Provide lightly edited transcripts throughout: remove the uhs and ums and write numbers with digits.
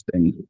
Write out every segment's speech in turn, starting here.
تاني.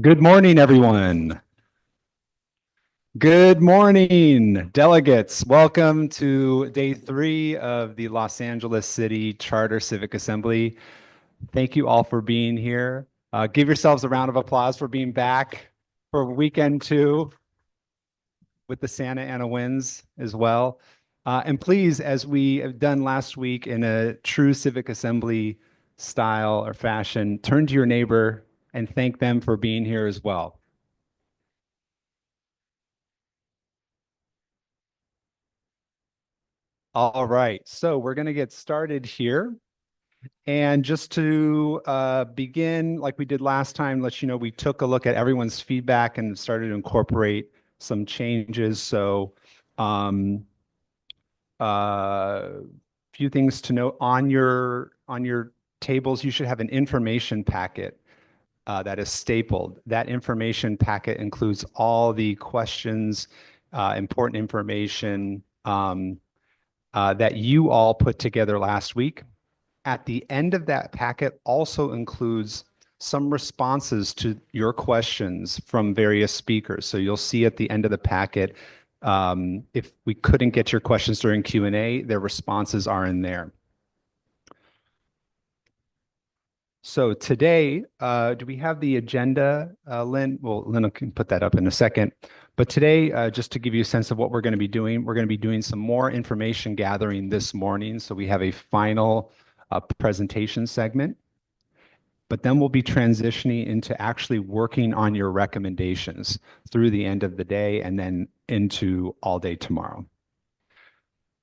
Good morning, everyone. Good morning, delegates. Welcome to day 3 of the Los Angeles City Charter Civic Assembly. Thank you all for being here. Give yourselves a round of applause for being back for weekend 2 with the Santa Ana winds as well. And please, as we have done last week in a true Civic Assembly style or fashion, turn to your neighbor and thank them for being here as well. All right, so we're going to get started here. And just to begin, like we did last time, let you know we took a look at everyone's feedback and started to incorporate some changes. So, um, few things to note on your tables. You should have an information packet that is stapled. That information packet includes all the questions, important information. That you all put together last week. At the end of that packet also includes some responses to your questions from various speakers. So you'll see at the end of the packet, if we couldn't get your questions during Q&A, their responses are in there. So today, do we have the agenda, Lynn? Well, Lynn can put that up in a second. But today, just to give you a sense of what we're going to be doing, we're going to be doing some more information gathering this morning. So we have a final presentation segment, but then we'll be transitioning into actually working on your recommendations through the end of the day and then into all day tomorrow.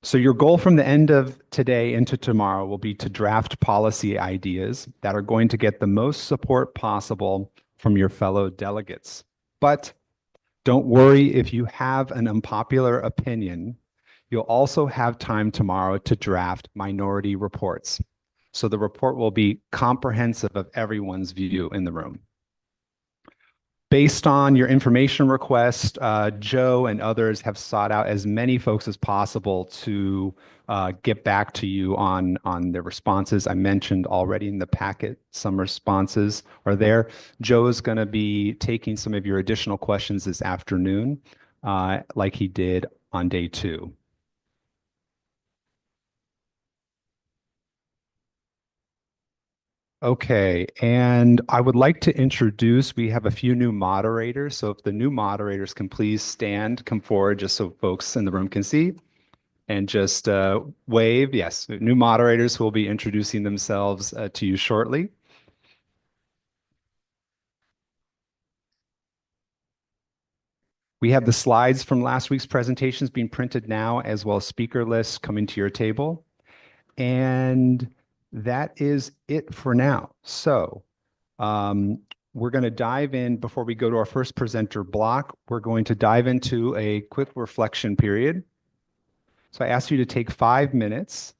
So your goal from the end of today into tomorrow will be to draft policy ideas that are going to get the most support possible from your fellow delegates. But don't worry if you have an unpopular opinion. You'll also have time tomorrow to draft minority reports. So the report will be comprehensive of everyone's view in the room. Based on your information request, Joe and others have sought out as many folks as possible to get back to you on their responses. I mentioned already in the packet, some responses are there. Joe is going to be taking some of your additional questions this afternoon, like he did on day 2. Okay, and I would like to introduce, we have a few new moderators. So if the new moderators can please stand, come forward just so folks in the room can see and just wave. Yes, new moderators who will be introducing themselves to you shortly. We have the slides from last week's presentations being printed now, as well as speaker lists coming to your table. And that is it for now. So we're going to dive in before we go to our first presenter block. We're going to dive into a quick reflection period. So I ask you to take 5 minutes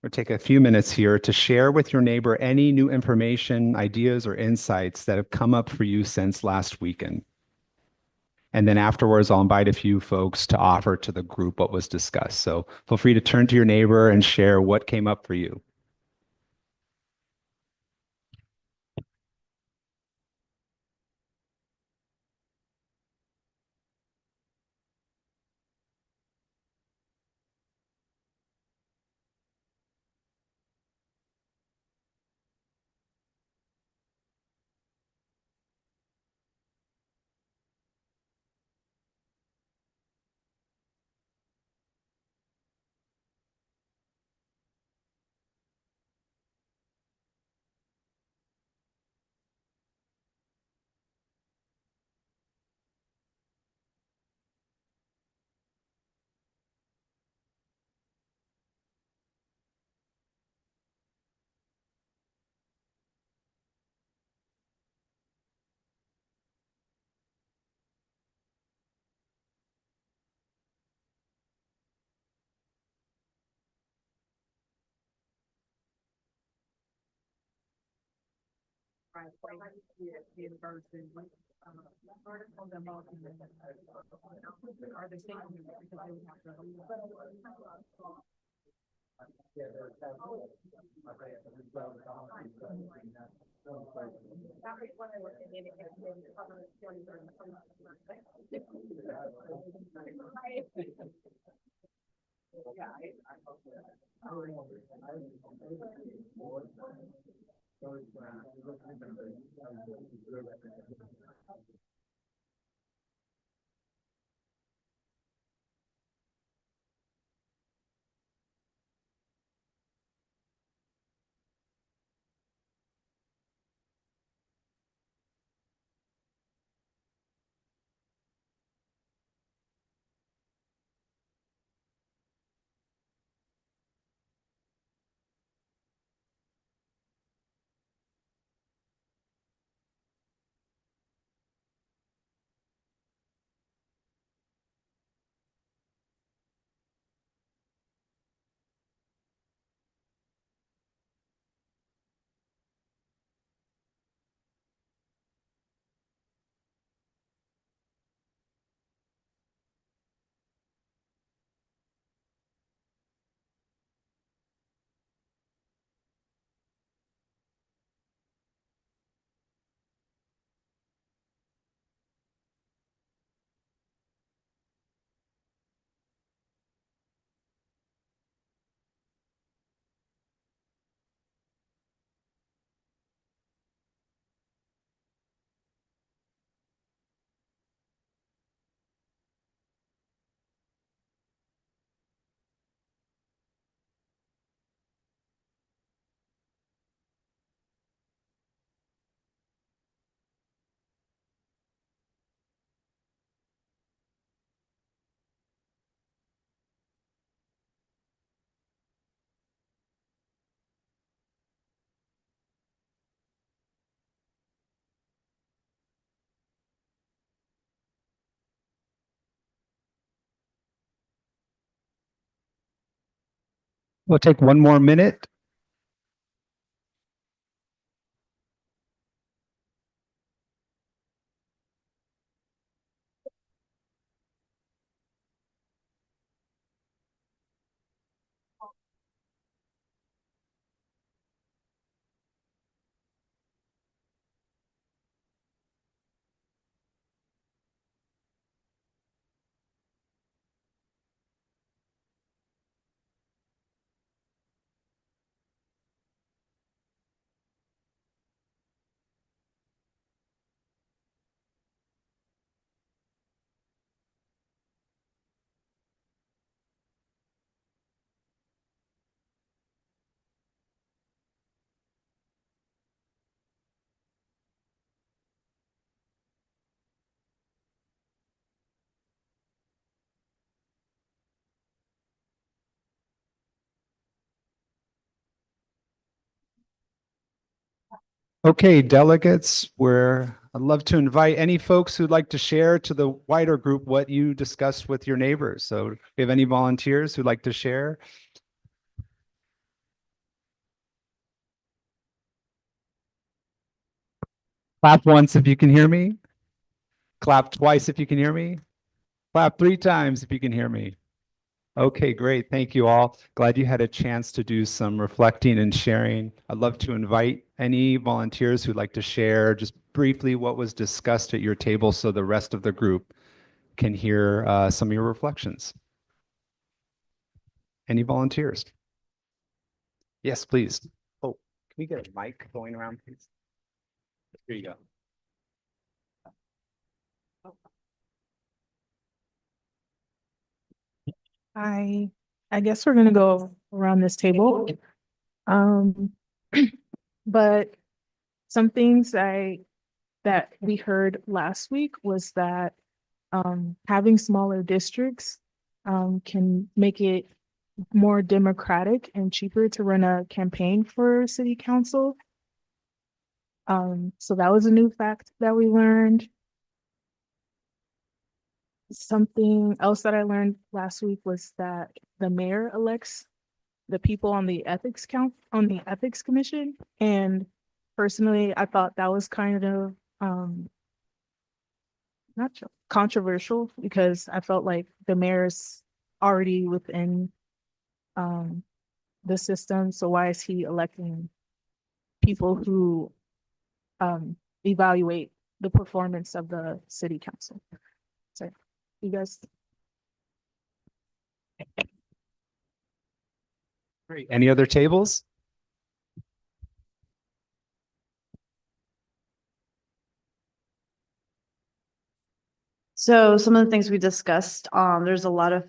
or take a few minutes here to share with your neighbor any new information, ideas, or insights that have come up for you since last weekend. And then afterwards, I'll invite a few folks to offer to the group what was discussed. So feel free to turn to your neighbor and share what came up for you. We'll take one more minute. Okay, delegates, I'd love to invite any folks who'd like to share to the wider group what you discussed with your neighbors. So if you have any volunteers who'd like to share, clap once if you can hear me. Clap twice if you can hear me. Clap 3 times if you can hear me. Okay, great. Thank you all. Glad you had a chance to do some reflecting and sharing. I'd love to invite any volunteers who'd like to share just briefly what was discussed at your table so the rest of the group can hear some of your reflections. Any volunteers? Yes, please. Oh, can we get a mic going around, please? Here you go. I guess we're gonna go around this table. Um, but some things that we heard last week was that having smaller districts can make it more democratic and cheaper to run a campaign for city council. So that was a new fact that we learned. Something else that I learned last week was that the mayor elects the people on the ethics commission. And personally, I thought that was kind of not controversial because I felt like the mayor's already within um the system. So why is he electing people who evaluate the performance of the city council. So you guys. Great. Any other tables? So some of the things we discussed, there's a lot of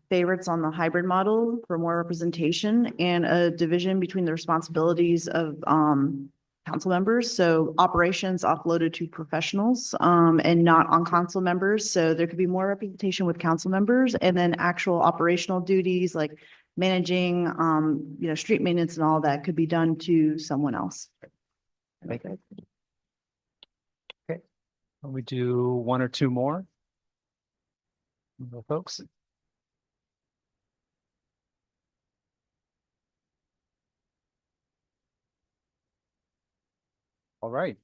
favorites on the hybrid model for more representation and a division between the responsibilities of council members. So operations offloaded to professionals and not on council members. So there could be more representation with council members, and then actual operational duties like managing street maintenance and all that could be done to someone else. Okay. Can we do one or two more? Folks? All right.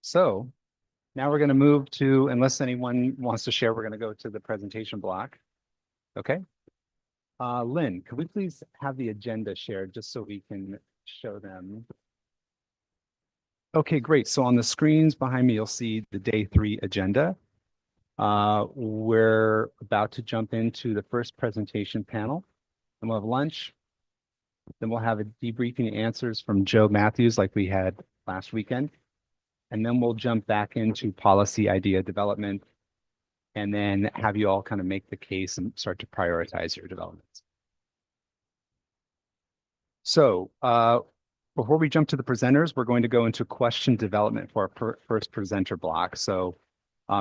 So now we're going to move to, unless anyone wants to share, we're going to go to the presentation block. Okay. Lynn, could we please have the agenda shared just so we can show them? Okay, great. So on the screens behind me, you'll see the day 3 agenda. We're about to jump into the first presentation panel, and we'll have lunch. Then we'll have a debriefing answers from Joe Matthews like we had last weekend. And then we'll jump back into policy idea development and then have you all kind of make the case and start to prioritize your developments. So before we jump to the presenters, we're going to go into question development for our first presenter block. So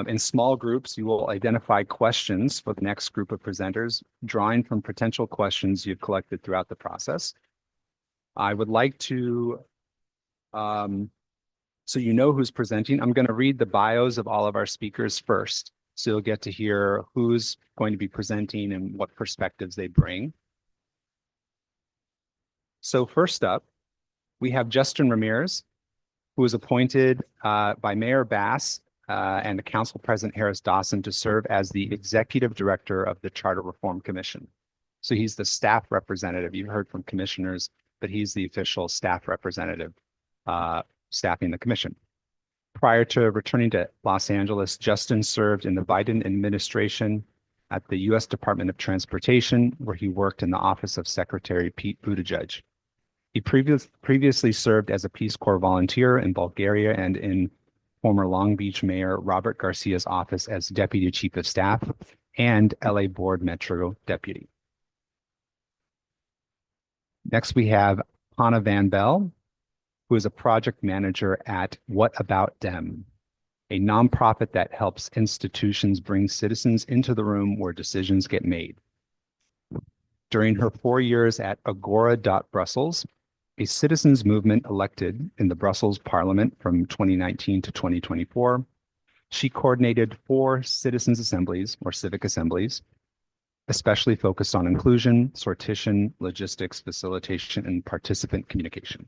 in small groups, you will identify questions for the next group of presenters, drawing from potential questions you've collected throughout the process. I would like to, so you know who's presenting. I'm going to read the bios of all of our speakers first. So you'll get to hear who's going to be presenting and what perspectives they bring. So first up, we have Justin Ramirez, who was appointed by Mayor Bass and the Council President Harris Dawson to serve as the Executive Director of the Charter Reform Commission. So he's the staff representative. You've heard from commissioners, but he's the official staff representative staffing the commission. Prior to returning to Los Angeles, Justin served in the Biden administration at the U.S. Department of Transportation, where he worked in the office of Secretary Pete Buttigieg. He previously served as a Peace Corps volunteer in Bulgaria and in former Long Beach Mayor Robert Garcia's office as Deputy Chief of Staff and LA Board Metro Deputy. Next, we have Hannah Van Bell, who is a project manager at What About Dem, a nonprofit that helps institutions bring citizens into the room where decisions get made. During her 4 years at Agora.Brussels, a citizens movement elected in the Brussels Parliament from 2019 to 2024, she coordinated 4 citizens' assemblies or civic assemblies, especially focused on inclusion, sortition, logistics, facilitation, and participant communication.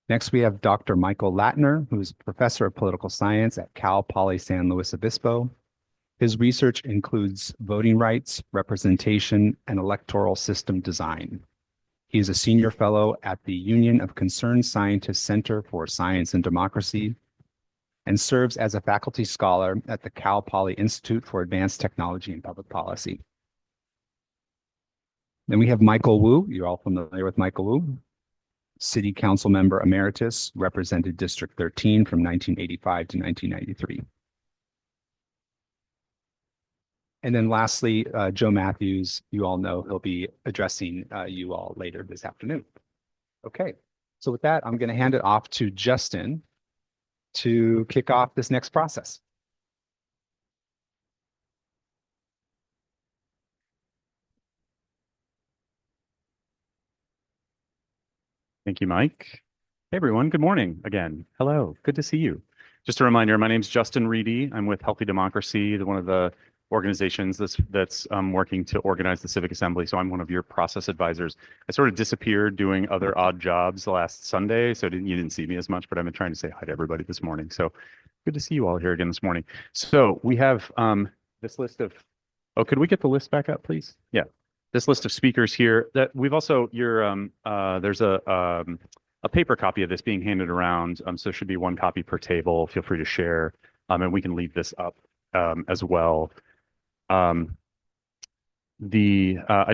Next, we have Dr. Michael Latner, who is professor of political science at Cal Poly San Luis Obispo. His research includes voting rights, representation, and electoral system design. He is a senior fellow at the Union of Concerned Scientists Center for Science and Democracy and serves as a faculty scholar at the Cal Poly Institute for Advanced Technology and Public Policy. Then we have Michael Wu. You're all familiar with Michael Wu. City Council Member Emeritus, represented District 13 from 1985 to 1993. And then lastly, Joe Matthews, you all know he'll be addressing you all later this afternoon. Okay, so with that, I'm going to hand it off to Justin to kick off this next process. Thank you, Mike. Hey, everyone. Good morning again. Hello. Good to see you. Just a reminder, my name is Justin Reedy. I'm with Healthy Democracy, one of the organizations that's working to organize the Civic Assembly. So I'm one of your process advisors. I sort of disappeared doing other odd jobs last Sunday, so you didn't see me as much, but I've been trying to say hi to everybody this morning. So good to see you all here again this morning. So we have this list of, oh, could we get the list back up, please? Yeah. This list of speakers here that we've also, there's a a paper copy of this being handed around. So there should be one copy per table. Feel free to share, and we can leave this up as well. I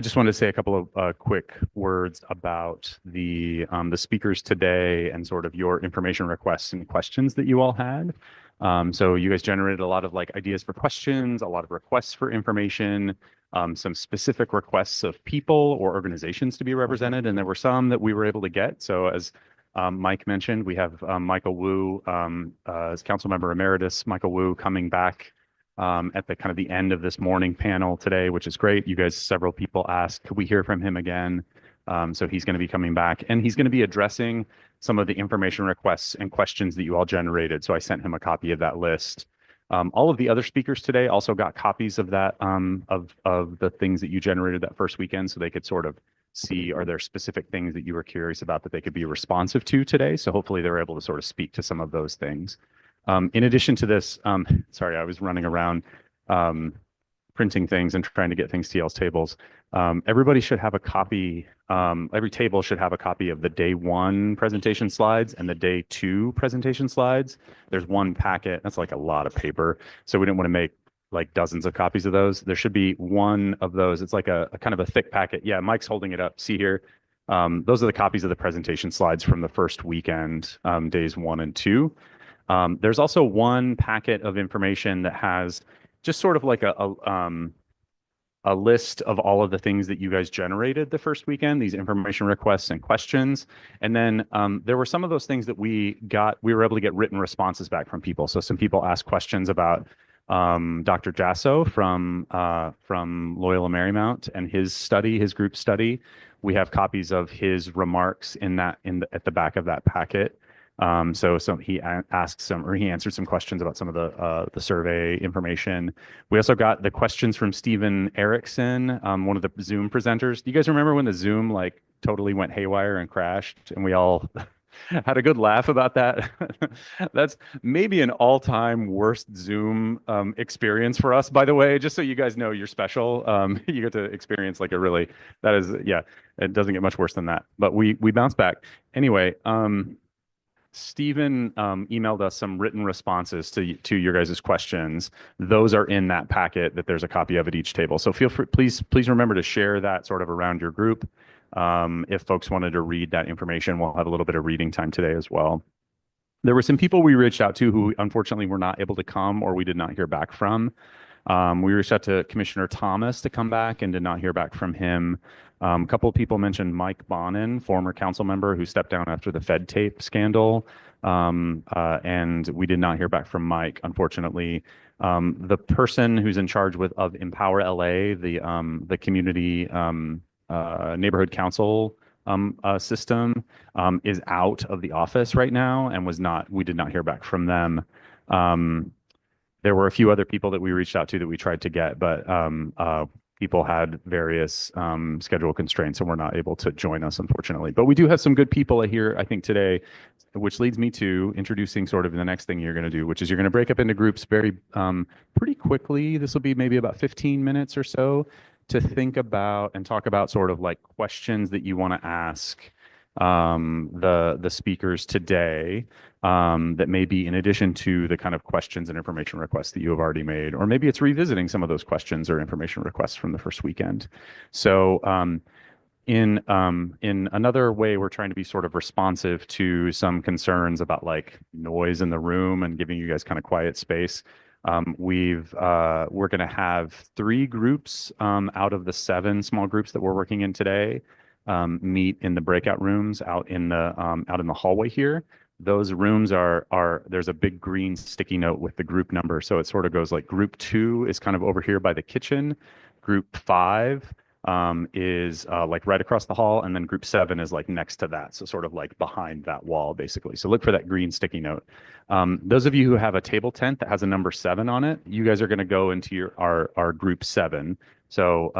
just wanted to say a couple of quick words about the speakers today and sort of your information requests and questions that you all had. So you guys generated a lot of like ideas for questions, a lot of requests for information, some specific requests of people or organizations to be represented, and there were some that we were able to get. So as Mike mentioned, we have Michael Wu as Council Member Emeritus, Michael Wu coming back at the kind of the end of this morning panel today, which is great. You guys, several people asked, could we hear from him again? So he's going to be coming back, and he's going to be addressing some of the information requests and questions that you all generated. So I sent him a copy of that list. All of the other speakers today also got copies of that, of the things that you generated that first weekend, so they could sort of see, are there specific things that you were curious about that they could be responsive to today? So hopefully they're able to sort of speak to some of those things. In addition to this, sorry, I was running around printing things and trying to get things to y'all's tables. Everybody should have a copy, every table should have a copy of the day 1 presentation slides and the day 2 presentation slides. There's one packet, that's like a lot of paper. So we didn't want to make like dozens of copies of those. There should be one of those. It's like a kind of a thick packet. Yeah, Mike's holding it up. See here. Those are the copies of the presentation slides from the first weekend, days 1 and 2. There's also one packet of information that has just sort of like a list of all of the things that you guys generated the first weekend, these information requests and questions. And then there were some of those things that we were able to get written responses back from people. So some people asked questions about Dr. Jasso from Loyola Marymount and his group study. We have copies of his remarks at the back of that packet. So he answered some questions about some of the survey information. We also got the questions from Stephen Erickson, one of the Zoom presenters. Do you guys remember when the Zoom like totally went haywire and crashed, and we all had a good laugh about that? That's maybe an all-time worst Zoom experience for us, by the way. Just so you guys know, you're special. You get to experience like it doesn't get much worse than that. But we bounced back anyway. Stephen emailed us some written responses to your guys' questions. Those are in that packet that there's a copy of at each table. So feel free, please remember to share that sort of around your group. If folks wanted to read that information, we'll have a little bit of reading time today as well. There were some people we reached out to who unfortunately were not able to come or we did not hear back from. We reached out to Commissioner Thomas to come back and did not hear back from him. A couple of people mentioned Mike Bonin, former council member who stepped down after the Fed tape scandal. And we did not hear back from Mike, unfortunately. The person who's in charge of Empower LA, the community neighborhood council system, is out of the office right now and we did not hear back from them. There were a few other people that we reached out to that we tried to get, but people had various schedule constraints and were not able to join us, unfortunately. But we do have some good people here, I think, today, which leads me to introducing sort of the next thing you're going to do, which is you're going to break up into groups pretty quickly. This will be maybe about 15 minutes or so to think about and talk about sort of like questions that you want to ask the speakers today, that may be in addition to the kind of questions and information requests that you have already made, or maybe it's revisiting some of those questions or information requests from the first weekend. So in another way, we're trying to be sort of responsive to some concerns about like noise in the room and giving you guys kind of quiet space. We're going to have 3 groups out of the 7 small groups that we're working in today meet in the breakout rooms out in the hallway here. Those rooms there's a big green sticky note with the group number. So it sort of goes like group 2 is kind of over here by the kitchen. Group 5 is like right across the hall. And then group 7 is like next to that. So sort of like behind that wall, basically. So look for that green sticky note. Those of you who have a table tent that has a number 7 on it, you guys are going to go into our group 7. So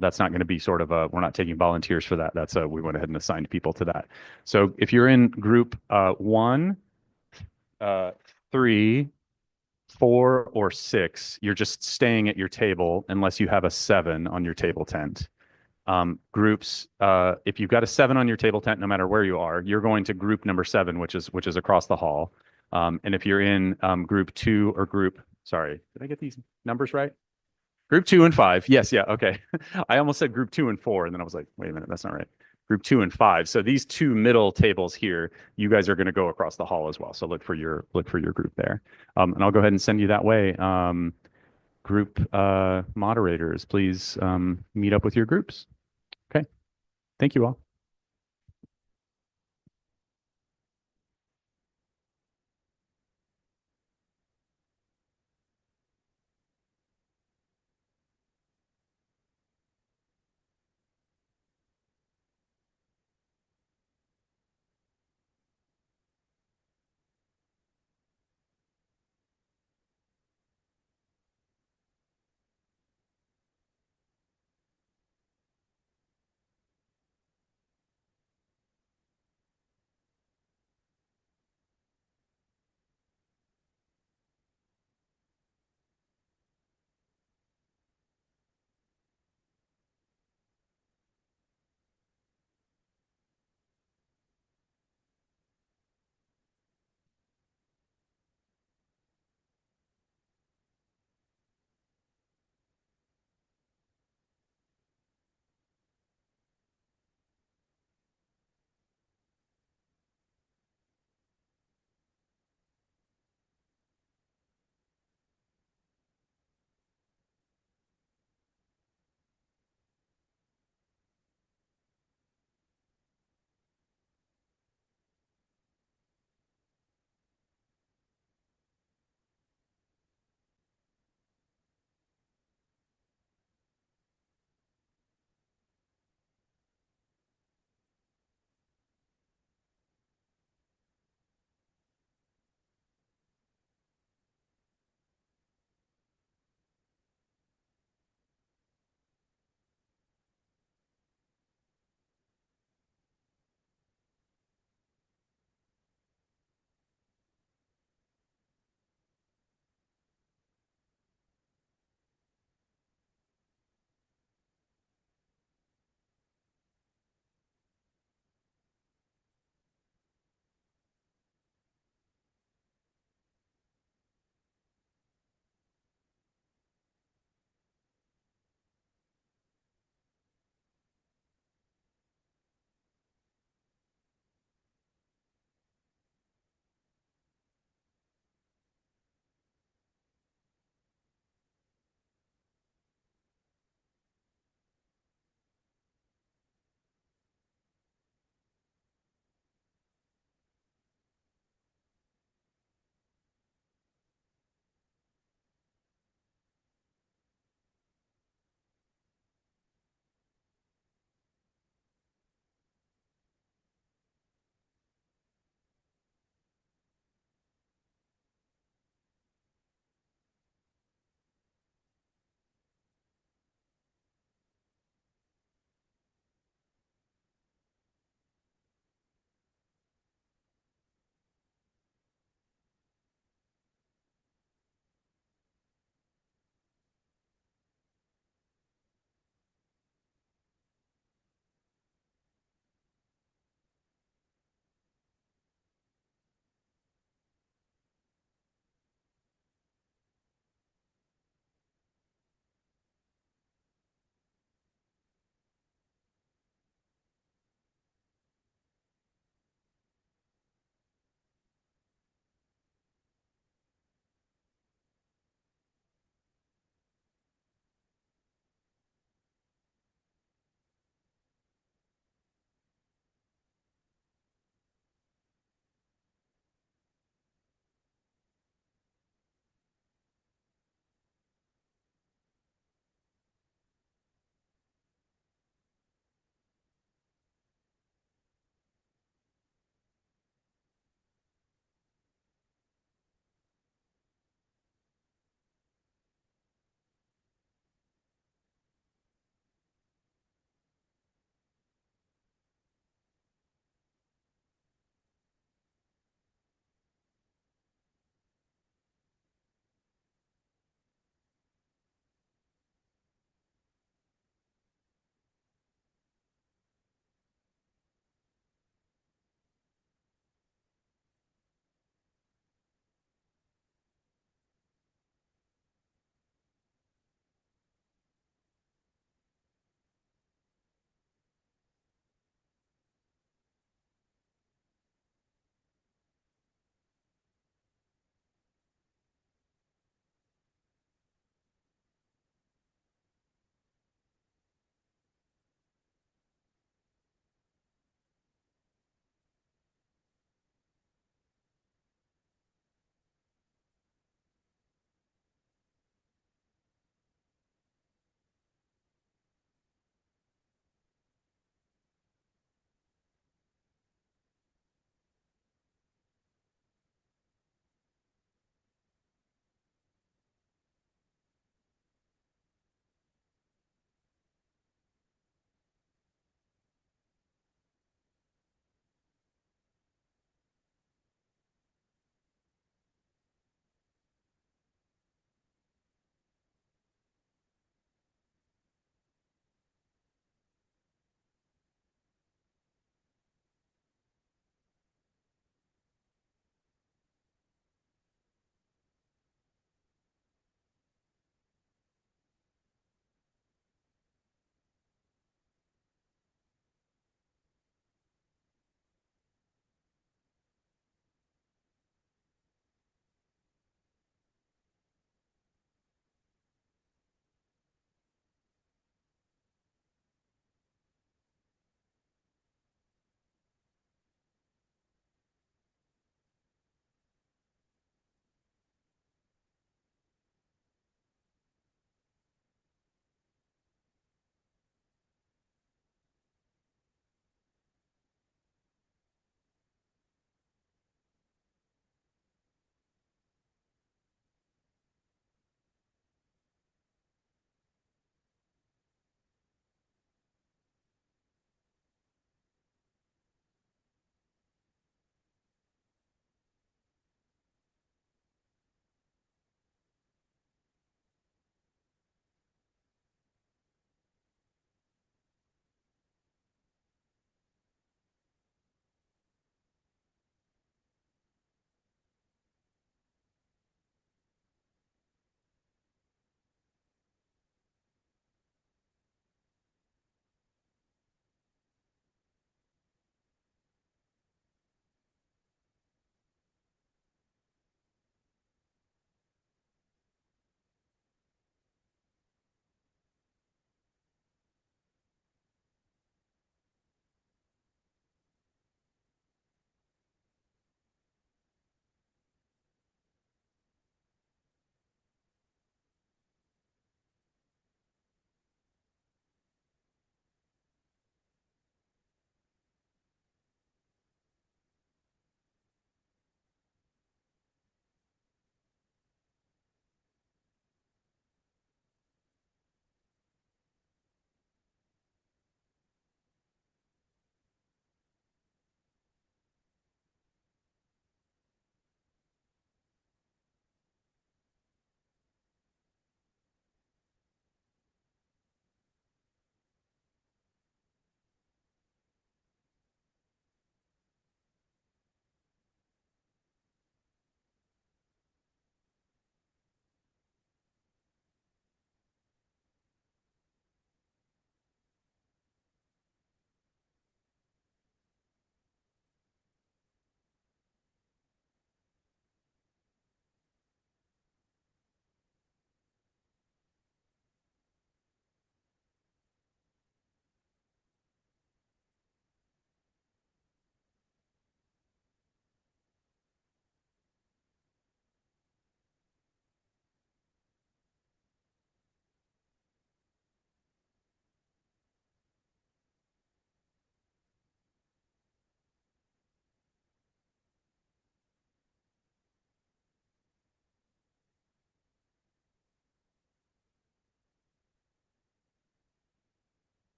that's not going to be sort of we're not taking volunteers for that. We went ahead and assigned people to that. So if you're in group 1, 3, 4, or 6, you're just staying at your table unless you have a 7 on your table tent. Groups, if you've got a 7 on your table tent, no matter where you are, you're going to group number 7, which is across the hall. And if you're in group 2 or sorry, did I get these numbers right? Group 2 and 5. Yes, yeah, okay. I almost said group 2 and 4, and then I was like, wait a minute, that's not right. Group 2 and 5. So these two middle tables here, you guys are going to go across the hall as well. So look for your group there. And I'll go ahead and send you that way. Group moderators, please meet up with your groups. Okay. Thank you all.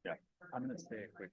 Yeah, I'm gonna stay quick.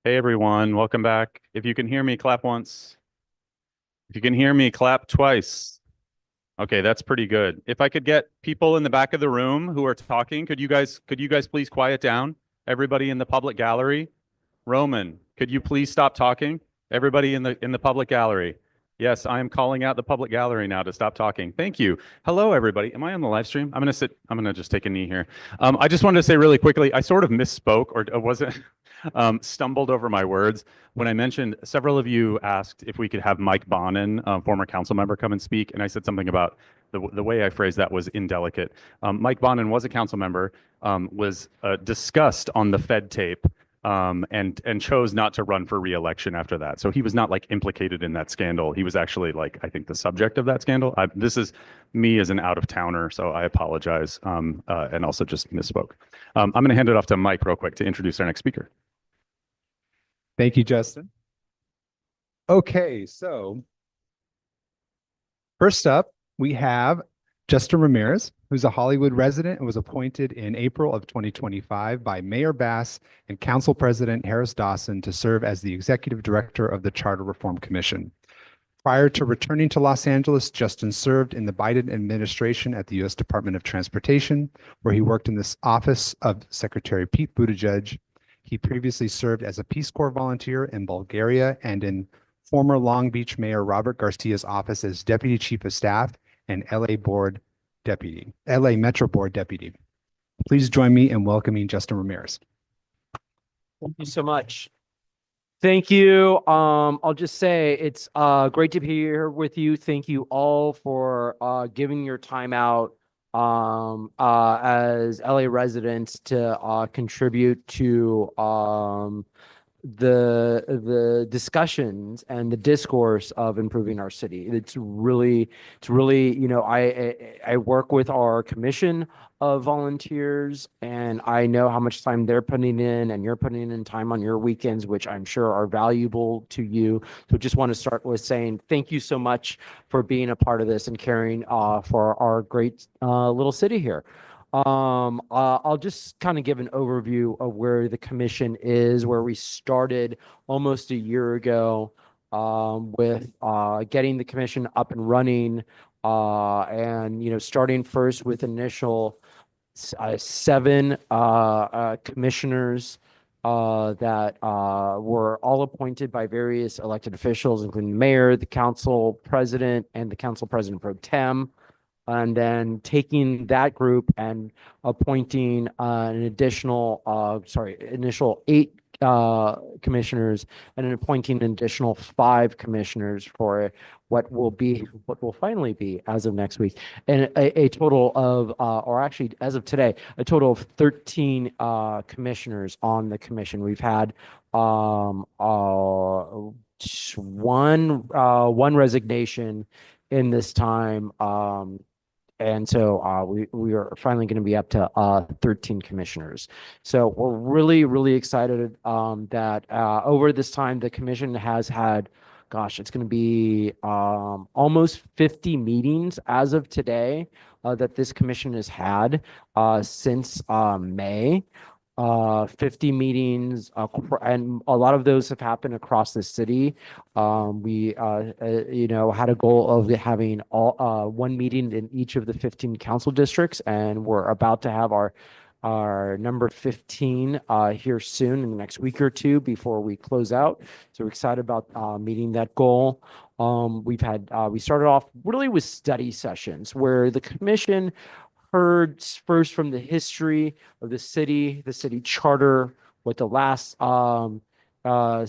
Hey everyone, welcome back. If you can hear me, clap once. If you can hear me, clap twice. Okay, that's pretty good. If I could get people in the back of the room who are talking, could you guys please quiet down? Everybody in the public gallery. Roman, could you please stop talking? Everybody in the public gallery. Yes, I am calling out the public gallery now to stop talking. Thank you. Hello, everybody. Am I on the live stream? I'm gonna just take a knee here. I just wanted to say really quickly, I sort of misspoke or wasn't stumbled over my words when I mentioned several of you asked if we could have Mike Bonin, former council member, come and speak, and I said something about the way I phrased that was indelicate. Mike Bonin was a council member, was discussed on the Fed tape and chose not to run for re-election after that. So he was not like implicated in that scandal. He was actually like, I think, the subject of that scandal. This is me as an out-of-towner, so I apologize and also just misspoke. I'm going to hand it off to Mike real quick to introduce our next speaker. Thank you, Justin. Okay, so first up, we have Justin Ramirez, who's a Hollywood resident and was appointed in April of 2025 by Mayor Bass and Council President Harris Dawson to serve as the Executive Director of the Charter Reform Commission. Prior to returning to Los Angeles, Justin served in the Biden administration at the U.S. Department of Transportation, where he worked in the office of Secretary Pete Buttigieg. He previously served as a Peace Corps volunteer in Bulgaria and in former Long Beach Mayor Robert Garcia's office as Deputy Chief of Staff and LA Metro Board Deputy. Please join me in welcoming Justin Ramirez. Thank you so much. Thank you. I'll just say it's great to be here with you. Thank you all for giving your time out as LA residents to contribute to the discussions and the discourse of improving our city. It's really, I work with our commission of volunteers, and I know how much time they're putting in, and you're putting in time on your weekends, which I'm sure are valuable to you. So just want to start with saying thank you so much for being a part of this and caring for our great little city here. I'll just kind of give an overview of where the commission is, where we started almost a year ago with getting the commission up and running, and starting first with initial 7 commissioners that were all appointed by various elected officials, including the mayor, the council president, and the council president pro tem. And then taking that group and appointing an additional, initial 8 commissioners, and then appointing an additional 5 commissioners for what will finally be, as of next week, and a total of, or actually as of today, a total of 13 commissioners on the commission. We've had one resignation in this time. And so we are finally going to be up to 13 commissioners. So we're really, really excited that over this time, the commission has had gosh, it's going to be almost 50 meetings as of today that this commission has had since May. 50 meetings, and a lot of those have happened across the city. We, had a goal of having one meeting in each of the 15 council districts, and we're about to have our number 15 here soon in the next week or two before we close out. So we're excited about meeting that goal. We started off really with study sessions where the commission heard first from the history of the city charter, what the last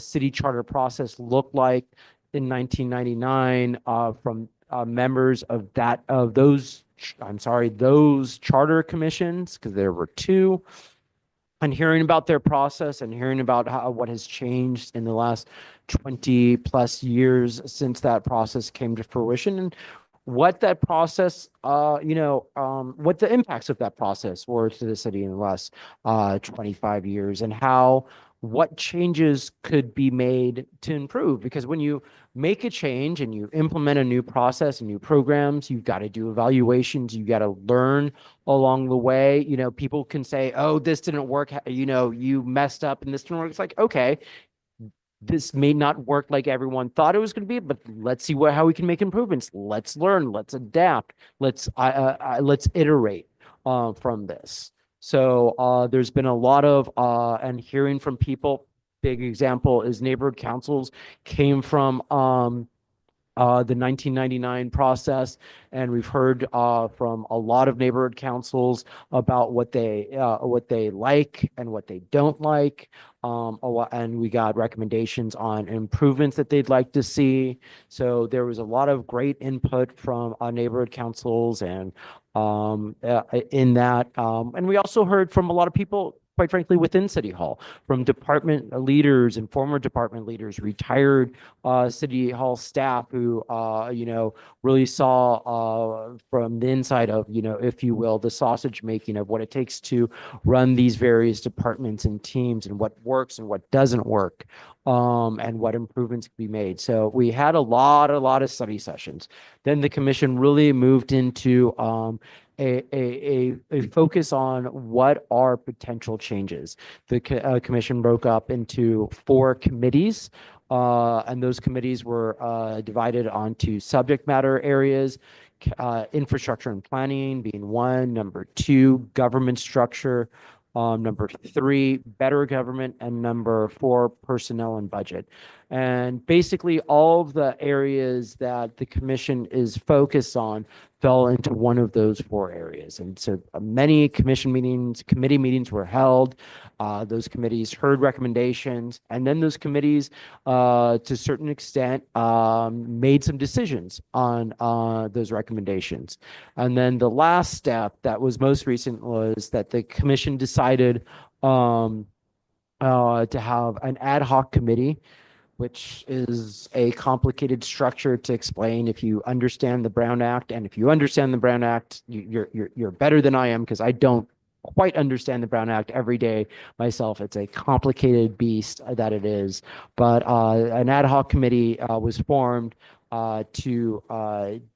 city charter process looked like in 1999 from members of those charter commissions, because there were two, and hearing about their process and hearing about what has changed in the last 20 plus years since that process came to fruition, and what that process, what the impacts of that process were to the city in the last 25 years, and what changes could be made to improve. Because when you make a change and you implement a new process and new programs, you've got to do evaluations, you got to learn along the way. People can say, oh, this didn't work, you messed up and this didn't work. It's like, okay, this may not work like everyone thought it was going to be, but let's see how we can make improvements. Let's learn, let's adapt, let's iterate from this. So there's been a lot of and hearing from people. Big example is neighborhood councils came from the 1999 process, and we've heard from a lot of neighborhood councils about what they like and what they don't like. And we got recommendations on improvements that they'd like to see. So there was a lot of great input from neighborhood councils and in that. And we also heard from a lot of people, quite frankly, within City Hall, from department leaders and former department leaders, retired City Hall staff who, really saw from the inside of, if you will, the sausage making of what it takes to run these various departments and teams, and what works and what doesn't work, and what improvements can be made. So we had a lot of study sessions. Then the commission really moved into a focus on what are potential changes. The commission broke up into 4 committees, and those committees were divided onto subject matter areas. Infrastructure and planning being one, number 2, government structure, number 3, better government, and number 4, personnel and budget. And basically all of the areas that the commission is focused on fell into one of those 4 areas. And so many committee meetings were held. Those committees heard recommendations, and then those committees, to a certain extent, made some decisions on those recommendations. And then the last step that was most recent was that the commission decided to have an ad hoc committee, which is a complicated structure to explain if you understand the Brown Act. And if you understand the Brown Act, you're better than I am, because I don't quite understand the Brown Act every day myself. It's a complicated beast that it is. But an ad hoc committee was formed to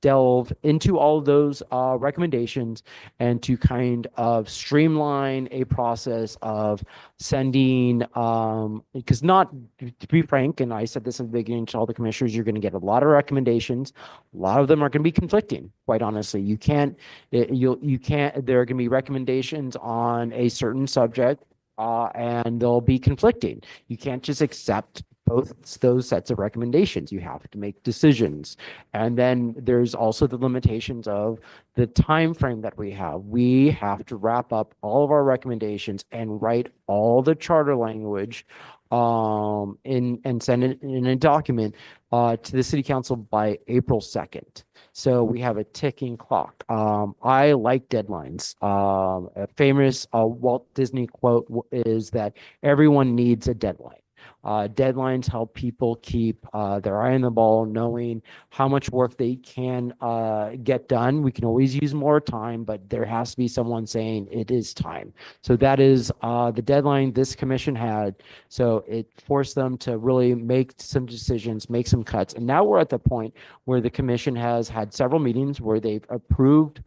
delve into all of those recommendations, and to kind of streamline a process of sending, because to be frank, and I said this in the beginning to all the commissioners, you're going to get a lot of recommendations. A lot of them are going to be conflicting, quite honestly. You can't, there are going to be recommendations on a certain subject, and they'll be conflicting. You can't just accept both those sets of recommendations. You have to make decisions. And then there's also the limitations of the time frame that we have. We have to wrap up all of our recommendations and write all the charter language and send it in a document to the city council by April 2nd. So we have a ticking clock. I like deadlines. A famous Walt Disney quote is that everyone needs a deadline. Deadlines help people keep their eye on the ball, knowing how much work they can get done. We can always use more time, but there has to be someone saying it is time. So that is the deadline this commission had. So it forced them to really make some decisions, make some cuts. And now we're at the point where the commission has had several meetings where they've approved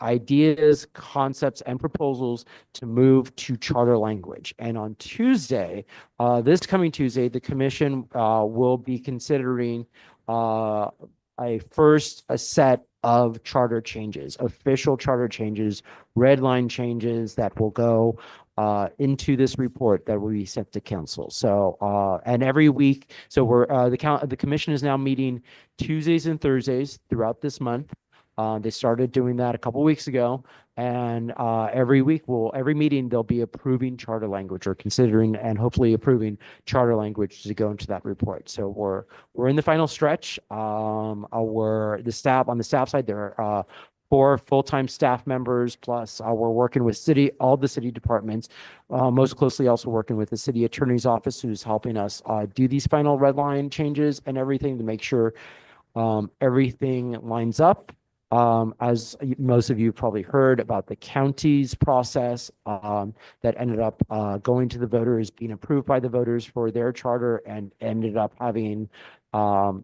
ideas, concepts, and proposals to move to charter language. And on Tuesday, this coming Tuesday, the commission will be considering a set of charter changes, official charter changes, red line changes that will go into this report that will be sent to council. So, and every week, so the commission is now meeting Tuesdays and Thursdays throughout this month. They started doing that a couple weeks ago, and every meeting they'll be approving charter language or considering and hopefully approving charter language to go into that report. So we're in the final stretch. On the staff side, there are 4 full-time staff members, plus we're working with all the city departments, most closely also working with the city attorney's office, who's helping us do these final red line changes and everything to make sure everything lines up. As most of you probably heard about the county's process that ended up going to the voters, being approved by the voters for their charter, and ended up having a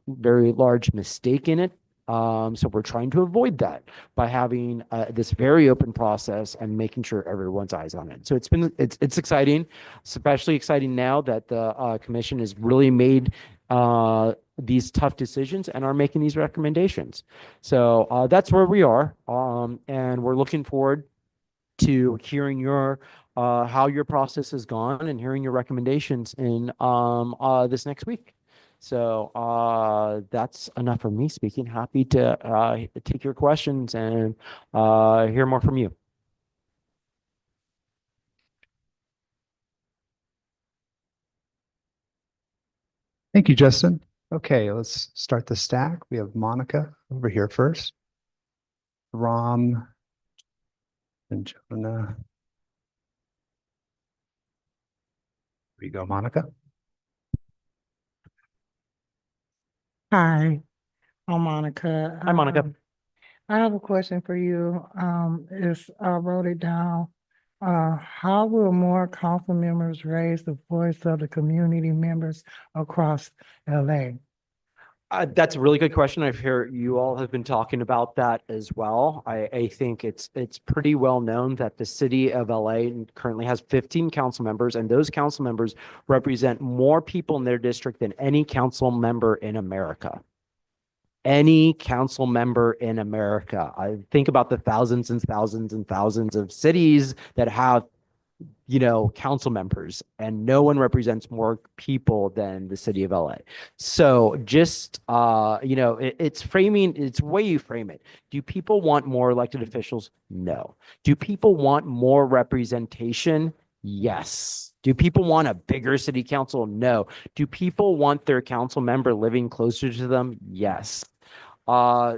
very large mistake in it. So we're trying to avoid that by having this very open process and making sure everyone's eyes on it. So it's exciting, especially exciting now that the commission has really made these tough decisions and are making these recommendations. So that's where we are, and we're looking forward to hearing your how your process has gone and hearing your recommendations in this next week. So that's enough for me speaking. Happy to take your questions and hear more from you. Thank you, Justin. Okay, let's start the stack. We have Monica over here first, Ram, and Jonah. Here we go, Monica. Hi, I'm Monica. Hi, Monica. I have a question for you. I wrote it down. How will more council members raise the voice of the community members across LA? That's a really good question. I've heard you all have been talking about that as well. I think it's pretty well known that the city of LA currently has 15 council members, and those council members represent more people in their district than any council member in America. Any council member in America. I think about the thousands and thousands and thousands of cities that have, council members, and no one represents more people than the city of LA. So just, it's way you frame it. Do people want more elected officials? No. Do people want more representation? Yes. Do people want a bigger city council? No. Do people want their council member living closer to them? Yes.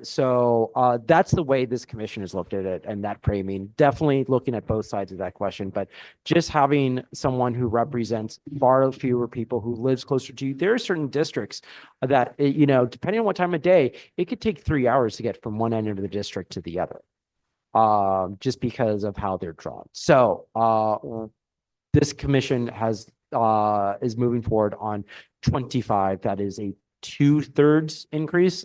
So that's the way this commission has looked at it, and that framing, definitely looking at both sides of that question. But just having someone who represents far fewer people, who lives closer to you, there are certain districts that, depending on what time of day, it could take 3 hours to get from one end of the district to the other, just because of how they're drawn. So this commission is moving forward on 25. That is a 2/3 increase,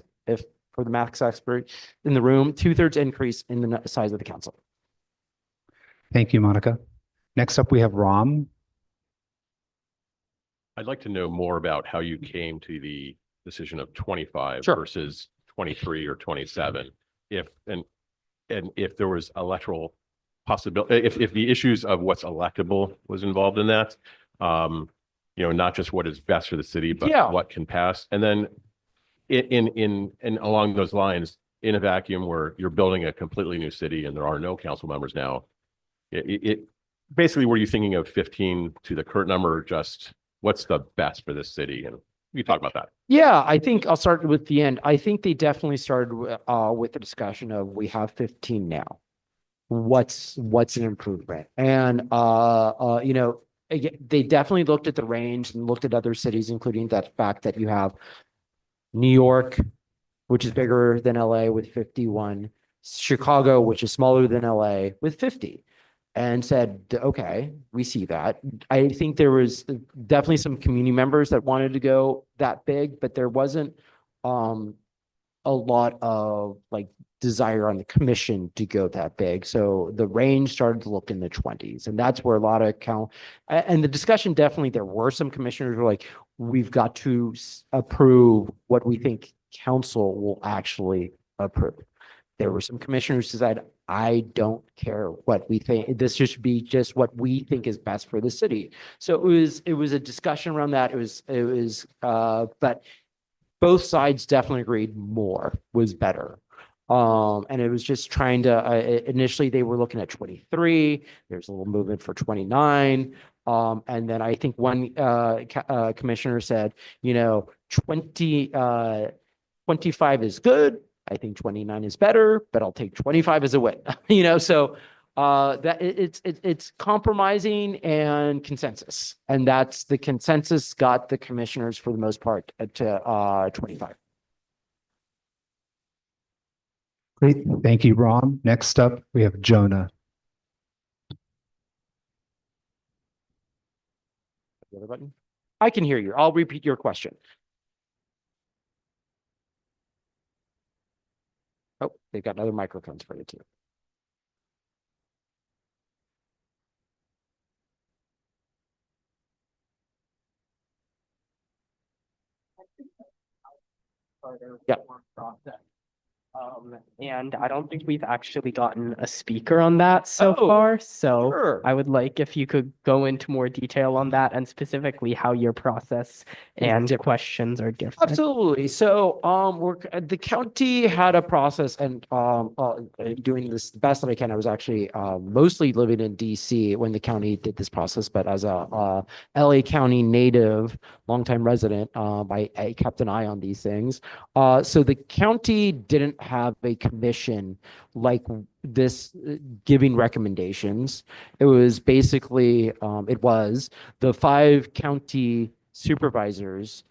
for the math expert in the room, 2/3 increase in the size of the council. Thank you, Monica. Next up, we have Ram. I'd like to know more about how you came to the decision of 25 Sure. versus 23 or 27. If there was electoral possibility, if the issues of what's electable was involved in that, not just what is best for the city, but Yeah. what can pass. And then in along those lines, in a vacuum where you're building a completely new city and there are no council members now, it basically, were you thinking of 15 to the current number, or just what's the best for this city? And we talk about that. Yeah, I think I'll start with the end. I think they definitely started with the discussion of we have 15 now. what's an improvement. And you know, again, they definitely looked at the range and looked at other cities, including that fact that you have New York, which is bigger than LA with 51, Chicago, which is smaller than LA with 50, and said, okay, we see that. I think there was definitely some community members that wanted to go that big, but there wasn't a lot of like desire on the commission to go that big. So the range started to look in the 20s, and that's where a lot of and the discussion, definitely there were some commissioners who were like, we've got to approve what we think council will actually approve. There were some commissioners who said, I don't care what we think. This should be just what we think is best for the city. So it was a discussion around that. But both sides definitely agreed more was better. And it was just trying to, initially they were looking at 23, there's a little movement for 29. And then I think one commissioner said, you know, 25 is good. I think 29 is better, but I'll take 25 as a win. You know, so that it's compromising and consensus, and that's the consensus got the commissioners for the most part to 25. Great. Thank you, Ron. Next up, we have Jonah. The other button. I can hear you. I'll repeat your question. Oh, they've got other microphones for you too. Yeah. And I don't think we've actually gotten a speaker on that so Oh, far. So sure. I would like if you could go into more detail on that and specifically how your process and different. questions are different. Absolutely. So, the county had a process, and doing this the best that I can. I was actually mostly living in DC when the county did this process, but as a LA County native, longtime resident, I kept an eye on these things. So the county didn't have a commission like this giving recommendations. It was basically it was the 5 county supervisors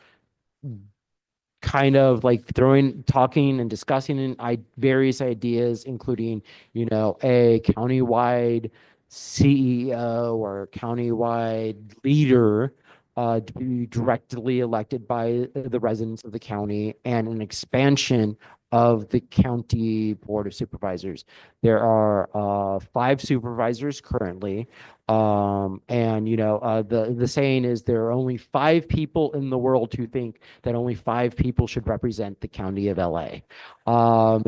kind of like talking and discussing various ideas, including, you know, a countywide CEO or countywide leader to be directly elected by the residents of the county, and an expansion of the county board of supervisors. There are 5 supervisors currently. And you know, the saying is there are only 5 people in the world who think that only 5 people should represent the county of LA. A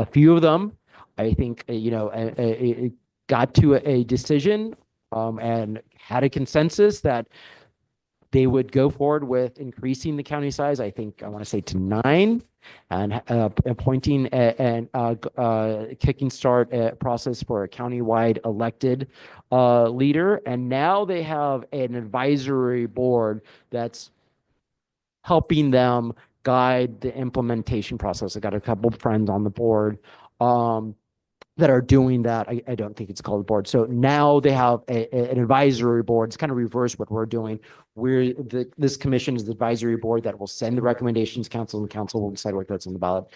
few of them, I think, you know, got to a decision and had a consensus that they would go forward with increasing the county size. I think I want to say to 9, and appointing and kicking start a process for a countywide elected leader. And now they have an advisory board that's helping them guide the implementation process. I got a couple of friends on the board that are doing that. I don't think it's called a board. So now they have an advisory board. It's kind of reverse what we're doing. This commission is the advisory board that will send the recommendations to council, and council will decide what goes on the ballot.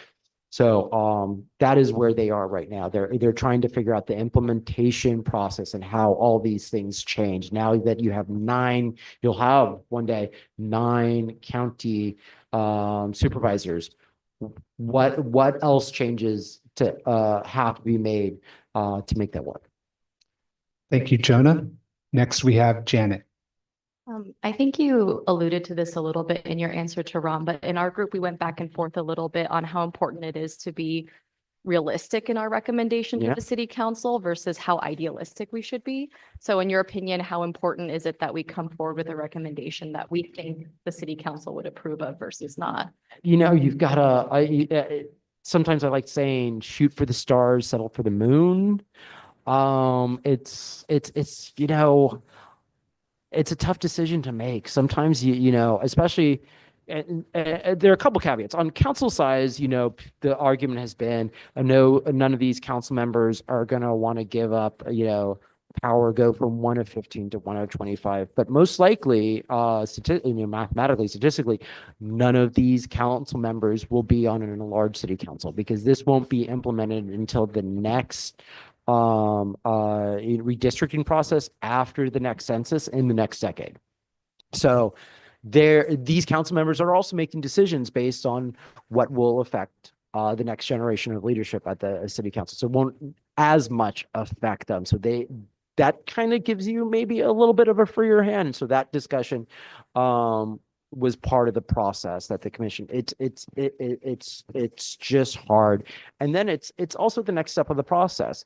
So that is where they are right now. They're trying to figure out the implementation process and how all these things change. Now that you have 9, you'll have one day 9 county supervisors. What else changes to have to be made to make that work? Thank you, Jonah. Next, we have Janet. I think you alluded to this a little bit in your answer to Ron, but in our group, we went back and forth a little bit on how important it is to be realistic in our recommendation to Yeah. the city council versus how idealistic we should be. So in your opinion, how important is it that we come forward with a recommendation that we think the city council would approve of versus not? You know, you've got to, sometimes I like saying, shoot for the stars, settle for the moon. It's, you know, it's a tough decision to make. Sometimes you know, especially there are a couple caveats on council size. The argument has been, I know none of these council members are going to want to give up, power, go from 1 of 15 to 1 of 25, but most likely, mathematically, statistically, none of these council members will be on a large city council, because this won't be implemented until the next redistricting process after the next census in the next decade. So these council members are also making decisions based on what will affect the next generation of leadership at the city council. So it won't as much affect them. So that kind of gives you maybe a little bit of a freer hand. So that discussion was part of the process that the commission. It's just hard. And then it's also the next step of the process.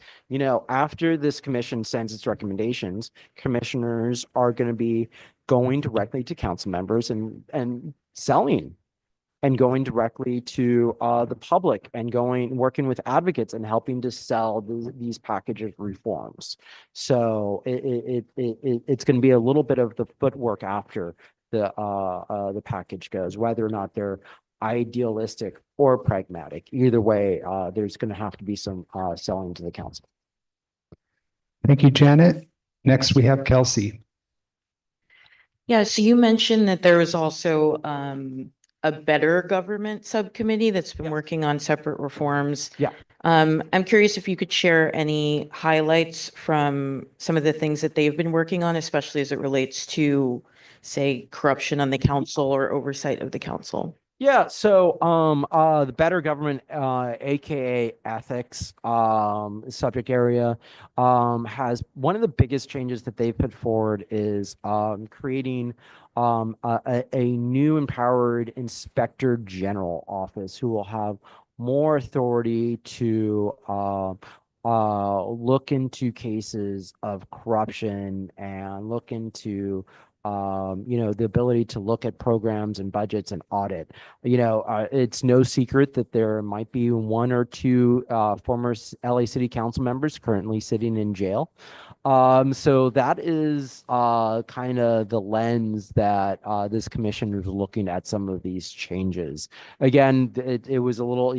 After this commission sends its recommendations, commissioners are going to be going directly to council members and selling, and going directly to the public, and working with advocates and helping to sell these package of reforms. So it's going to be a little bit of the footwork after the package goes, whether or not they're idealistic or pragmatic. Either way, there's going to have to be some selling to the council. Thank you, Janet. Next, we have Kelsey. Yeah, so you mentioned that there was also a better government subcommittee that's been working on separate reforms. Yeah. I'm curious if you could share any highlights from some of the things that they've been working on, especially as it relates to, say, corruption on the council or oversight of the council. Yeah, so the better government, aka ethics, subject area, has one of the biggest changes that they've put forward is creating a new empowered inspector general office who will have more authority to look into cases of corruption and look into the ability to look at programs and budgets and audit. It's no secret that there might be 1 or 2 former LA City Council members currently sitting in jail. So that is kind of the lens that this commission is looking at some of these changes. Again, it was a little,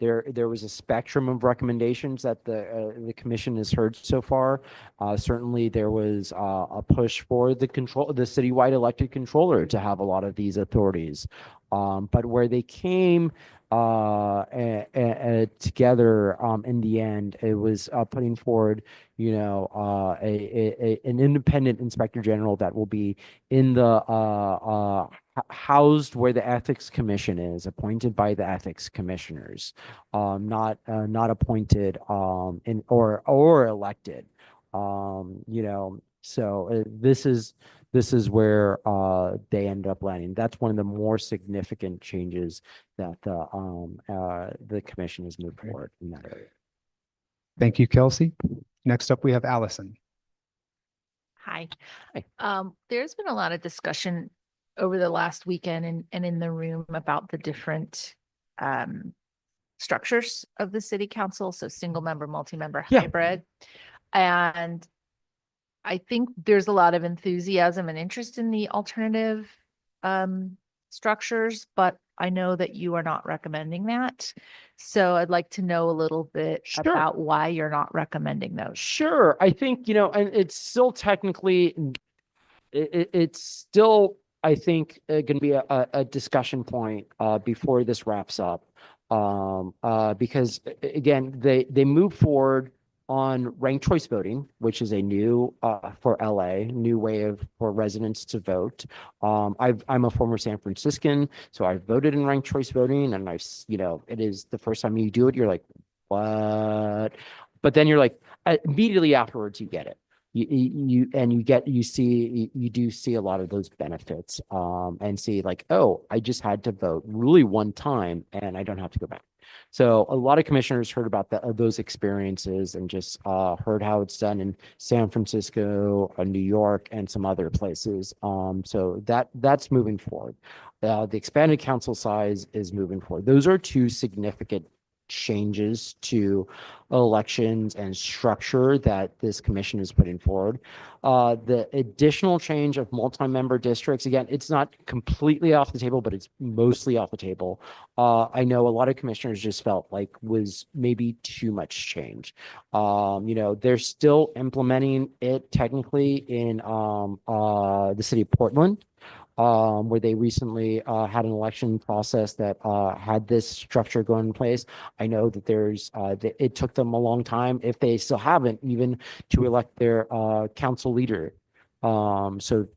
there was a spectrum of recommendations that the commission has heard so far. Certainly, there was a push for the citywide elected controller to have a lot of these authorities, but where they came together in the end, it was putting forward, an independent inspector general that will be in the housed where the ethics commission is, appointed by the ethics commissioners, not appointed or elected. So this is where they end up landing. That's one of the more significant changes that the commission has moved forward in that area. Thank you, Kelsey. Next up, we have Allison. Hi. Hi. There's been a lot of discussion over the last weekend and in the room about the different structures of the city council. So single member, multi-member, Yeah. hybrid. And I think there's a lot of enthusiasm and interest in the alternative structures, but I know that you are not recommending that. So I'd like to know a little bit Sure. about why you're not recommending those. Sure. I think, and it's still technically, it's still, I think, going to be a discussion point before this wraps up. Because again, they move forward on ranked choice voting, which is a new for LA, new way for residents to vote. I'm a former San Franciscan, so I voted in ranked choice voting, and it is the first time you do it, you're like, what? But then you're like, immediately afterwards, you get it. You do see a lot of those benefits, and see like, oh, I just had to vote really one time, and I don't have to go back. So a lot of commissioners heard about those experiences and just heard how it's done in San Francisco, New York, and some other places. So that's moving forward. The expanded council size is moving forward. Those are 2 significant changes to elections and structure that this commission is putting forward. The additional change of multi-member districts, again, it's not completely off the table, but it's mostly off the table. I know a lot of commissioners just felt like was maybe too much change. They're still implementing it technically in the city of Portland, where they recently had an election process that had this structure go in place. I know that it took them a long time, if they still haven't, even to elect their council leader. So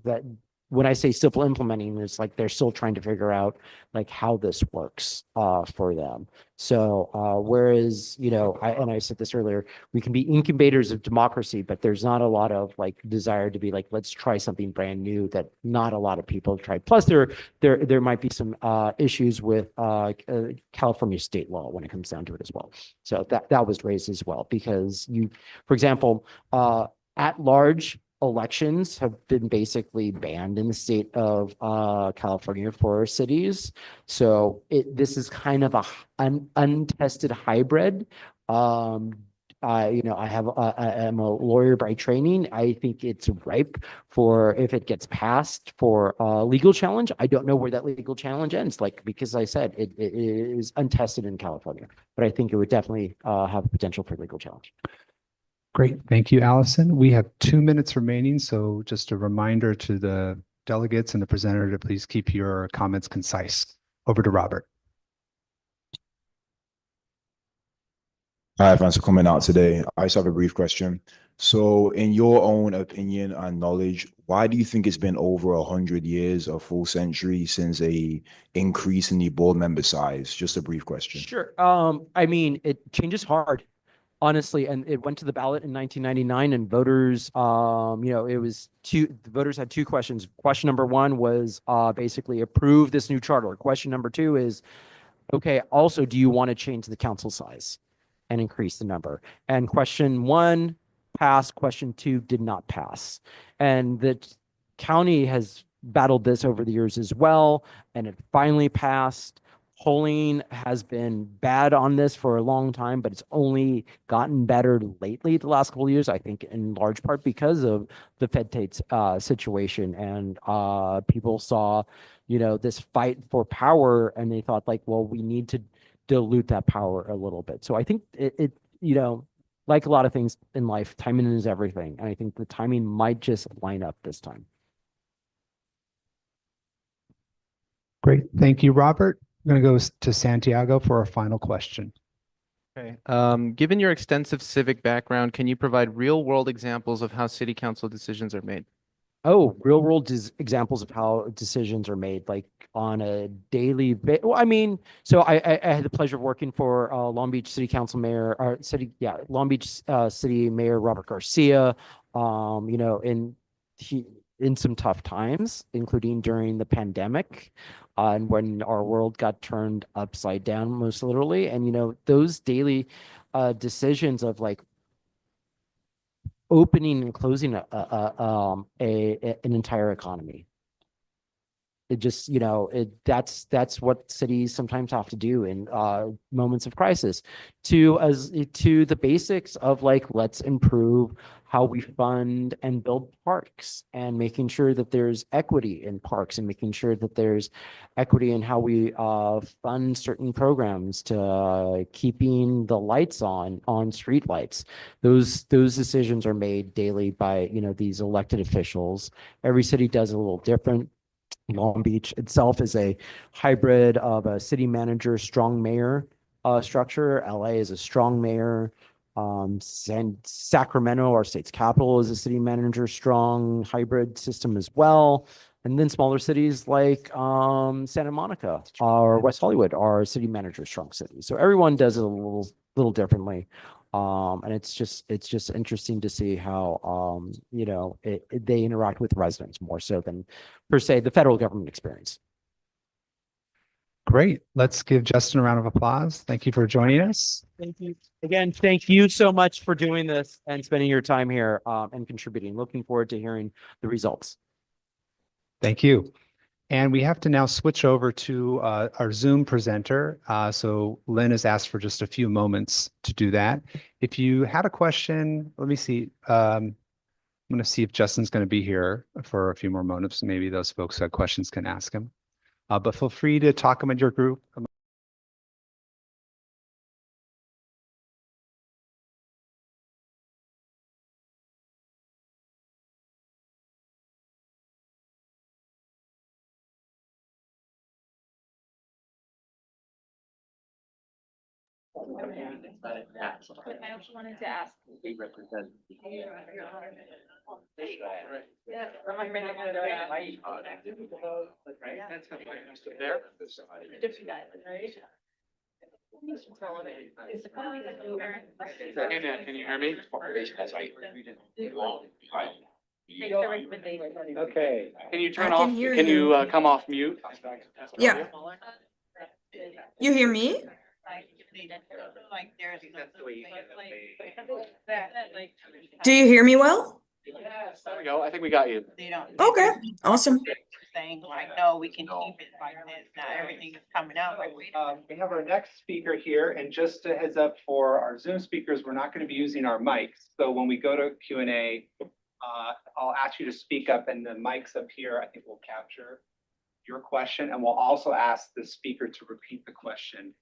that when I say still implementing, it's like they're still trying to figure out like how this works for them. So whereas, I said this earlier, we can be incubators of democracy, but there's not a lot of like desire to be like, let's try something brand new that not a lot of people have tried. Plus there might be some issues with California state law when it comes down to it as well. So that was raised as well, because for example, at large elections have been basically banned in the state of California for cities. So this is kind of an untested hybrid. I am a lawyer by training. I think it's ripe for, if it gets passed, for legal challenge. I don't know where that legal challenge ends, because I said it is untested in California, but I think it would definitely have potential for legal challenge. Great. Thank you, Allison. We have 2 minutes remaining. So just a reminder to the delegates and the presenter to please keep your comments concise. Over to Robert. Hi, thanks for coming out today. I just have a brief question. So in your own opinion and knowledge, why do you think it's been over 100 years, a full century, since a increase in the board member size? Just a brief question. Sure. It changes hard, honestly, and it went to the ballot in 1999, and voters, the voters had two questions. Question number one was basically approve this new charter. Question number two is, okay, also, do you want to change the council size and increase the number? And question one passed, question two did not pass. And the county has battled this over the years as well, and it finally passed. Polling has been bad on this for a long time, but it's only gotten better lately, the last couple of years, I think in large part because of the Fed Tate's situation. And people saw, this fight for power, and they thought like, well, we need to dilute that power a little bit. So I think it like a lot of things in life, timing is everything. And I think the timing might just line up this time. Great. Thank you, Robert. I'm going to go to Santiago for our final question. Okay. Given your extensive civic background, can you provide real-world examples of how city council decisions are made? Oh, real world examples of how decisions are made, like on a daily basis. Well, so I had the pleasure of working for Long Beach City Council Mayor, Long Beach City Mayor Robert Garcia, in some tough times, including during the pandemic, and when our world got turned upside down, most literally. And, those daily decisions of like opening and closing an entire economy. It just, that's what cities sometimes have to do in moments of crisis, to the basics of like, let's improve how we fund and build parks, and making sure that there's equity in parks, and making sure that there's equity in how we fund certain programs, to keeping the lights on street lights. Those decisions are made daily by, these elected officials. Every city does it a little different. Long Beach itself is a hybrid of a city manager, strong mayor structure. LA is a strong mayor. Sacramento, our state's capital, is a city manager, strong hybrid system as well. And then smaller cities like Santa Monica or West Hollywood are city manager strong cities. So everyone does it a little differently. And it's just interesting to see how they interact with residents more so than per se the federal government experience. Great. Let's give Justin a round of applause. Thank you for joining us. Thank you. Again, thank you so much for doing this and spending your time here and contributing. Looking forward to hearing the results. Thank you. And we have to now switch over to our Zoom presenter. So Lynn has asked for just a few moments to do that. If you had a question, let me see. I'm going to see if Justin's going to be here for a few more moments. Maybe those folks who have questions can ask him. But feel free to talk among your group. I also wanted to ask. We represent. Hey man, can you hear me? Okay. Can you I turn can off, hear can you you. come off mute? Yeah. You hear me? Do you hear me well? There we go. I think we got you. Okay, awesome. Saying like, no, we can keep it like this, not everything is coming out like we. We have our next speaker here, and just a heads up for our Zoom speakers, we're not going to be using our mics. So when we go to Q&A, I'll ask you to speak up, and the mics up here, I think will capture your question, and we'll also ask the speaker to repeat the question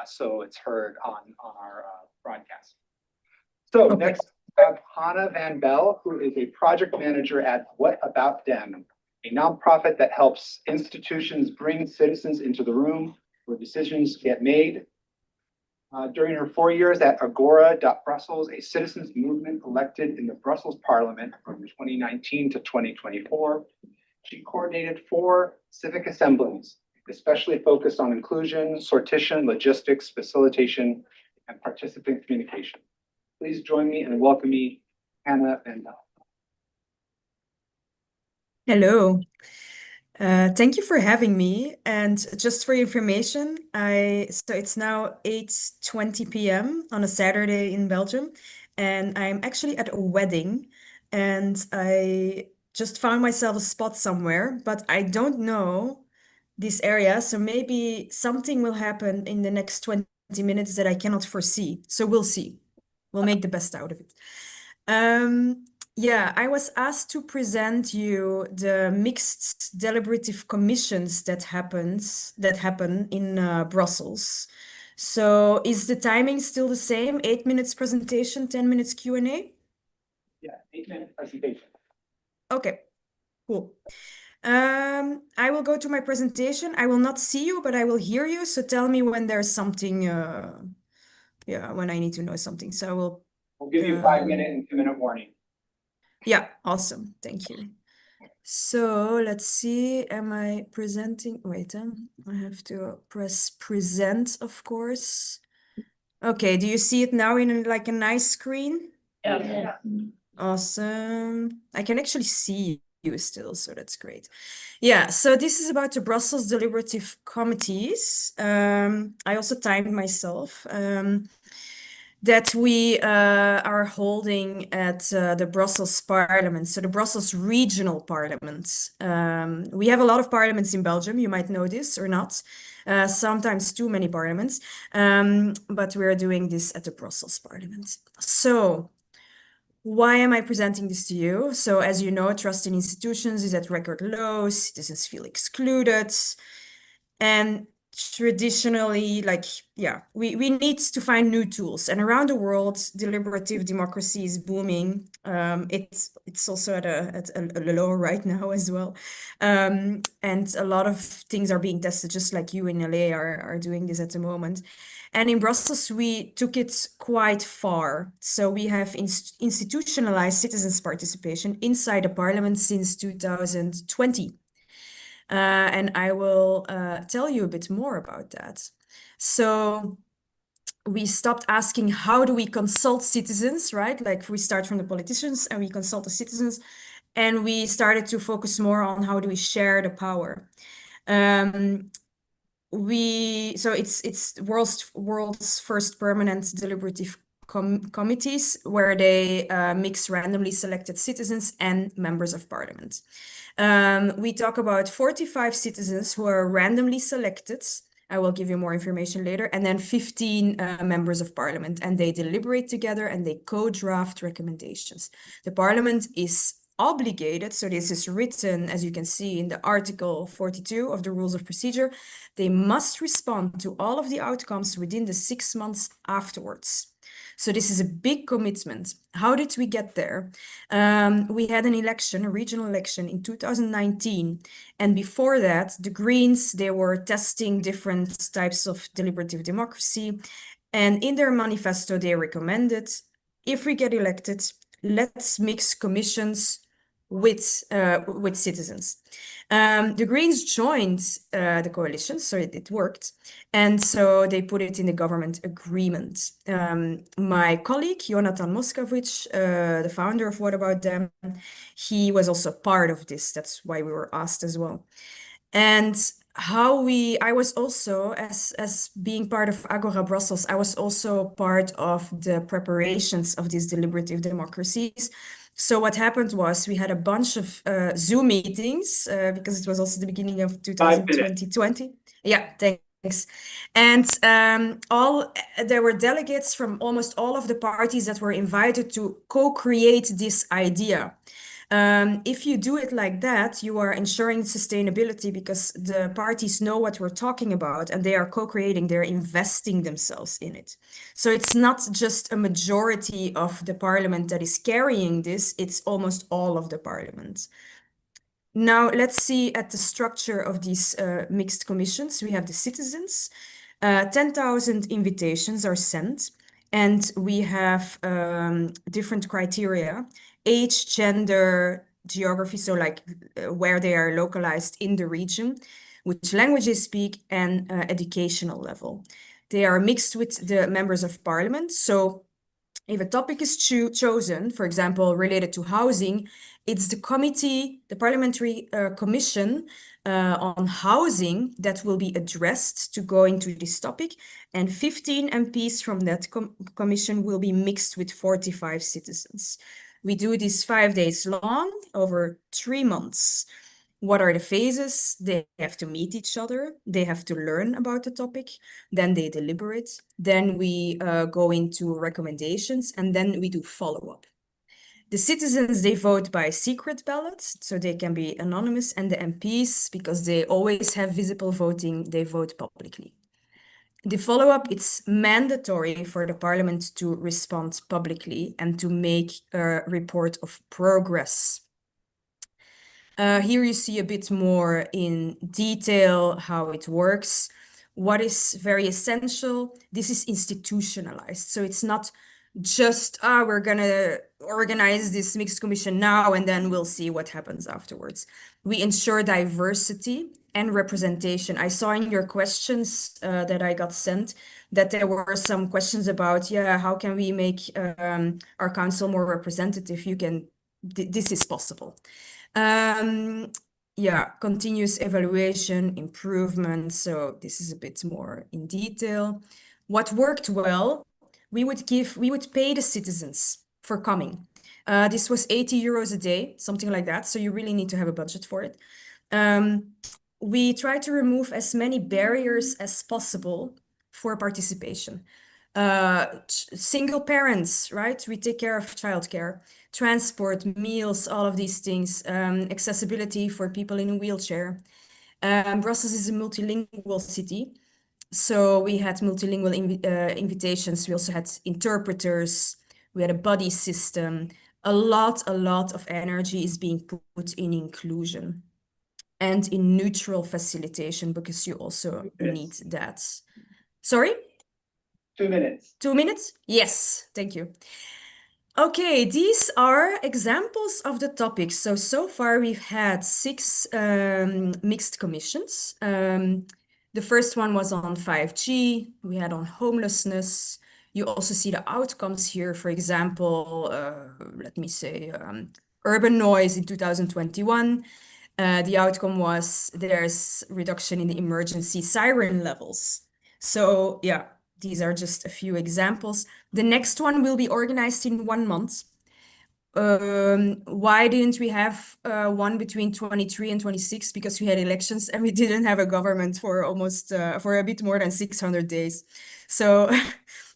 so it's heard on our broadcast. So Okay. next, we have Hannah Van Bell, who is a project manager at What About Them, a nonprofit that helps institutions bring citizens into the room where decisions get made. During her 4 years at Agora.Brussels, a citizens movement elected in the Brussels Parliament from 2019 to 2024, she coordinated 4 civic assemblies, especially focused on inclusion, sortition, logistics, facilitation, and participant communication. Please join me in welcoming Hannah Van Bell. Hello. Thank you for having me. And just for your information, so it's now 8:20 p.m. on a Saturday in Belgium, and I'm actually at a wedding, and I just found myself a spot somewhere, but I don't know this area, so maybe something will happen in the next 20 minutes that I cannot foresee. So we'll see. We'll make the best out of it. Yeah, I was asked to present you the mixed deliberative commissions that happen in Brussels. So is the timing still the same? 8 minutes presentation, 10 minutes Q&A? Yeah, 8-minute presentation. Okay, cool. I will go to my presentation. I will not see you, but I will hear you. So tell me when there's something, yeah, when I need to know something. So We'll give you 5-minute and 2-minute warning. Yeah, awesome. Thank you. So let's see. Am I presenting? Wait, I have to press present, of course. Okay, do you see it now in like a nice screen? Yeah. Awesome. I can actually see you still, so that's great. Yeah, so this is about the Brussels deliberative committees. I also timed myself. That we are holding at the Brussels Parliament, so the Brussels Regional Parliament. We have a lot of parliaments in Belgium, you might know this or not, sometimes too many parliaments, but we're doing this at the Brussels Parliament. So why am I presenting this to you? So as you know, trust in institutions is at record lows, citizens feel excluded, and traditionally, like, yeah, we need to find new tools. And around the world, deliberative democracy is booming. It's also at a low right now as well. And a lot of things are being tested, just like you in LA are doing this at the moment. And in Brussels, we took it quite far. So we have institutionalized citizens' participation inside the parliament since 2020. And I will tell you a bit more about that. So we stopped asking, how do we consult citizens, right? Like we start from the politicians and we consult the citizens, and we started to focus more on how do we share the power. So it's world's first permanent deliberative committees where they mix randomly selected citizens and members of parliament. We talk about 45 citizens who are randomly selected. I will give you more information later. And then 15 members of parliament, and they deliberate together and they co-draft recommendations. The parliament is obligated, so this is written, as you can see in the Article 42 of the Rules of Procedure, they must respond to all of the outcomes within the 6 months afterwards. So this is a big commitment. How did we get there? We had an election, a regional election in 2019. And before that, the Greens, they were testing different types of deliberative democracy. And in their manifesto, they recommended, if we get elected, let's mix commissions with citizens. The Greens joined the coalition, so it worked. And so they put it in the government agreement. My colleague, Jonathan Moskowitz, the founder of What About Them, he was also part of this. That's why we were asked as well. And I was also, as being part of Agora Brussels, I was also part of the preparations of these deliberative democracies. So what happened was we had a bunch of Zoom meetings because it was also the beginning of 2020. Yeah, thanks. And there were delegates from almost all of the parties that were invited to co-create this idea. If you do it like that, you are ensuring sustainability because the parties know what we're talking about and they are co-creating, they're investing themselves in it. So it's not just a majority of the parliament that is carrying this, it's almost all of the parliament. Now let's see at the structure of these mixed commissions. We have the citizens, 10,000 invitations are sent, and we have different criteria: age, gender, geography, so like where they are localized in the region, which languages speak, and educational level. They are mixed with the members of parliament. So if a topic is chosen, for example, related to housing, it's the committee, the parliamentary commission on housing that will be addressed to go into this topic. And 15 MPs from that commission will be mixed with 45 citizens. We do this 5 days long over 3 months. What are the phases? They have to meet each other. They have to learn about the topic. Then they deliberate. Then we go into recommendations, and then we do follow-up. The citizens, they vote by secret ballot, so they can be anonymous, and the MPs, because they always have visible voting, they vote publicly. The follow-up, it's mandatory for the parliament to respond publicly and to make a report of progress. Here you see a bit more in detail how it works. What is very essential, this is institutionalized. So it's not just, we're gonna organize this mixed commission now and then we'll see what happens afterwards. We ensure diversity and representation. I saw in your questions that I got sent that there were some questions about, how can we make our council more representative? This is possible. Continuous evaluation, improvement. So this is a bit more in detail. What worked well, we would pay the citizens for coming. This was 80 euros a day, something like that. So you really need to have a budget for it. We try to remove as many barriers as possible for participation. Single parents, right? We take care of childcare, transport, meals, all of these things, accessibility for people in a wheelchair. Brussels is a multilingual city. So we had multilingual invitations. We also had interpreters. We had a buddy system. A lot of energy is being put in inclusion and in neutral facilitation because you also need that. Sorry? 2 minutes. 2 minutes? Yes, thank you. Okay, these are examples of the topics. So far we've had 6 mixed commissions. The first one was on 5G. We had on homelessness. You also see the outcomes here. For example, let me say, urban noise in 2021. The outcome was there's reduction in the emergency siren levels. So yeah, these are just a few examples. The next one will be organized in 1 month. Why didn't we have one between 23 and 26? Because we had elections and we didn't have a government for almost for a bit more than 600 days. So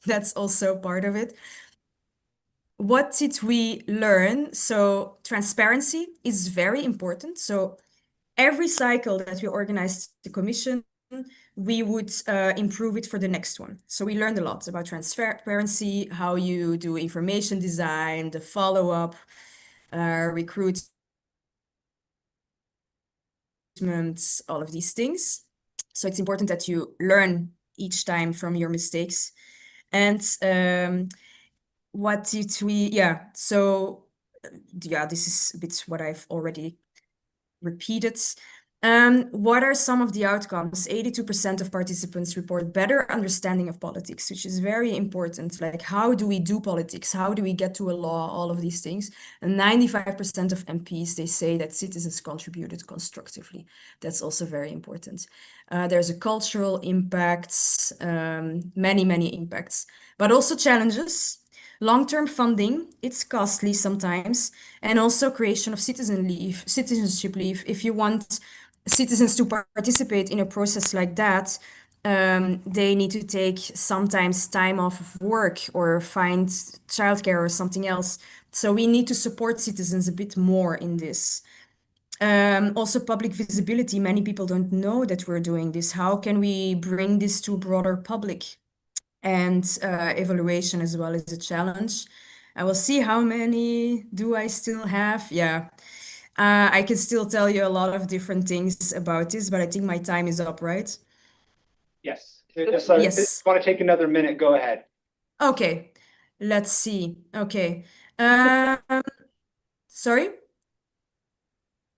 that's also part of it. What did we learn? So transparency is very important. So every cycle that we organized the commission, we would improve it for the next one. So we learned a lot about transparency, how you do information design, the follow-up, recruitment, all of these things. So it's important that you learn each time from your mistakes. And what did we, so this is a bit what I've already repeated. What are some of the outcomes? 82% of participants report better understanding of politics, which is very important. Like, how do we do politics? How do we get to a law? All of these things. And 95% of MPs, they say that citizens contributed constructively. That's also very important. There's a cultural impact, many impacts, but also challenges. Long-term funding, it's costly sometimes, and also creation of citizenship leave. If you want citizens to participate in a process like that, they need to take sometimes time off of work or find childcare or something else. So we need to support citizens a bit more in this. Also public visibility. Many people don't know that we're doing this. How can we bring this to a broader public? And evaluation as well is a challenge. I will see how many do I still have. Yeah, I can still tell you a lot of different things about this, but I think my time is up, right? Yes. Yes. Want to take another minute? Go ahead. Okay, let's see. Okay. Sorry?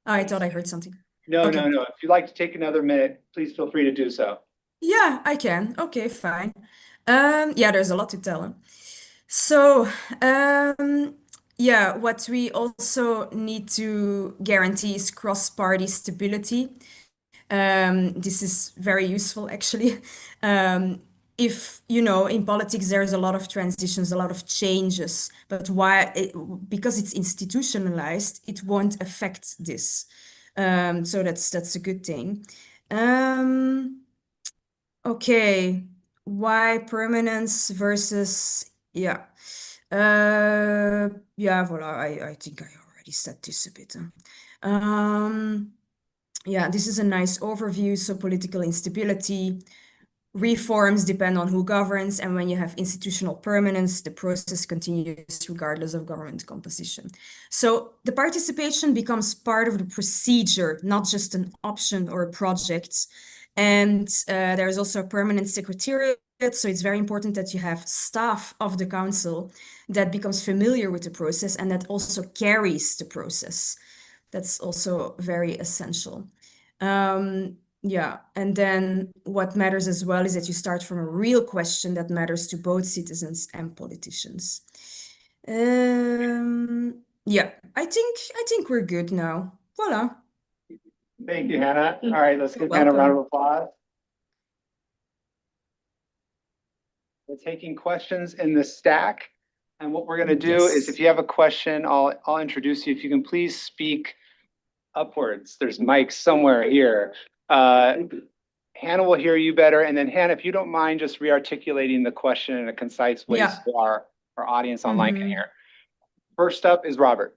Oh, I thought I heard something. No, Okay. no. If you'd like to take another minute, please feel free to do so. Yeah, I can. Okay, fine. Yeah, there's a lot to tell. Huh? So, yeah, what we also need to guarantee is cross-party stability. This is very useful, actually. If, you know, in politics, there's a lot of transitions, a lot of changes, but because it's institutionalized, it won't affect this. So that's a good thing. Okay, why permanence versus, yeah. Yeah, voilà, I think I already said this a bit. Yeah, this is a nice overview. So political instability, reforms depend on who governs, and when you have institutional permanence, the process continues regardless of government composition. So the participation becomes part of the procedure, not just an option or a project. And there is also a permanent secretariat. So it's very important that you have staff of the council that becomes familiar with the process and that also carries the process. That's also very essential. Yeah, and then what matters as well is that you start from a real question that matters to both citizens and politicians. Yeah, I think we're good now. Voila. Thank you, Hannah. All right, let's give You're Hannah a round of welcome. applause. We're taking questions in the stack. And what we're going to do is if you have a question, I'll introduce you. If you can please speak upwards. There's mics somewhere here. Hannah will hear you better. And then Hannah, if you don't mind just re-articulating the question in a concise way so our audience online can hear. First up is Robert.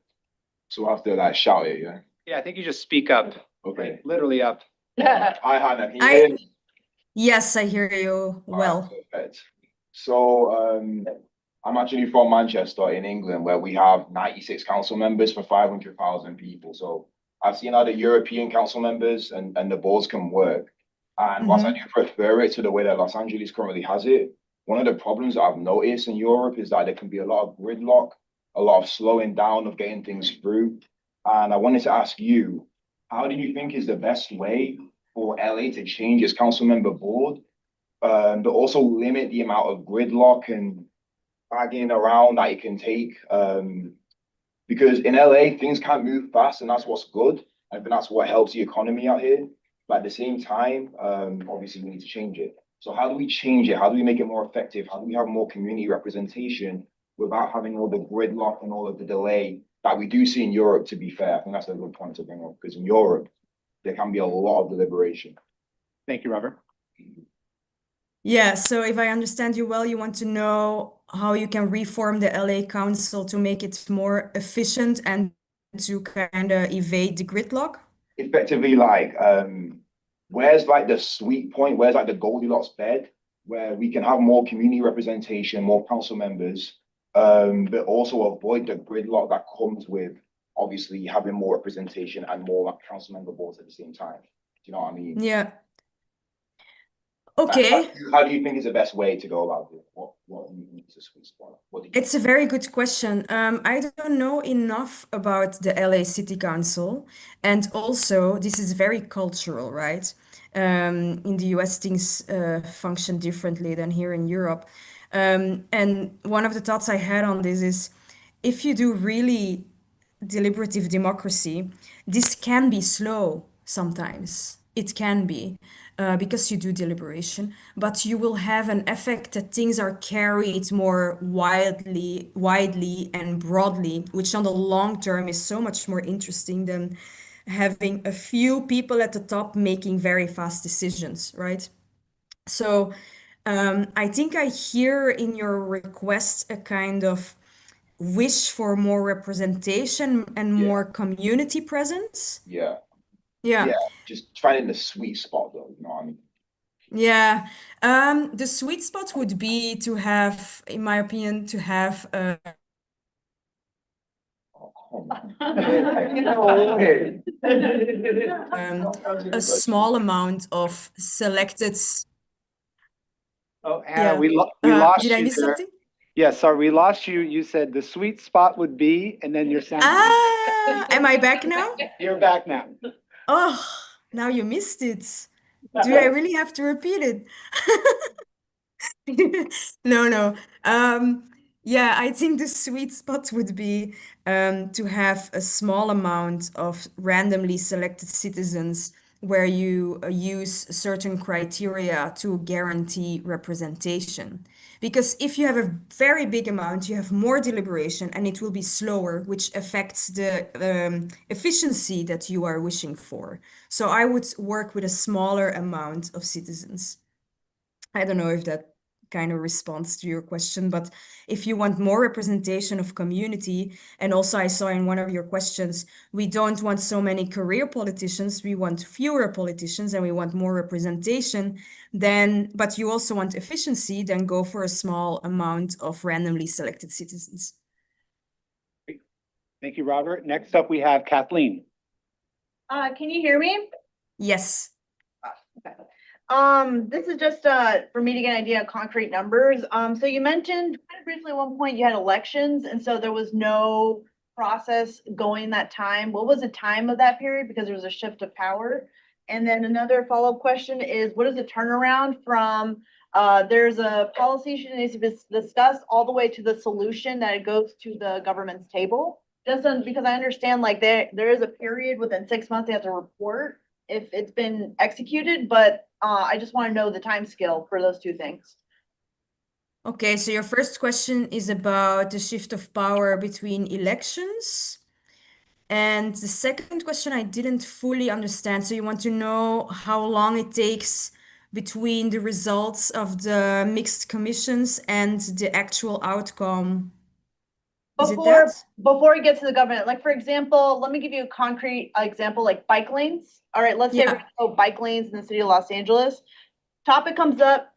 So after that, shout it, yeah? Yeah, I think you just speak up. Okay. Like, literally up. Hi, Hannah. Can you hear me? Yes, I hear you well. All right, perfect. So I'm actually from Manchester in England, where we have 96 council members for 500,000 people. So I've seen how the European council members and the boards can work. And whilst I do prefer it to the way that Los Angeles currently has it, one of the problems that I've noticed in Europe is that there can be a lot of gridlock, a lot of slowing down of getting things through. And I wanted to ask you, how do you think is the best way for LA to change its council member board, but also limit the amount of gridlock and bagging around that it can take? Because in LA, things can't move fast, and that's what's good. I think that's what helps the economy out here. But at the same time, obviously, we need to change it. So how do we change it? How do we make it more effective? How do we have more community representation without having all the gridlock and all of the delay that we do see in Europe, to be fair? I think that's a good point to bring up, because in Europe, there can be a lot of deliberation. Thank you, Robert. Yeah, so if I understand you well, you want to know how you can reform the LA Council to make it more efficient and to kind of evade the gridlock? Effectively, like, where's like the sweet point? Where's like the Goldilocks bed where we can have more community representation, more council members, but also avoid the gridlock that comes with obviously having more representation and more like, council member boards at the same time. Do you know what I mean? Yeah. How, Okay. how do you think is the best way to go about it? What do you think is a sweet spot? What do you It's a very good question. I don't know enough about the LA City Council. And also, this is very cultural, right? In the US, things function differently than here in Europe. And one of the thoughts I had on this is if you do really deliberative democracy, this can be slow sometimes. It can be because you do deliberation, but you will have an effect that things are carried more widely and broadly, which on the long term is so much more interesting than having a few people at the top making very fast decisions, right? So I think I hear in your request a kind of wish for more representation and more community presence. Yeah. Yeah. Yeah. Just finding the sweet spot though, you know what I mean? Yeah. The sweet spot would be to have, in my opinion, to have a small amount of selected. Oh, Anna, Yeah. we Did lost I you miss there. something? Yeah, sorry, we lost you. You said the sweet spot would be, and then your sound. Am I back now? You're back now. Oh, now you missed it. Do I really have to repeat it? No, no. Yeah, I think the sweet spot would be to have a small amount of randomly selected citizens where you use certain criteria to guarantee representation. Because if you have a very big amount, you have more deliberation and it will be slower, which affects the efficiency that you are wishing for. So I would work with a smaller amount of citizens. I don't know if that kind of responds to your question, but if you want more representation of community, and also I saw in one of your questions, we don't want so many career politicians, we want fewer politicians and we want more representation, then, but you also want efficiency, then go for a small amount of randomly selected citizens. Thank you, Robert. Next up, we have Kathleen. Can you hear me? Yes. Okay. This is just for me to get an idea of concrete numbers. So you mentioned kind of briefly at one point you had elections, and so there was no process going that time. What was the time of that period? Because there was a shift of power. And then another follow-up question is, what is the turnaround from there's a policy issue that needs to be discussed all the way to the solution that it goes to the government's table? Just because I understand like there is a period within 6 months they have to report if it's been executed, but I just want to know the time scale for those two things. Okay, so your first question is about the shift of power between elections. And the second question I didn't fully understand. So you want to know how long it takes between the results of the mixed commissions and the actual outcome. Is it that? Before it gets to the government, like for example, let me give you a concrete example, like bike lanes. All right, let's say we're gonna go bike lanes in the city of Los Angeles. Topic comes up,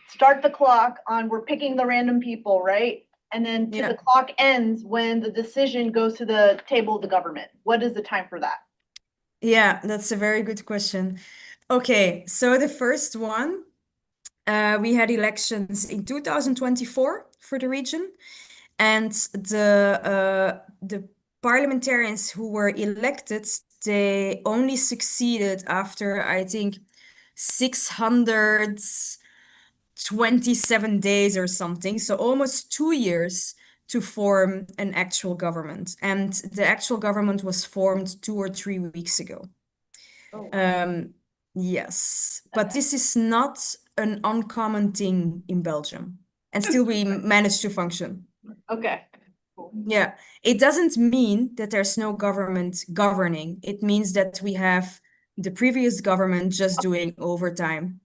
start the clock on we're picking the random people, right? And then the clock ends when the decision goes to the table of the government. What is the time for that? Yeah, that's a very good question. Okay, so the first one, we had elections in 2024 for the region. And the parliamentarians who were elected, they only succeeded after, I think, 627 days or something. So almost 2 years to form an actual government. And the actual government was formed 2 or 3 weeks ago. Yes, but this is not an uncommon thing in Belgium, and still we manage to function. Okay. Yeah, it doesn't mean that there's no government governing. It means that we have the previous government just doing overtime.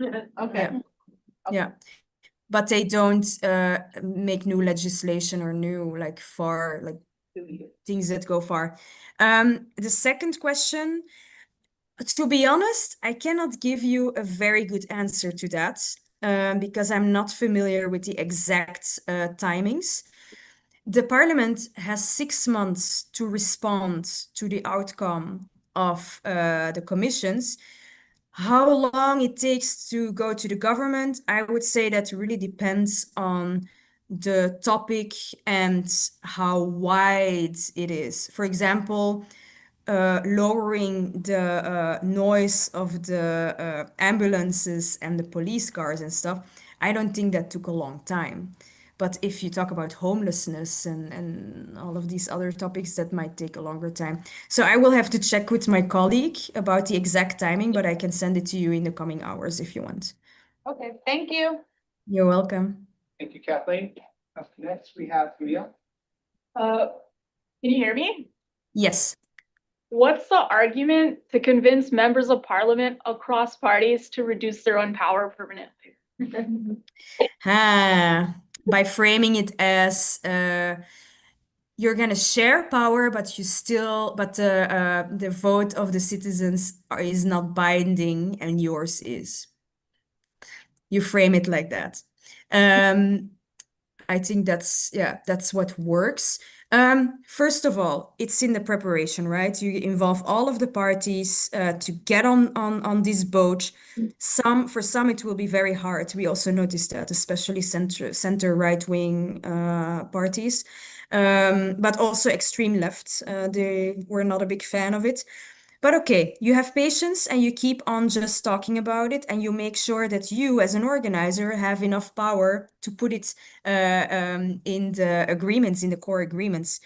Okay. Yeah, yeah. But they don't make new legislation or new like far like things that go far. The second question, to be honest, I cannot give you a very good answer to that because I'm not familiar with the exact timings. The parliament has 6 months to respond to the outcome of the commissions. How long it takes to go to the government, I would say that really depends on the topic and how wide it is. For example, lowering the noise of the ambulances and the police cars and stuff, I don't think that took a long time. But if you talk about homelessness and all of these other topics, that might take a longer time. So I will have to check with my colleague about the exact timing, but I can send it to you in the coming hours if you want. Okay, thank you. You're welcome. Thank you, Kathleen. Up next, we have Camille. Can you hear me? Yes. What's the argument to convince members of parliament across parties to reduce their own power permanently? By framing it as you're gonna share power, but the vote of the citizens is not binding and yours is. You frame it like that. I think that's what works. First of all, it's in the preparation, right? You involve all of the parties to get on this boat. For some it will be very hard. We also noticed that, especially center right-wing parties, but also extreme left. They were not a big fan of it. But okay, you have patience and you keep on just talking about it, and you make sure that you, as an organizer, have enough power to put it in the agreements, in the core agreements.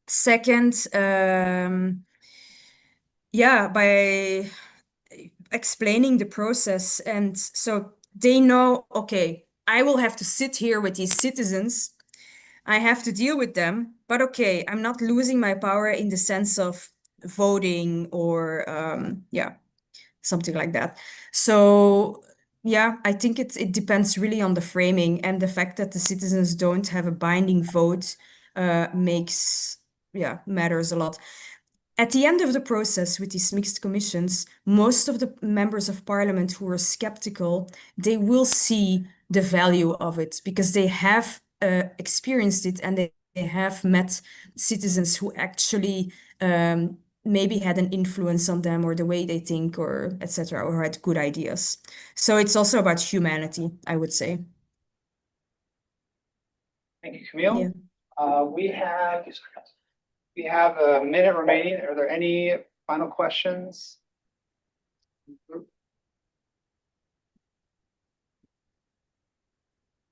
Second, by explaining the process, and so they know, okay, I will have to sit here with these citizens. I have to deal with them, but okay, I'm not losing my power in the sense of voting or something like that. So yeah, I think it depends really on the framing, and the fact that the citizens don't have a binding vote matters a lot. At the end of the process with these mixed commissions, most of the members of parliament who are skeptical, they will see the value of it because they have experienced it, and they have met citizens who actually maybe had an influence on them or the way they think or etc., or had good ideas. So it's also about humanity, I would say. Thank you, Camille. We have a minute remaining. Are there any final questions?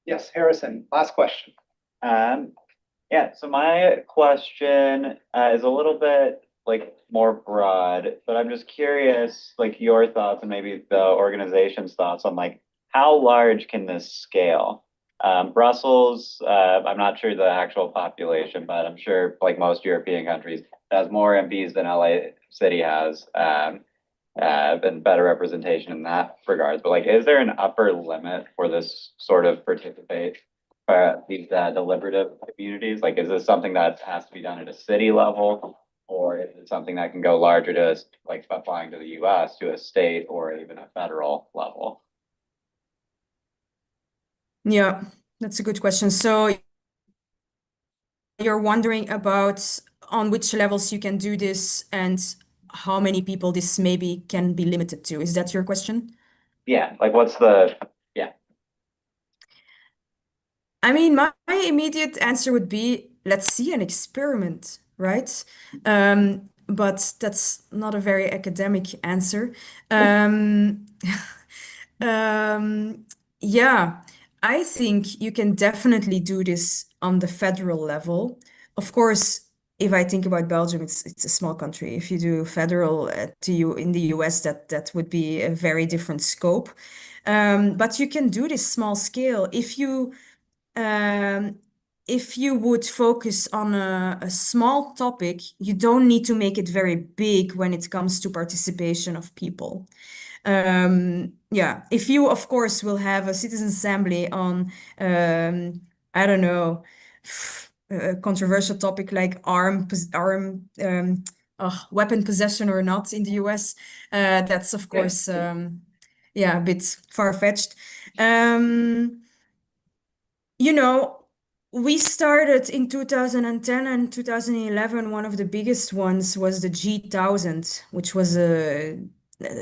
Yes, Harrison, last question. Yeah, so my question is a little bit like more broad, but I'm just curious, like your thoughts and maybe the organization's thoughts on like how large can this scale? Brussels, I'm not sure the actual population, but I'm sure like most European countries, it has more MPs than LA City has, and better representation in that regards. But like, is there an upper limit for this sort of these deliberative communities? Like, is this something that has to be done at a city level, or is it something that can go larger to like applying to the US to a state or even a federal level? Yeah, that's a good question. So you're wondering about on which levels you can do this and how many people this maybe can be limited to. Is that your question? Yeah, like what's the, yeah. I mean, my immediate answer would be, let's see an experiment, right? But that's not a very academic answer. Yeah, I think you can definitely do this on the federal level. Of course, if I think about Belgium, it's a small country. If you do federal to you in the US, that would be a very different scope. But you can do this small scale um, if you would focus on a small topic. You don't need to make it very big when it comes to participation of people. Yeah, if you, of course, will have a citizen assembly on, I don't know, a controversial topic like weapon possession or not in the US, that's of course, yeah, a bit far-fetched. You know, we started in 2010 and 2011. One of the biggest ones was the G1000, which was a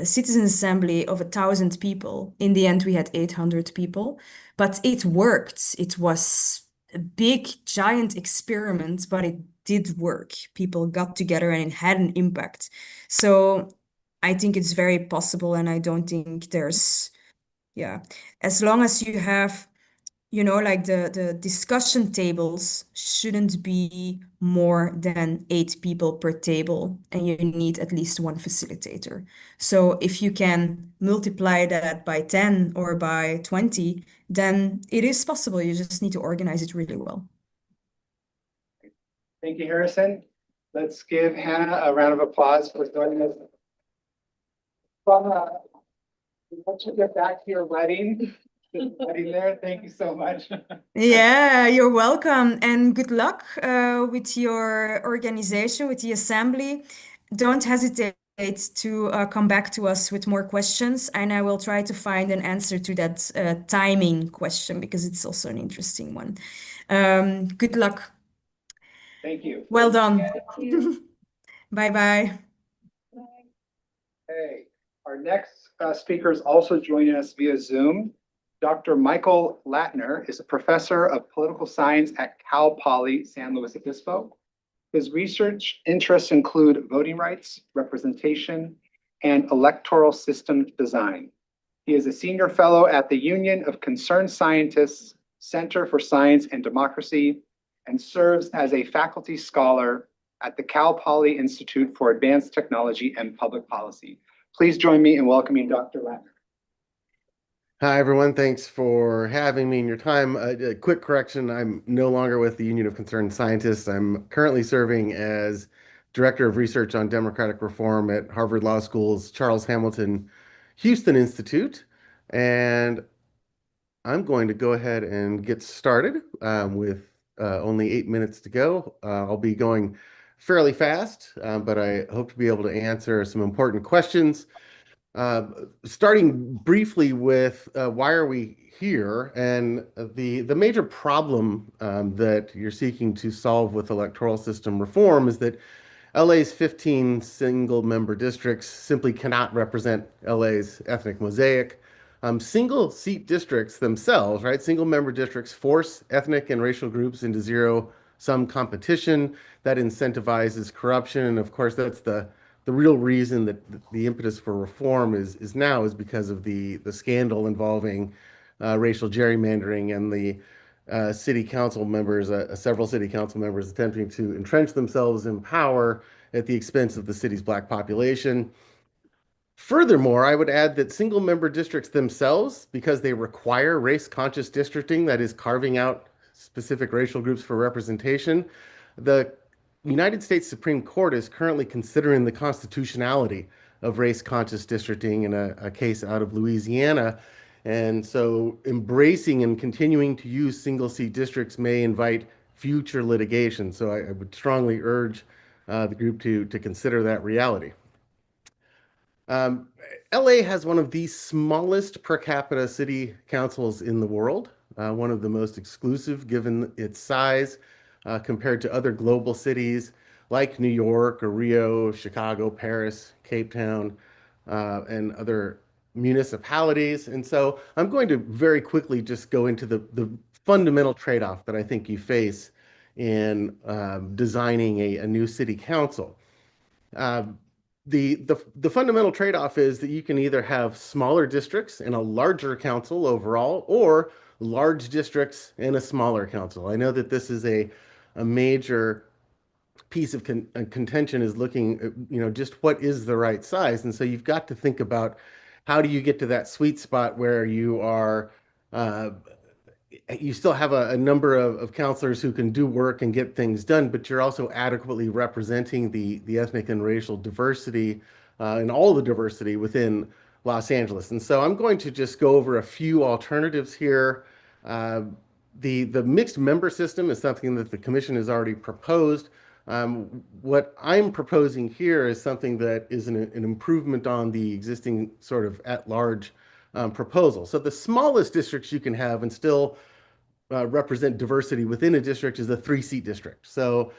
citizen assembly of 1,000 people. In the end, we had 800 people, but it worked. It was a big, giant experiment, but it did work. People got together and it had an impact. So I think it's very possible, and I don't think yeah, as long as you have, like the discussion tables shouldn't be more than 8 people per table, and you need at least one facilitator. So if you can multiply that by 10 or by 20, then it is possible. You just need to organize it really well. Thank you, Harrison. Let's give Hannah a round of applause for joining us. Once you get back to your wedding, there. Thank you so much. Yeah, you're welcome, and good luck with your organization, with the assembly. Don't hesitate to come back to us with more questions, and I will try to find an answer to that timing question, because it's also an interesting one. Good luck. Thank you. Well done. Bye-bye. Okay, our next speaker is also joining us via Zoom. Dr. Michael Latner is a professor of political science at Cal Poly San Luis Obispo. His research interests include voting rights, representation, and electoral system design. He is a senior fellow at the Union of Concerned Scientists Center for Science and Democracy and serves as a faculty scholar at the Cal Poly Institute for Advanced Technology and Public Policy. Please join me in welcoming Dr. Latner. Hi, everyone. Thanks for having me and your time. A quick correction. I'm no longer with the Union of Concerned Scientists. I'm currently serving as Director of Research on Democratic Reform at Harvard Law School's Charles Hamilton Houston Institute. And I'm going to go ahead and get started with only 8 minutes to go. I'll be going fairly fast, but I hope to be able to answer some important questions. Starting briefly with why are we here, and the major problem that you're seeking to solve with electoral system reform is that LA's 15 single-member districts simply cannot represent LA's ethnic mosaic. Single seat districts themselves, right? Single member districts force ethnic and racial groups into zero-sum competition that incentivizes corruption. And of course, that's the real reason that the impetus for reform is now is because of the scandal involving racial gerrymandering and the city council members, several city council members attempting to entrench themselves in power at the expense of the city's Black population. Furthermore, I would add that single member districts themselves, because they require race conscious districting, that is carving out specific racial groups for representation, the United States Supreme Court is currently considering the constitutionality of race conscious districting in a case out of Louisiana. And so embracing and continuing to use single seat districts may invite future litigation. So I would strongly urge the group to consider that reality. LA has one of the smallest per capita city councils in the world, one of the most exclusive given its size compared to other global cities like New York or Rio, Chicago, Paris, Cape Town, and other municipalities. And so I'm going to very quickly just go into the fundamental trade-off that I think you face in designing a new city council. The fundamental trade-off is that you can either have smaller districts and a larger council overall, or large districts and a smaller council. I know that this is a major piece of contention is looking at, just what is the right size. And so you've got to think about how do you get to that sweet spot where you are, you still have a number of counselors who can do work and get things done, but you're also adequately representing the ethnic and racial diversity and all the diversity within Los Angeles. And so I'm going to just go over a few alternatives here. The mixed member system is something that the commission has already proposed. What I'm proposing here is something that is an improvement on the existing sort of at-large proposal. So the smallest districts you can have and still represent diversity within a district is a 3-seat district. So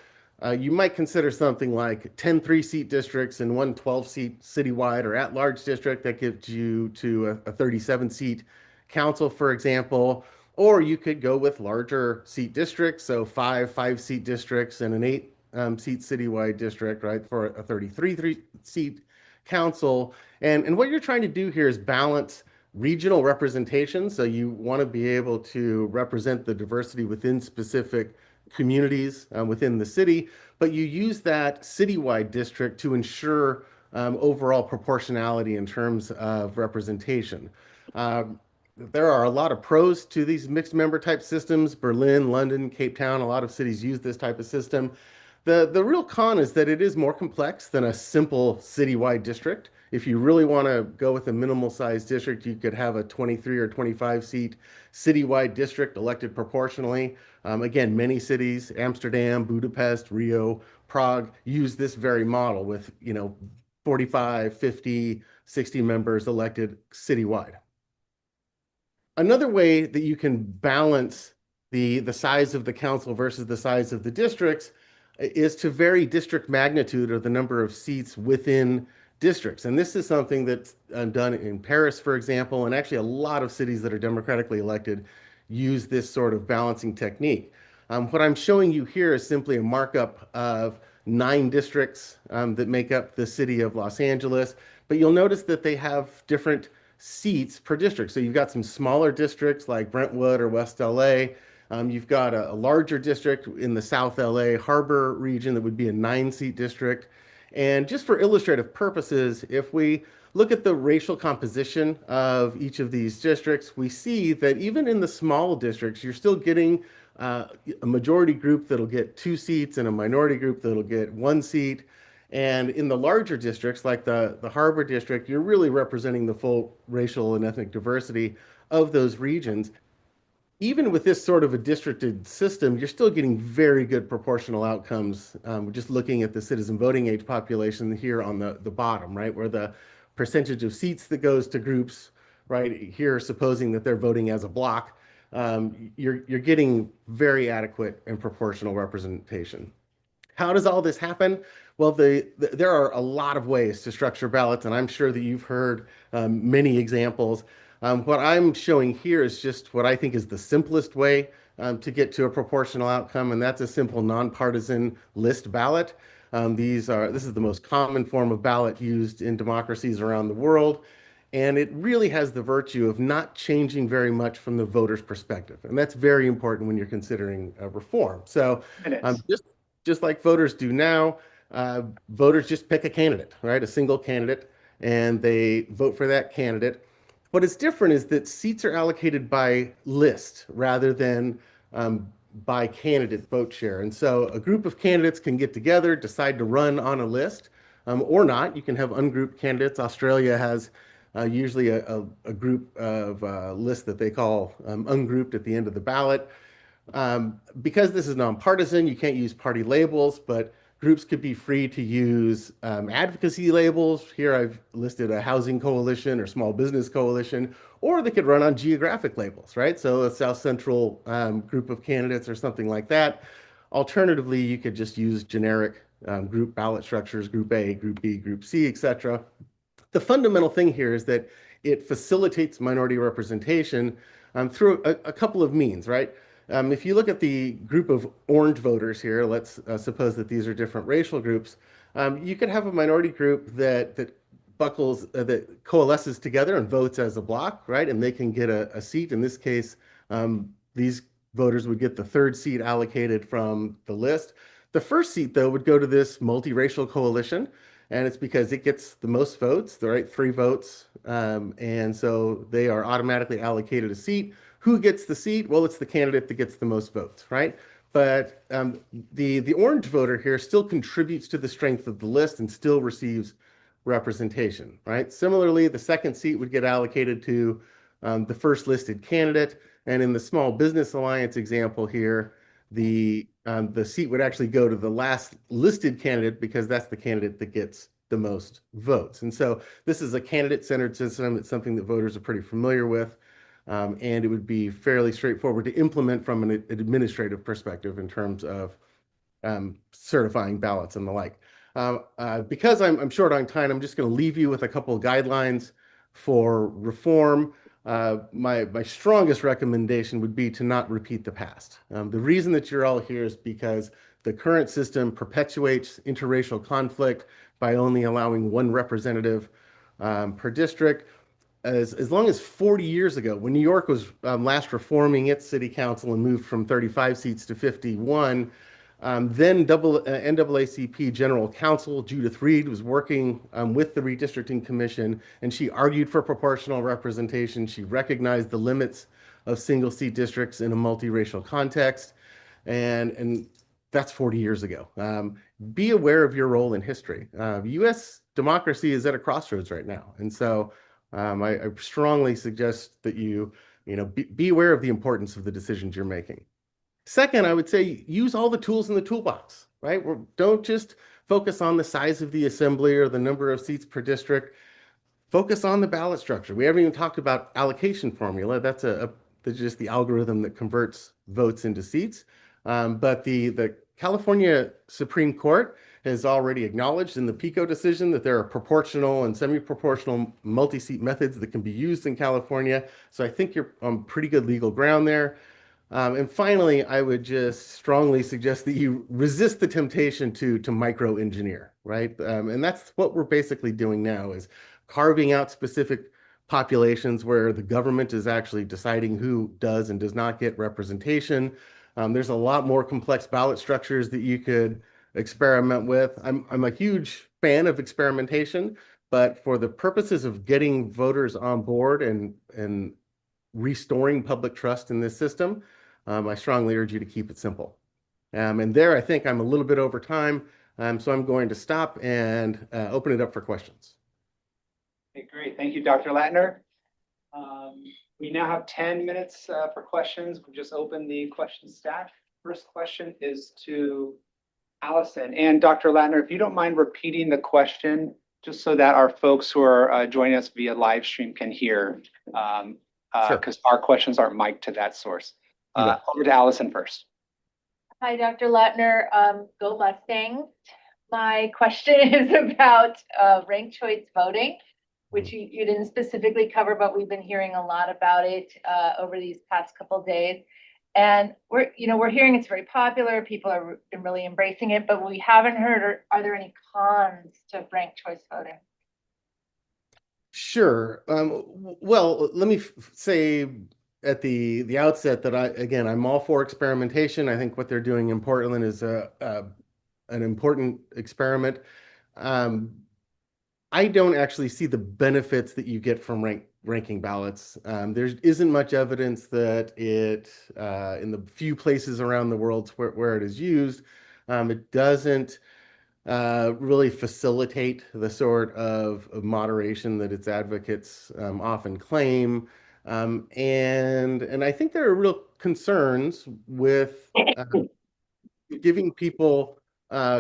you might consider something like 10 3-seat districts and one 12-seat citywide or at-large district that gives you to a 37-seat council, for example. Or you could go with larger seat districts, so 5 seat districts and an 8-seat citywide district, right, for a 33-seat council. And what you're trying to do here is balance regional representation. So you want to be able to represent the diversity within specific communities within the city, but you use that citywide district to ensure overall proportionality in terms of representation. There are a lot of pros to these mixed member type systems. Berlin, London, Cape Town, a lot of cities use this type of system. The real con is that it is more complex than a simple citywide district. If you really want to go with a minimal sized district, you could have a 23 or 25 seat citywide district elected proportionally. Again, many cities, Amsterdam, Budapest, Rio, Prague, use this very model with, 45, 50, 60 members elected citywide. Another way that you can balance the size of the council versus the size of the districts is to vary district magnitude or the number of seats within districts. And this is something that's done in Paris, for example, and actually a lot of cities that are democratically elected use this sort of balancing technique. What I'm showing you here is simply a markup of 9 districts that make up the city of Los Angeles, but you'll notice that they have different seats per district. So you've got some smaller districts like Brentwood or West LA. You've got a larger district in the South LA Harbor region that would be a 9-seat district. And just for illustrative purposes, if we look at the racial composition of each of these districts, we see that even in the small districts, you're still getting a majority group that'll get 2 seats and a minority group that'll get 1 seat. And in the larger districts, like the Harbor District, you're really representing the full racial and ethnic diversity of those regions. Even with this sort of a districted system, you're still getting very good proportional outcomes. Just looking at the citizen voting age population here on the bottom, right, where the percentage of seats that goes to groups, right, here, supposing that they're voting as a block, you're getting very adequate and proportional representation. How does all this happen? Well, there are a lot of ways to structure ballots, and I'm sure that you've heard many examples. What I'm showing here is just what I think is the simplest way to get to a proportional outcome, and that's a simple nonpartisan list ballot. This is the most common form of ballot used in democracies around the world, and it really has the virtue of not changing very much from the voter's perspective, and that's very important when you're considering reform. So just like voters do now, voters just pick a candidate, right? A single candidate, and they vote for that candidate. What is different is that seats are allocated by list rather than by candidate vote share. And so a group of candidates can get together, decide to run on a list, or not. You can have ungrouped candidates. Australia has usually a group of lists that they call ungrouped at the end of the ballot. Because this is nonpartisan, you can't use party labels, but groups could be free to use advocacy labels. Here I've listed a housing coalition or small business coalition, or they could run on geographic labels, right? So a South Central group of candidates or something like that. Alternatively, you could just use generic group ballot structures, Group A, Group B, Group C, etc. The fundamental thing here is that it facilitates minority representation through a couple of means, right? If you look at the group of orange voters here, let's suppose that these are different racial groups, you could have a minority group that coalesces together and votes as a block, right? And they can get a seat. In this case, these voters would get the 3rd seat allocated from the list. The first seat, though, would go to this multiracial coalition, and it's because it gets the most votes, the right 3 votes, and so they are automatically allocated a seat. Who gets the seat? Well, it's the candidate that gets the most votes, right? But the orange voter here still contributes to the strength of the list and still receives representation, right? Similarly, the second seat would get allocated to the first listed candidate, and in the Small Business Alliance example here, the seat would actually go to the last listed candidate because that's the candidate that gets the most votes. And so this is a candidate-centered system. It's something that voters are pretty familiar with, and it would be fairly straightforward to implement from an administrative perspective in terms of certifying ballots and the like. Because I'm short on time, I'm just going to leave you with a couple of guidelines for reform. My strongest recommendation would be to not repeat the past. The reason that you're all here is because the current system perpetuates interracial conflict by only allowing one representative per district. As long as 40 years ago, when New York was last reforming its city council and moved from 35 seats to 51, then NAACP General Counsel Judith Reed was working with the Redistricting Commission, and she argued for proportional representation. She recognized the limits of single seat districts in a multiracial context, and that's 40 years ago. Be aware of your role in history. U.S. democracy is at a crossroads right now, and so I strongly suggest that you be aware of the importance of the decisions you're making. Second, I would say use all the tools in the toolbox, right? Don't just focus on the size of the assembly or the number of seats per district. Focus on the ballot structure. We haven't even talked about allocation formula. That's just the algorithm that converts votes into seats. But the California Supreme Court has already acknowledged in the PICO decision that there are proportional and semi-proportional multi-seat methods that can be used in California. So I think you're on pretty good legal ground there. And finally, I would just strongly suggest that you resist the temptation to micro-engineer, right? And that's what we're basically doing now is carving out specific populations where the government is actually deciding who does and does not get representation. There's a lot more complex ballot structures that you could experiment with. I'm a huge fan of experimentation, but for the purposes of getting voters on board and restoring public trust in this system, I strongly urge you to keep it simple. And there, I think I'm a little bit over time, so I'm going to stop and open it up for questions. Okay, great. Thank you, Dr. Latner. We now have 10 minutes for questions. We just opened the question stack. First question is to Allison. And Dr. Latner, if you don't mind repeating the question, just so that our folks who are joining us via live stream can hear, because our questions aren't mic'd to that source. Over to Allison first. Hi, Dr. Latner. Go Mustang. My question is about ranked choice voting, which you didn't specifically cover, but we've been hearing a lot about it over these past couple of days. And we're hearing it's very popular. People are really embracing it, but we haven't heard, are there any cons to ranked choice voting? Sure. Well, let me say at the outset that I'm all for experimentation. I think what they're doing in Portland is an important experiment. I don't actually see the benefits that you get from ranking ballots. There isn't much evidence that it, in the few places around the world where it is used, it doesn't really facilitate the sort of moderation that its advocates often claim. And I think there are real concerns with giving people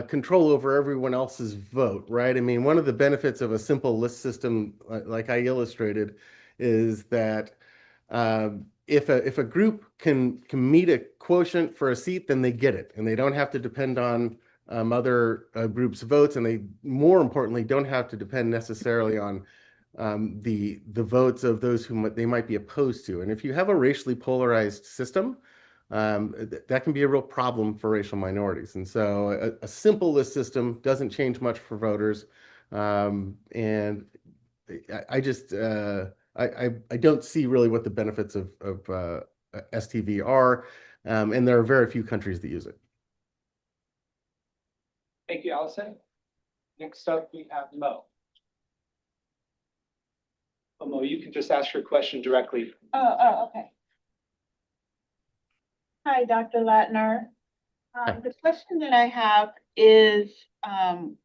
control over everyone else's vote, right? I mean, one of the benefits of a simple list system, like I illustrated, is that if a group can meet a quotient for a seat, then they get it, and they don't have to depend on other groups' votes, and they, more importantly, don't have to depend necessarily on the votes of those who they might be opposed to. And if you have a racially polarized system, that can be a real problem for racial minorities. And so a simple list system doesn't change much for voters. And I just, I don't see really what the benefits of STV are. And there are very few countries that use it. Thank you, Allison. Next up, we have Mo. Mo, you can just ask your question directly. Okay. Hi, Dr. Latner. The question that I have is, on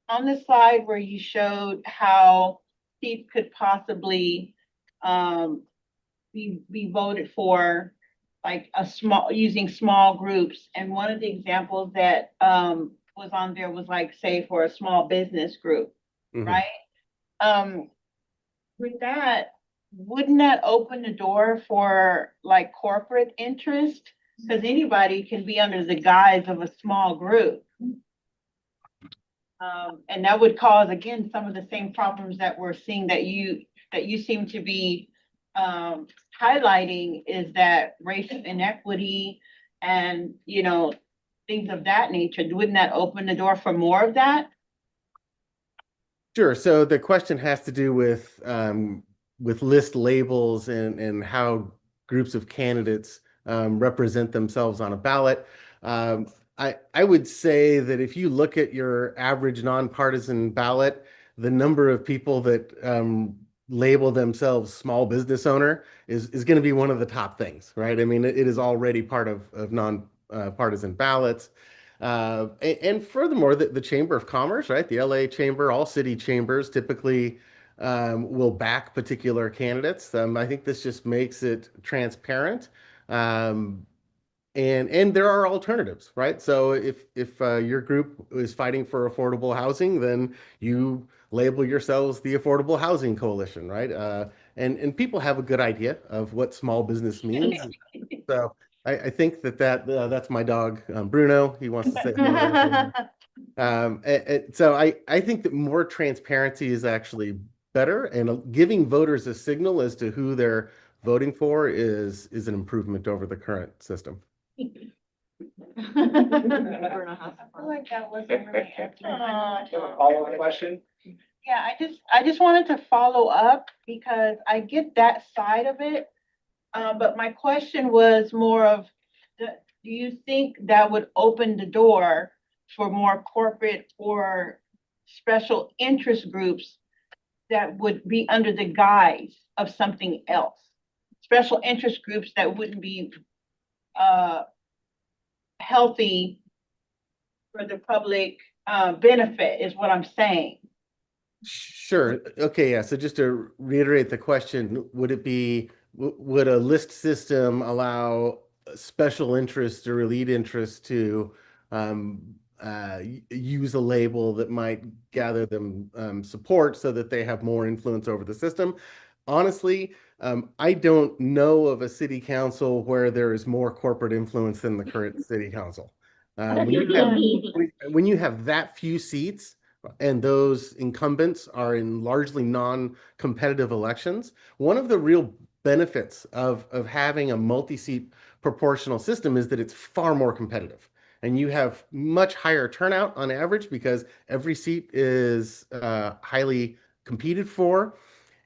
the slide where you showed how seats could possibly, be voted for, like using small groups. And one of the examples that, was on there was like, say, for a small business group, right? With that, wouldn't that open the door for like corporate interest? Because anybody can be under the guise of a small group. And that would cause, again, some of the same problems that we're seeing that you seem to be highlighting, is that racial inequity and, things of that nature. Wouldn't that open the door for more of that? Sure. So the question has to do with list labels and how groups of candidates represent themselves on a ballot. I would say that if you look at your average nonpartisan ballot, the number of people that label themselves small business owner is going to be one of the top things, right? I mean, it is already part of non-partisan ballots. And furthermore, the Chamber of Commerce, right? The LA Chamber, all city chambers typically will back particular candidates. I think this just makes it transparent. And there are alternatives, right? So if your group is fighting for affordable housing, then you label yourselves the Affordable Housing Coalition, right? And people have a good idea of what small business means. So I think that's my dog, Bruno. He wants to say hello. So I think that more transparency is actually better, and giving voters a signal as to who they're voting for is an improvement over the current system. Follow-up question? Yeah, I just wanted to follow up because I get that side of it. But my question was more of, do you think that would open the door for more corporate or special interest groups that would be under the guise of something else? Special interest groups that wouldn't be healthy for the public benefit is what I'm saying. Sure. Okay. Yeah. So just to reiterate the question, would a list system allow special interests or elite interests to use a label that might gather them support so that they have more influence over the system? Honestly, I don't know of a city council where there is more corporate influence than the current city council. When you have that few seats, and those incumbents are in largely non-competitive elections, one of the real benefits of having a multi-seat proportional system is that it's far more competitive. And you have much higher turnout on average because every seat is highly competed for.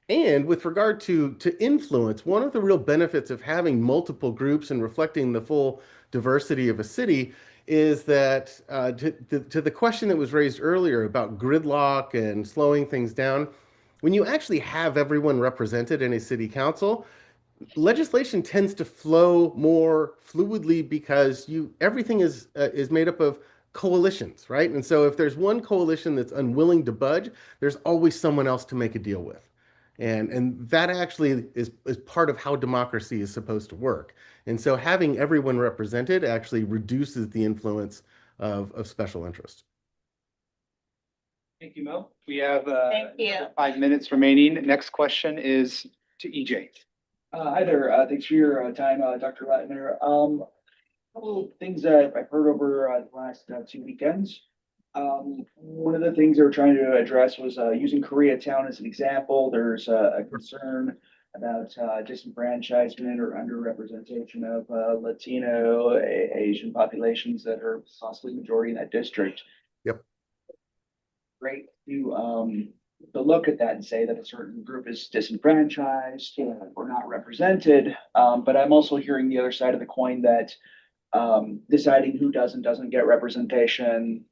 And with regard to influence, one of the real benefits of having multiple groups and reflecting the full diversity of a city is that to the question that was raised earlier about gridlock and slowing things down, when you actually have everyone represented in a city council, legislation tends to flow more fluidly because everything is made up of coalitions, right? And so if there's one coalition that's unwilling to budge, there's always someone else to make a deal with. And that actually is part of how democracy is supposed to work. And so having everyone represented actually reduces the influence of special interest. Thank you, Mo. We have 5 minutes remaining. Next question is to EJ. Hi there. Thanks for your time, Dr. Latner. A couple of things that I've heard over the last 2 weekends. One of the things they were trying to address was using Koreatown as an example. There's a concern about disenfranchisement or underrepresentation of Latino, Asian populations that are possibly majority in that district. Yep. Great to look at that and say that a certain group is disenfranchised or not represented. But I'm also hearing the other side of the coin that deciding who does and doesn't get representation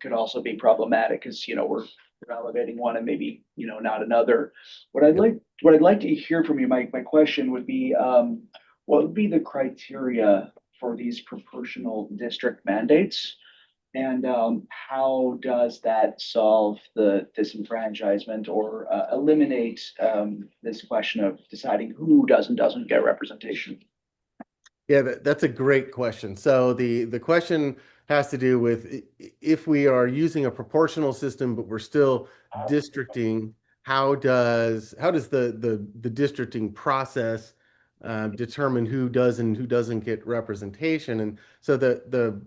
could also be problematic because, we're elevating one and maybe, not another. What I'd like to hear from you, my question would be, what would be the criteria for these proportional district mandates? And how does that solve the disenfranchisement or eliminate this question of deciding who does and doesn't get representation? Yeah, that's a great question. So the question has to do with if we are using a proportional system, but we're still districting, how does the districting process determine who does and who doesn't get representation? And so the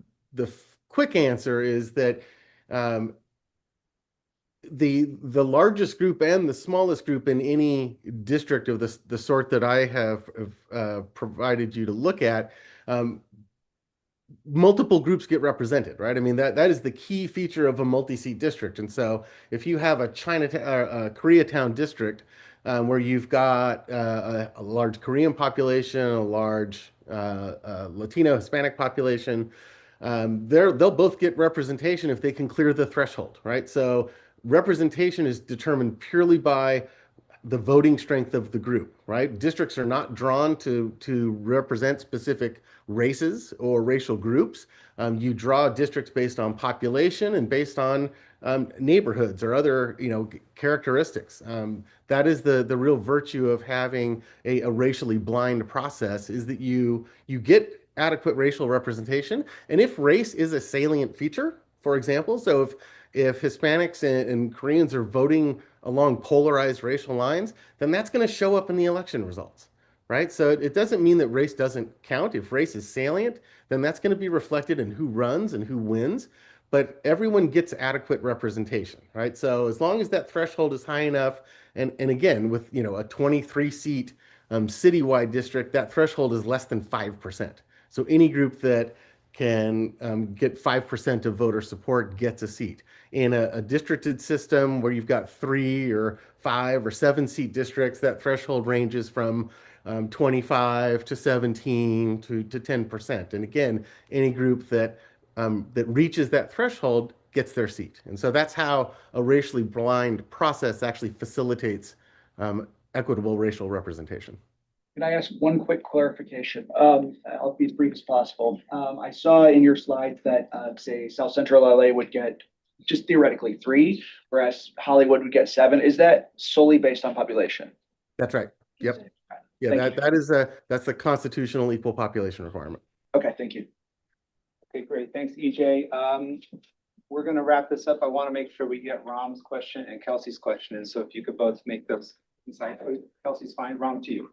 quick answer is that um, the largest group and the smallest group in any district of the sort that I have provided you to look at, multiple groups get represented, right? I mean, that is the key feature of a multi-seat district. And so if you have a Chinatown, a Koreatown district, where you've got a large Korean population, a large Latino Hispanic population, they'll both get representation if they can clear the threshold, right? So representation is determined purely by the voting strength of the group, right? Districts are not drawn to represent specific races or racial groups. You draw districts based on population and based on neighborhoods or other, characteristics. That is the real virtue of having a racially blind process, is that you get adequate racial representation. And if race is a salient feature, for example, so if Hispanics and Koreans are voting along polarized racial lines, then that's going to show up in the election results, right? So it doesn't mean that race doesn't count. If race is salient, then that's going to be reflected in who runs and who wins. But everyone gets adequate representation, right? So as long as that threshold is high enough, and again, with a 23-seat citywide district, that threshold is less than 5%. So any group that can get 5% of voter support gets a seat. In a districted system where you've got 3 or 5 or 7-seat districts, that threshold ranges from 25 to 17 to 10%. And again, any group that reaches that threshold gets their seat. And so that's how a racially blind process actually facilitates equitable racial representation. Can I ask one quick clarification? I'll be as brief as possible. I saw in your slides that, say, South Central LA would get just theoretically 3, whereas Hollywood would get 7. Is that solely based on population? That's right. Yep. Yeah, Thank you. that's the constitutional equal population requirement. Okay, thank you. Okay, great. Thanks, EJ. We're going to wrap this up. I want to make sure we get Ram's question and Kelsey's question. And so if you could both make those insightful. Kelsey's fine. Ram, to you.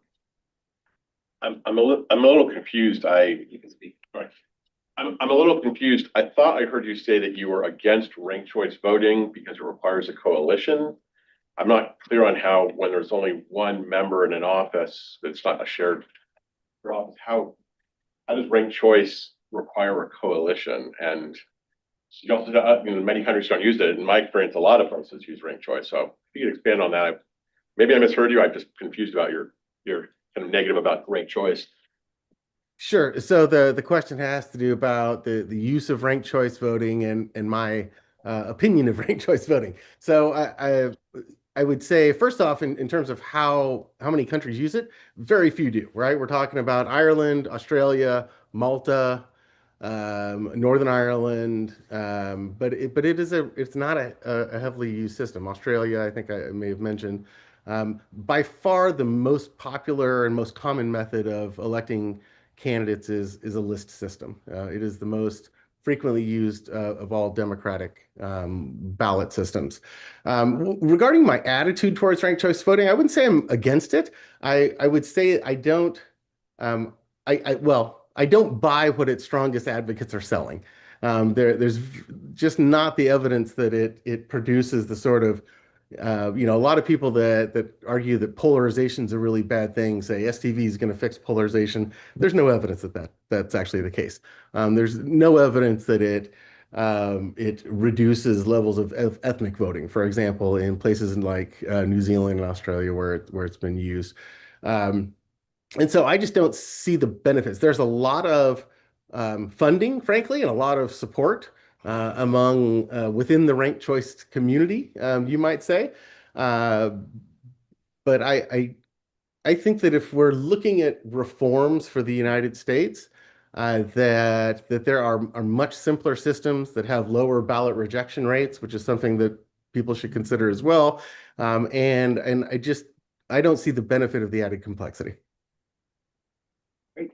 I'm a little confused. You can speak. Right. I'm a little confused. I thought I heard you say that you were against ranked choice voting because it requires a coalition. I'm not clear on how, when there's only one member in an office, it's not a shared office, how does ranked choice require a coalition? And you also, many countries don't use it. In my experience, a lot of places use ranked choice. So if you could expand on that, maybe I misheard you. I'm just confused about your kind of negative about ranked choice. Sure. So the question has to do about the use of ranked choice voting and my opinion of ranked choice voting. So I would say, first off, in terms of how many countries use it, very few do, right? We're talking about Ireland, Australia, Malta, Northern Ireland, but it's not a heavily used system. Australia, I think I may have mentioned. By far, the most popular and most common method of electing candidates is a list system. It is the most frequently used of all democratic ballot systems. Regarding my attitude towards ranked choice voting, I wouldn't say I'm against it. I would say I don't. I don't buy what its strongest advocates are selling. There's just not the evidence that it produces the sort of a lot of people that argue that polarization is a really bad thing, say STV is going to fix polarization. There's no evidence that's actually the case. There's no evidence that it reduces levels of ethnic voting, for example, in places like New Zealand and Australia where it's been used. And so I just don't see the benefits. There's a lot of funding, frankly, and a lot of support among within the ranked choice community, you might say. But I think that if we're looking at reforms for the United States, that there are much simpler systems that have lower ballot rejection rates, which is something that people should consider as well. And I don't see the benefit of the added complexity. Great.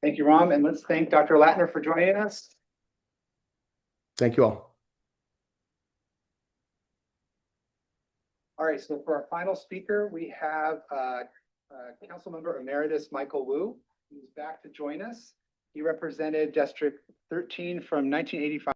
Thank you, Ram. And let's thank Dr. Latner for joining us. Thank you all. All right, so for our final speaker, we have Councilmember Emeritus Michael Wu, who's back to join us. He represented District 13 from 1985.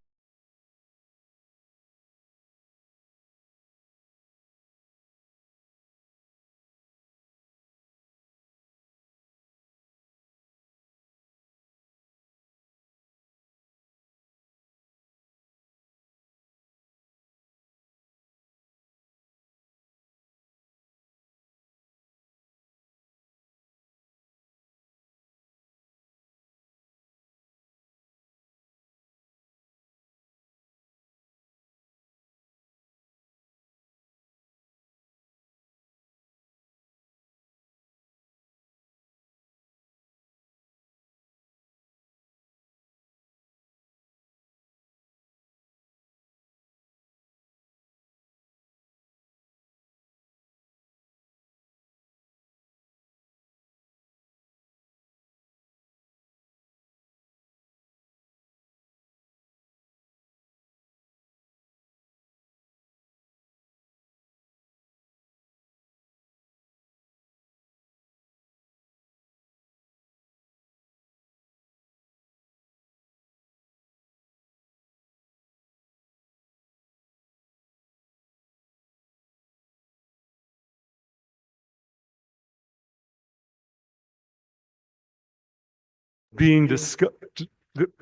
Being discussed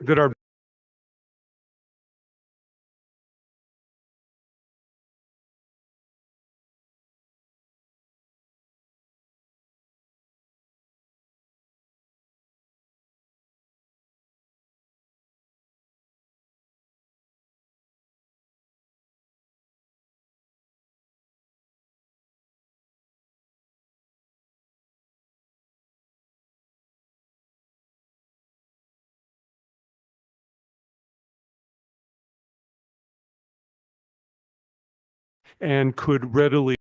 that are and could readily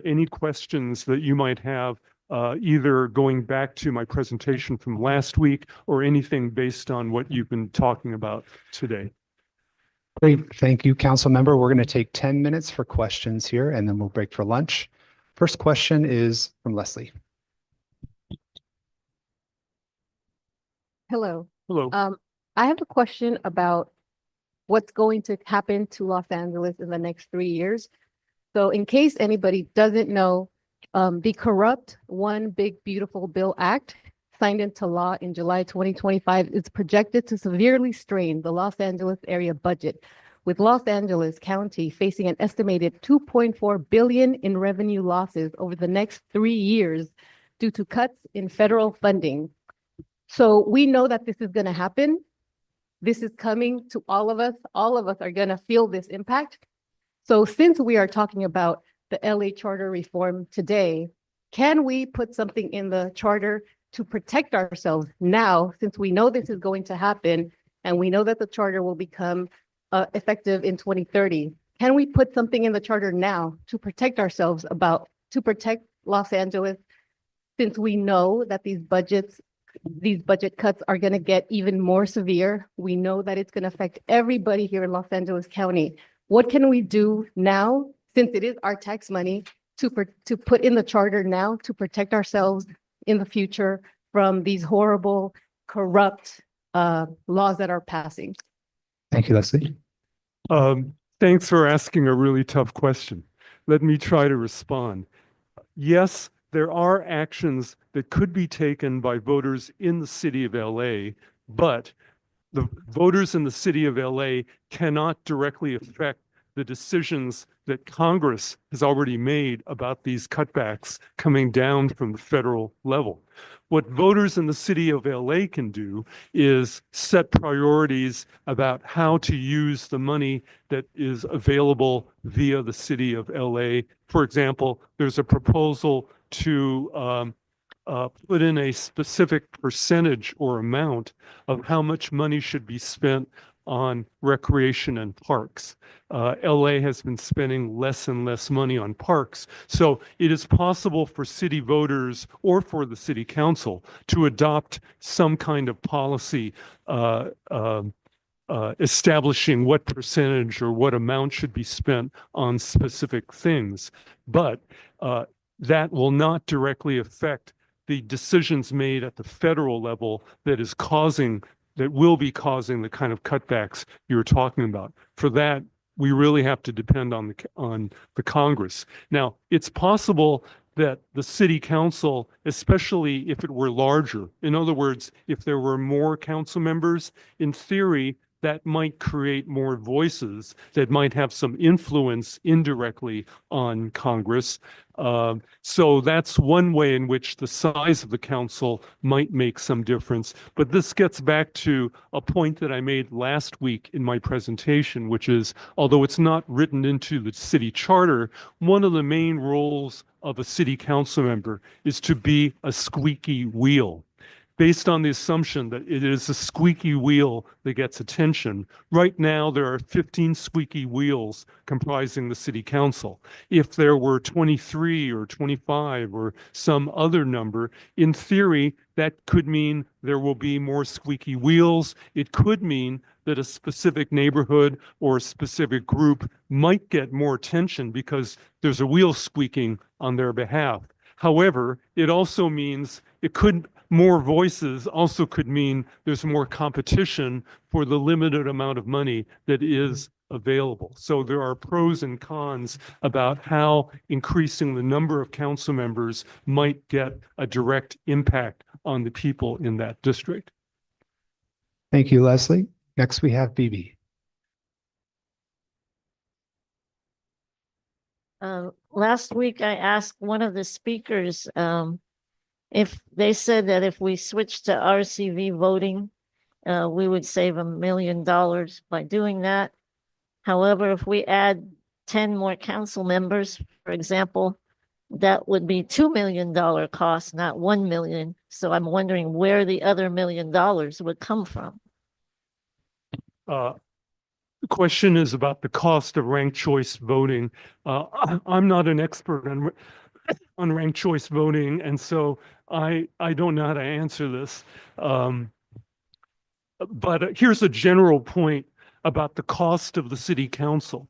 any questions that you might have, either going back to my presentation from last week or anything based on what you've been talking about today. Great. Thank you, council member. We're going to take 10 minutes for questions here and then we'll break for lunch. First question is from Leslie. Hello. Hello. I have a question about what's going to happen to Los Angeles in the next 3 years. So in case anybody doesn't know, The Corrupt One Big Beautiful Bill Act, signed into law in July 2025, is projected to severely strain the Los Angeles area budget, with Los Angeles County facing an estimated 2.4 billion in revenue losses over the next 3 years due to cuts in federal funding. So we know that this is going to happen. This is coming to all of us. All of us are going to feel this impact. So since we are talking about the LA charter reform today, can we put something in the charter to protect ourselves now, since we know this is going to happen and we know that the charter will become effective in 2030? Can we put something in the charter now to protect ourselves to protect Los Angeles, since we know that these budget cuts are going to get even more severe? We know that it's going to affect everybody here in Los Angeles County. What can we do now, since it is our tax money, to put in the charter now to protect ourselves in the future from these horrible, corrupt laws that are passing? Thank you, Leslie. Thanks for asking a really tough question. Let me try to respond. Yes, there are actions that could be taken by voters in the city of LA, but the voters in the city of LA cannot directly affect the decisions that Congress has already made about these cutbacks coming down from the federal level. What voters in the city of LA can do is set priorities about how to use the money that is available via the city of LA. For example, there's a proposal to put in a specific percentage or amount of how much money should be spent on recreation and parks. LA has been spending less and less money on parks. So it is possible for city voters or for the city council to adopt some kind of policy establishing what percentage or what amount should be spent on specific things. But that will not directly affect the decisions made at the federal level that will be causing the kind of cutbacks you're talking about. For that, we really have to depend on the Congress. Now, it's possible that the city council, especially if it were larger, in other words, if there were more council members, in theory, that might create more voices that might have some influence indirectly on Congress. So that's one way in which the size of the council might make some difference. But this gets back to a point that I made last week in my presentation, which is, although it's not written into the city charter, one of the main roles of a city council member is to be a squeaky wheel. Based on the assumption that it is a squeaky wheel that gets attention. Right now, there are 15 squeaky wheels comprising the city council. If there were 23 or 25 or some other number, in theory, that could mean there will be more squeaky wheels. It could mean that a specific neighborhood or a specific group might get more attention because there's a wheel squeaking on their behalf. However, it also means more voices also could mean there's more competition for the limited amount of money that is available. So there are pros and cons about how increasing the number of council members might get a direct impact on the people in that district. Thank you, Leslie. Next, we have Bibi. Last week, I asked one of the speakers if they said that if we switched to RCV voting, we would save $1 million by doing that. However, if we add 10 more council members, for example, that would be $2 million cost, not $1 million. So I'm wondering where the other $1 million would come from. The question is about the cost of ranked choice voting. I'm not an expert on ranked choice voting, and so I don't know how to answer this. But here's a general point about the cost of the city council.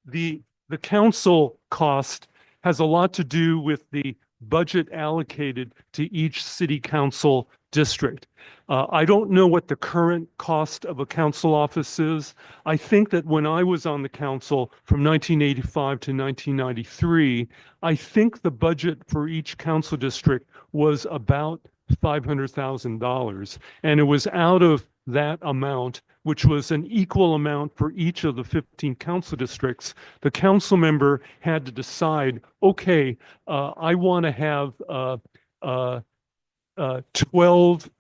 The council cost has a lot to do with the budget allocated to each city council district. I don't know what the current cost of a council office is. I think that when I was on the council from 1985 to 1993, I think the budget for each council district was about $500,000. And it was out of that amount, which was an equal amount for each of the 15 council districts. The council member had to decide, okay, I want to have 12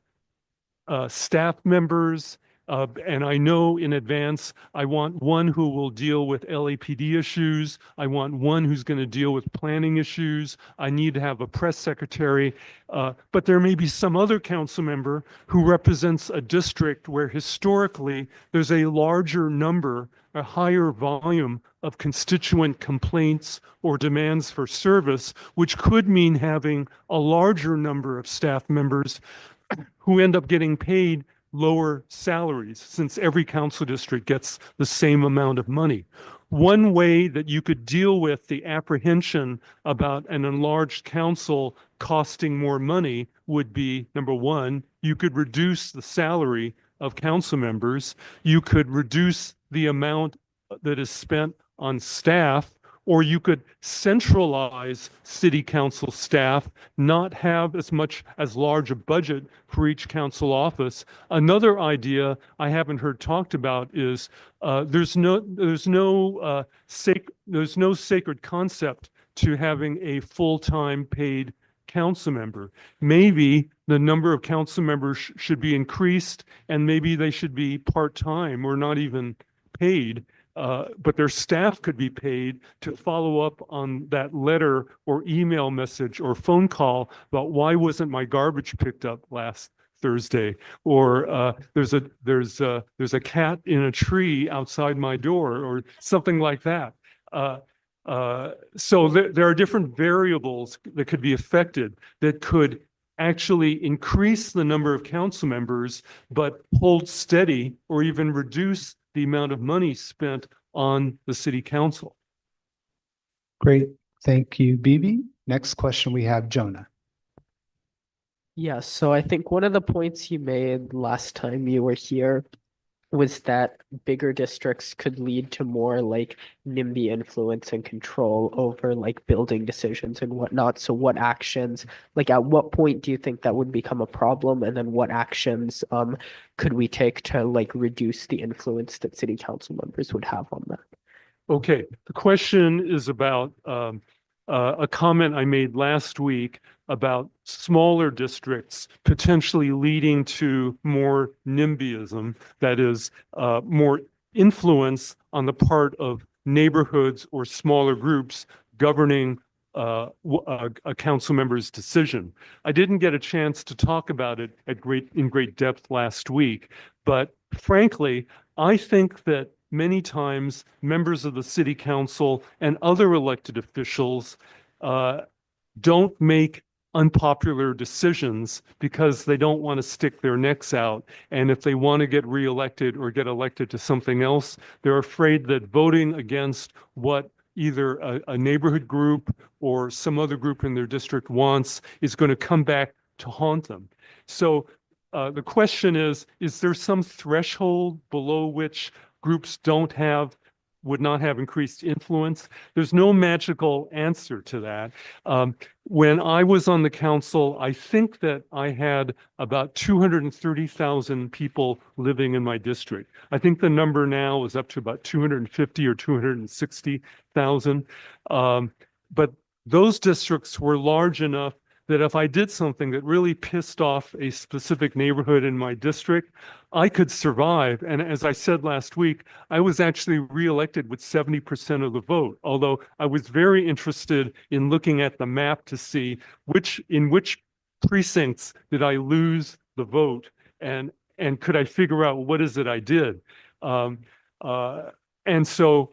staff members, and I know in advance, I want one who will deal with LAPD issues. I want one who's going to deal with planning issues. I need to have a press secretary. But there may be some other council member who represents a district where historically there's a larger number, a higher volume of constituent complaints or demands for service, which could mean having a larger number of staff members who end up getting paid lower salaries, since every council district gets the same amount of money. One way that you could deal with the apprehension about an enlarged council costing more money would be, number one, you could reduce the salary of council members. You could reduce the amount that is spent on staff, or you could centralize city council staff, not have as large a budget for each council office. Another idea I haven't heard talked about is there's no sacred concept to having a full-time paid council member. Maybe the number of council members should be increased, and maybe they should be part-time or not even paid. But their staff could be paid to follow up on that letter or email message or phone call about why wasn't my garbage picked up last Thursday, or there's a cat in a tree outside my door, or something like that. So there are different variables that could be affected that could actually increase the number of council members, but hold steady or even reduce the amount of money spent on the city council. Great. Thank you, Bibi. Next question, we have Jonah. Yes, so I think one of the points you made last time you were here was that bigger districts could lead to more like NIMBY influence and control over like building decisions and whatnot. So what actions, like at what point do you think that would become a problem? And then what actions could we take to like reduce the influence that city council members would have on that? Okay, the question is about a comment I made last week about smaller districts potentially leading to more NIMBYism, that is, more influence on the part of neighborhoods or smaller groups governing a council member's decision. I didn't get a chance to talk about it in great depth last week, but frankly, I think that many times members of the city council and other elected officials don't make unpopular decisions because they don't want to stick their necks out. And if they want to get reelected or get elected to something else, they're afraid that voting against what either a neighborhood group or some other group in their district wants is going to come back to haunt them. So the question is there some threshold below which groups would not have increased influence? There's no magical answer to that. When I was on the council, I think that I had about 230,000 people living in my district. I think the number now is up to about 250 or 260,000. But those districts were large enough that if I did something that really pissed off a specific neighborhood in my district, I could survive. And as I said last week, I was actually reelected with 70% of the vote, although I was very interested in looking at the map to see in which precincts did I lose the vote, and could I figure out what is it I did. And so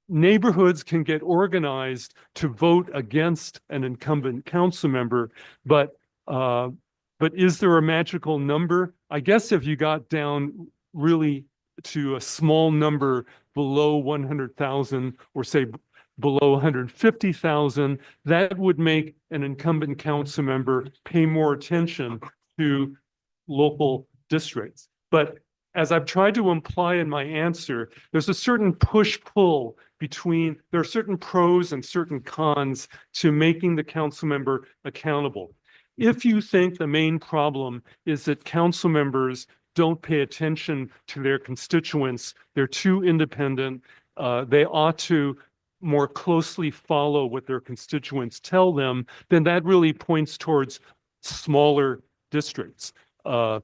neighborhoods can get organized to vote against an incumbent council member, but is there a magical number? I guess if you got down really to a small number below 100,000, or say below 150,000, that would make an incumbent council member pay more attention to local districts. But as I've tried to imply in my answer, there's a certain push-pull between, there are certain pros and certain cons to making the council member accountable. If you think the main problem is that council members don't pay attention to their constituents, they're too independent, they ought to more closely follow what their constituents tell them, then that really points towards smaller districts. I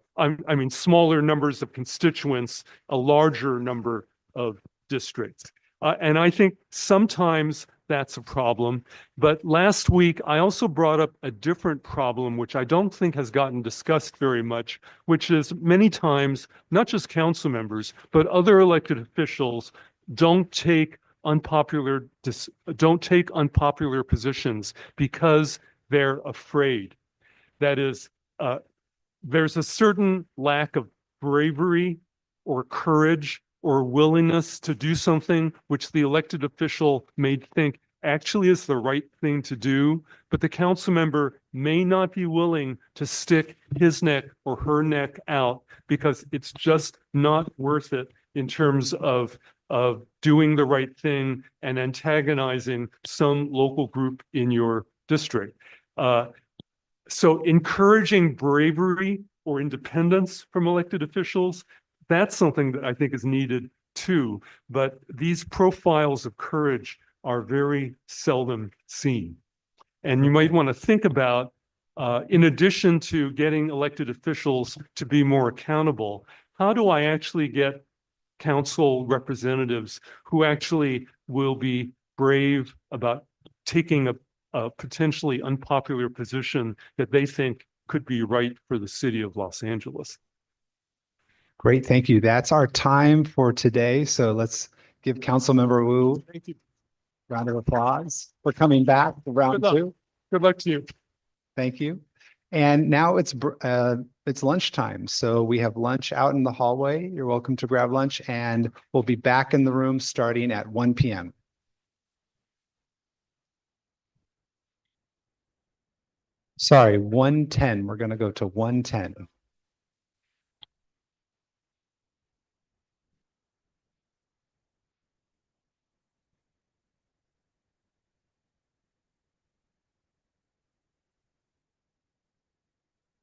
mean, smaller numbers of constituents, a larger number of districts. And I think sometimes that's a problem. But last week, I also brought up a different problem, which I don't think has gotten discussed very much, which is many times, not just council members, but other elected officials don't take unpopular positions because they're afraid. That is, there's a certain lack of bravery or courage or willingness to do something which the elected official may think actually is the right thing to do, but the council member may not be willing to stick his neck or her neck out because it's just not worth it in terms of doing the right thing and antagonizing some local group in your district. So encouraging bravery or independence from elected officials, that's something that I think is needed too. But these profiles of courage are very seldom seen. And you might want to think about, in addition to getting elected officials to be more accountable, how do I actually get council representatives who actually will be brave about taking a potentially unpopular position that they think could be right for the city of Los Angeles. Great, thank you. That's our time for today. So let's give Councilmember Wu a round of applause for coming back for round two. Good luck to you. Thank you. And now it's lunchtime. So we have lunch out in the hallway. You're welcome to grab lunch, and we'll be back in the room starting at 1 p.m. Sorry, 1:10. We're going to go to 1:10.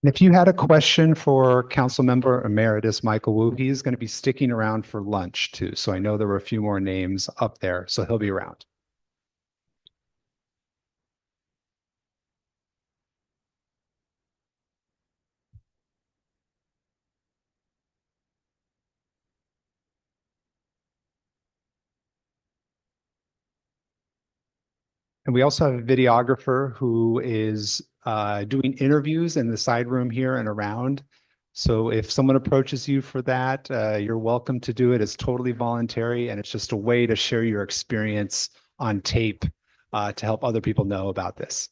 And if you had a question for Councilmember Emeritus Michael Wu, he's going to be sticking around for lunch too. So I know there were a few more names up there, so he'll be around. And we also have a videographer who is doing interviews in the side room here and around. So if someone approaches you for that, you're welcome to do it. It's totally voluntary, and it's just a way to share your experience on tape to help other people know about this.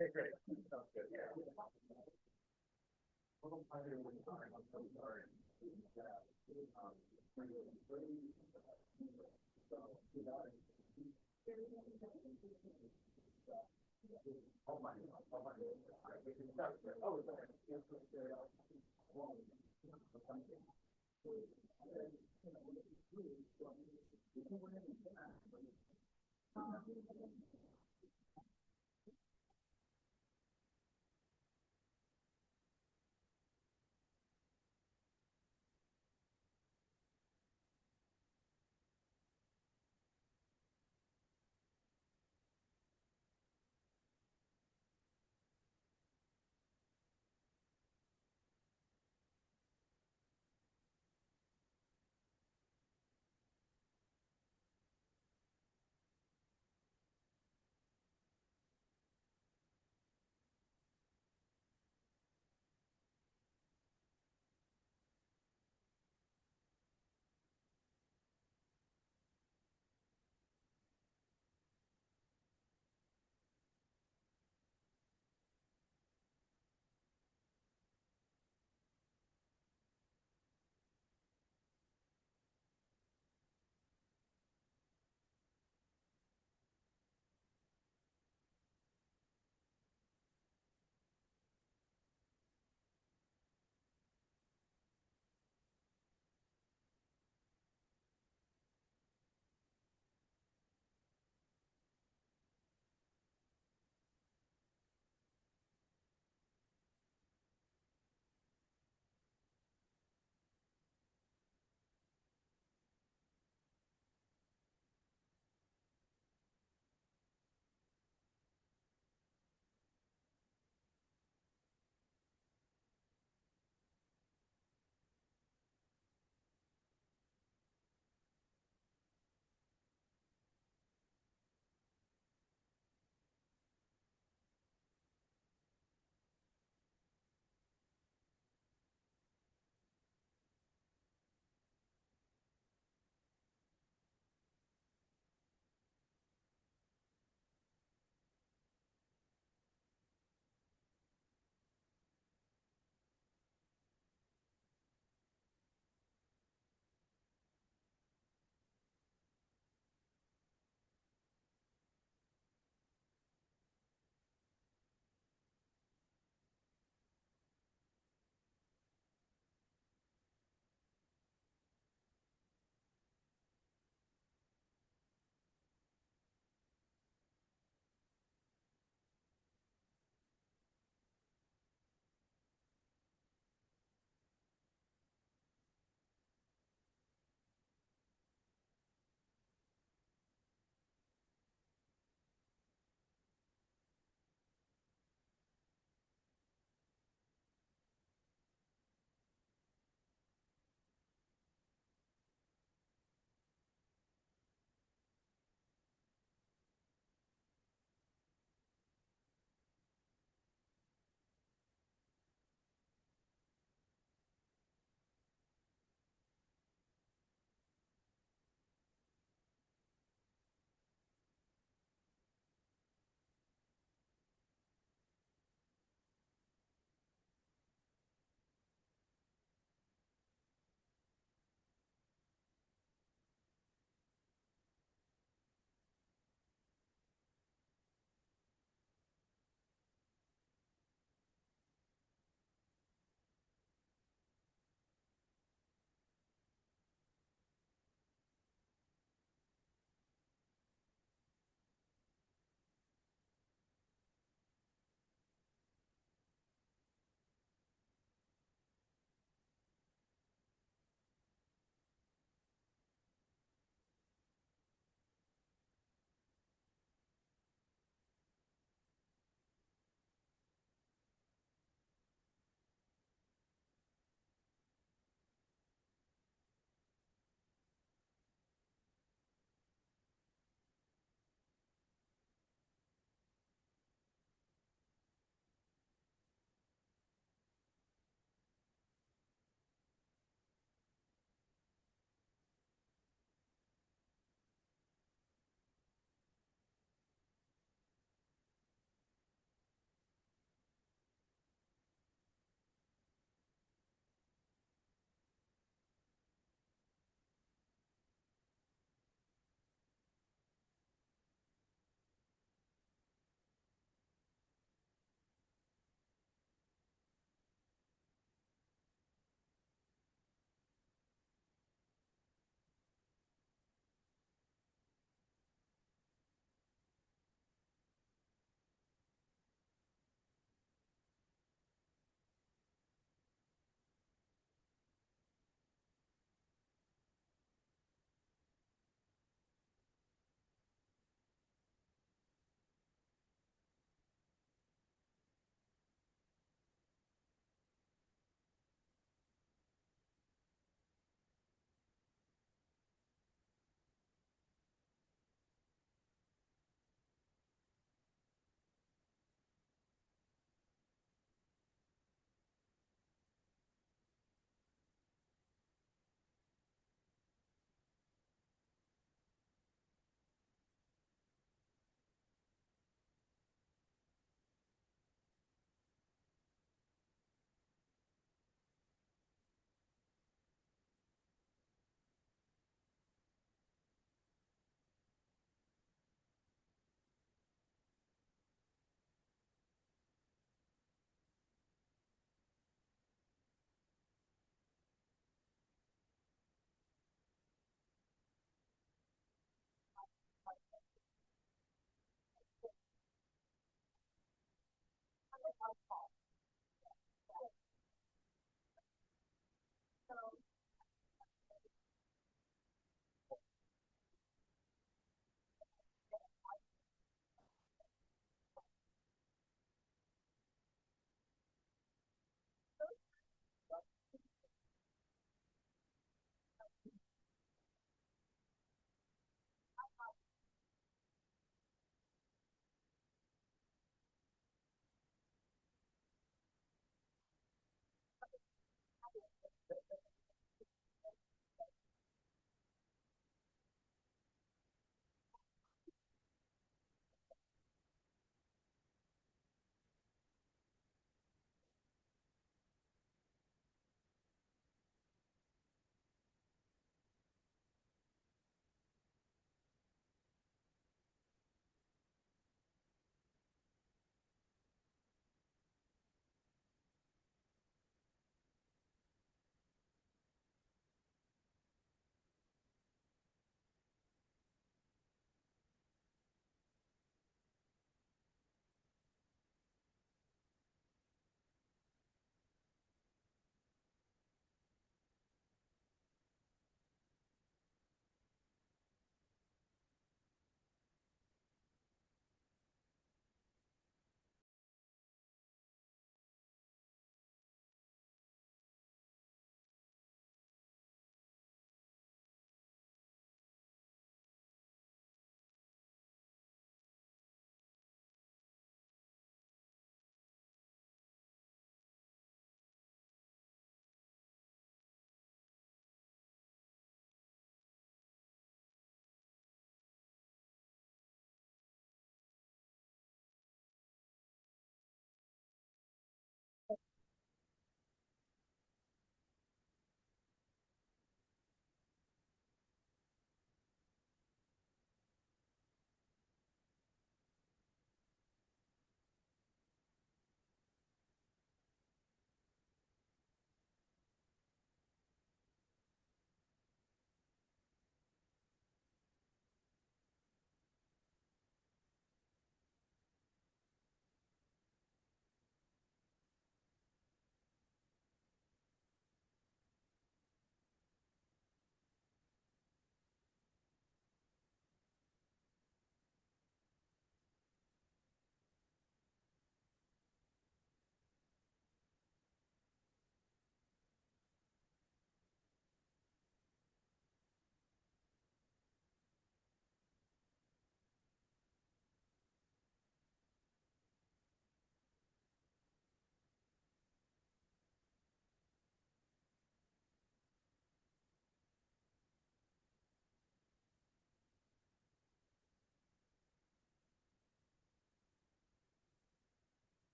Okay, great. Sounds good.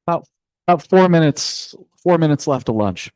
About about 4 minutes, 4 minutes left to lunch.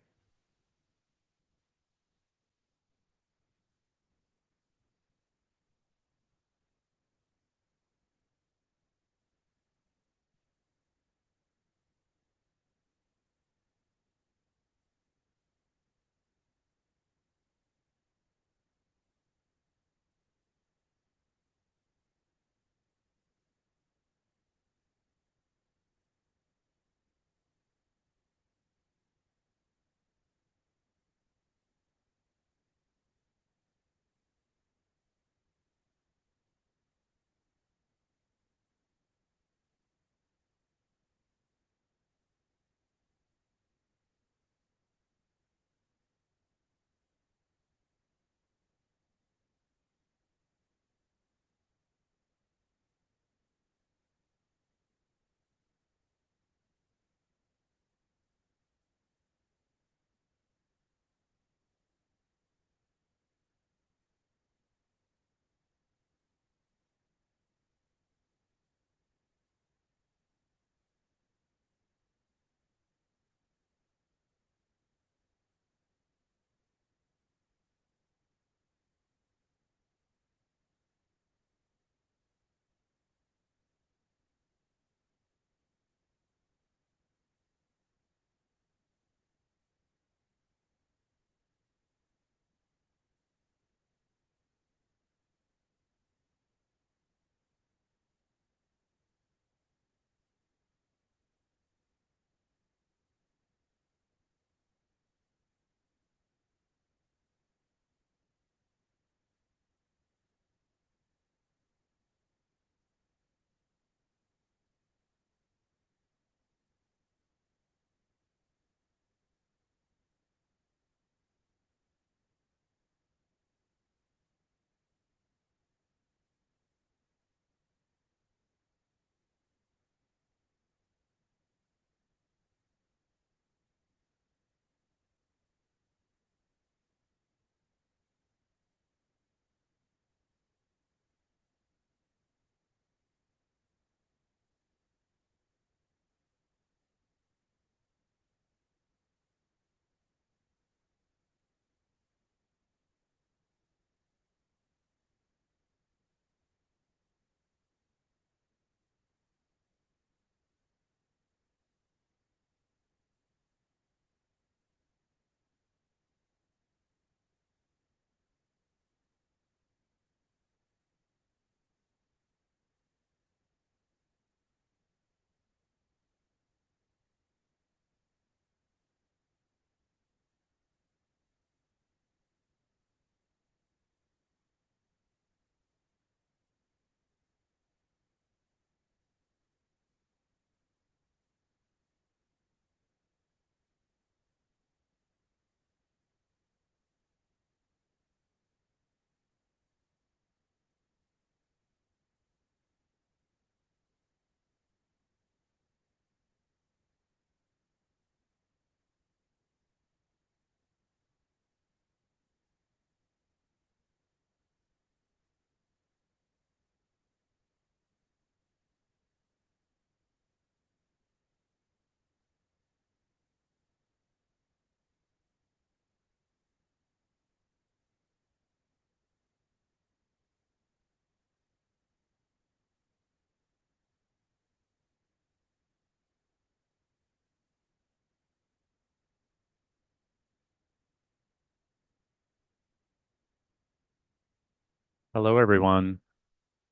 Hello, everyone.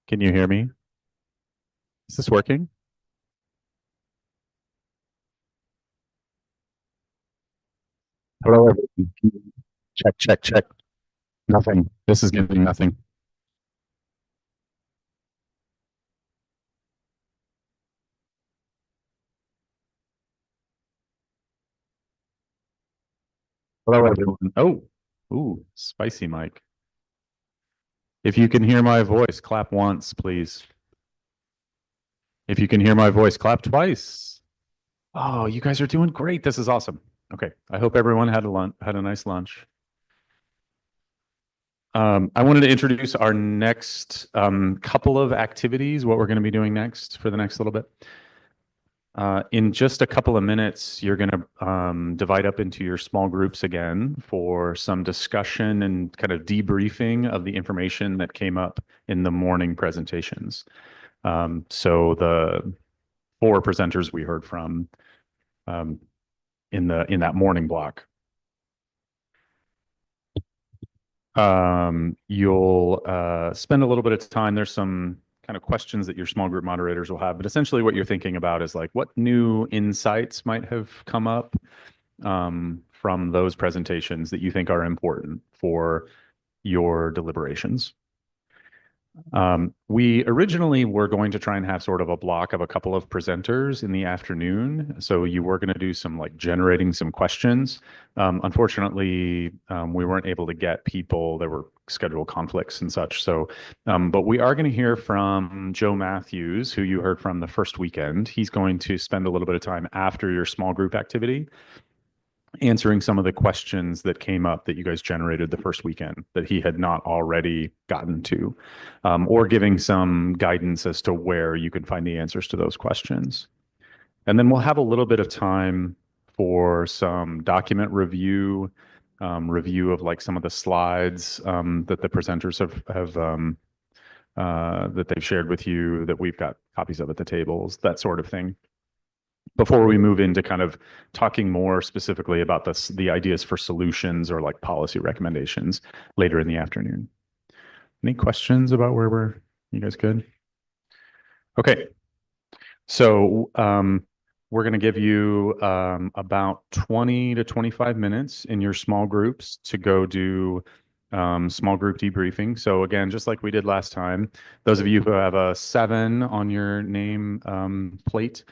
Can you hear me? Is this working? Hello, everyone. Check, check, check. Nothing. This is giving nothing. Hello, everyone. Oh, ooh, spicy mic. If you can hear my voice, clap once, please. If you can hear my voice, clap twice. Oh, you guys are doing great. This is awesome. Okay, I hope everyone had a nice lunch. I wanted to introduce our next couple of activities, what we're going to be doing next for the next little bit. In just a couple of minutes, you're going to divide up into your small groups again for some discussion and kind of debriefing of the information that came up in the morning presentations. So the four presenters we heard from in that morning block. You'll spend a little bit of time. There's some kind of questions that your small group moderators will have, but essentially what you're thinking about is like what new insights might have come up from those presentations that you think are important for your deliberations. We originally were going to try and have sort of a block of a couple of presenters in the afternoon. So you were going to do some like generating some questions. Unfortunately, we weren't able to get people. There were schedule conflicts and such. So, but we are going to hear from Joe Matthews, who you heard from the first weekend. He's going to spend a little bit of time after your small group activity answering some of the questions that came up that you guys generated the first weekend that he had not already gotten to, or giving some guidance as to where you can find the answers to those questions. And then we'll have a little bit of time for some document review, review of like some of the slides that the presenters have that they've shared with you that we've got copies of at the tables, that sort of thing, before we move into kind of talking more specifically about the ideas for solutions or like policy recommendations later in the afternoon. Any questions about you guys good? Okay. So we're going to give you about 20 to 25 minutes in your small groups to go do small group debriefing. So again, just like we did last time, those of you who have a 7 on your name plate,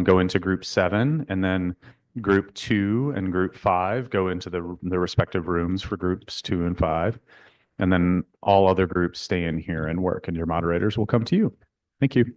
go into group 7, and then group 2 and group 5 go into the respective rooms for groups 2 and 5. And then all other groups stay in here and work, and your moderators will come to you. Thank you.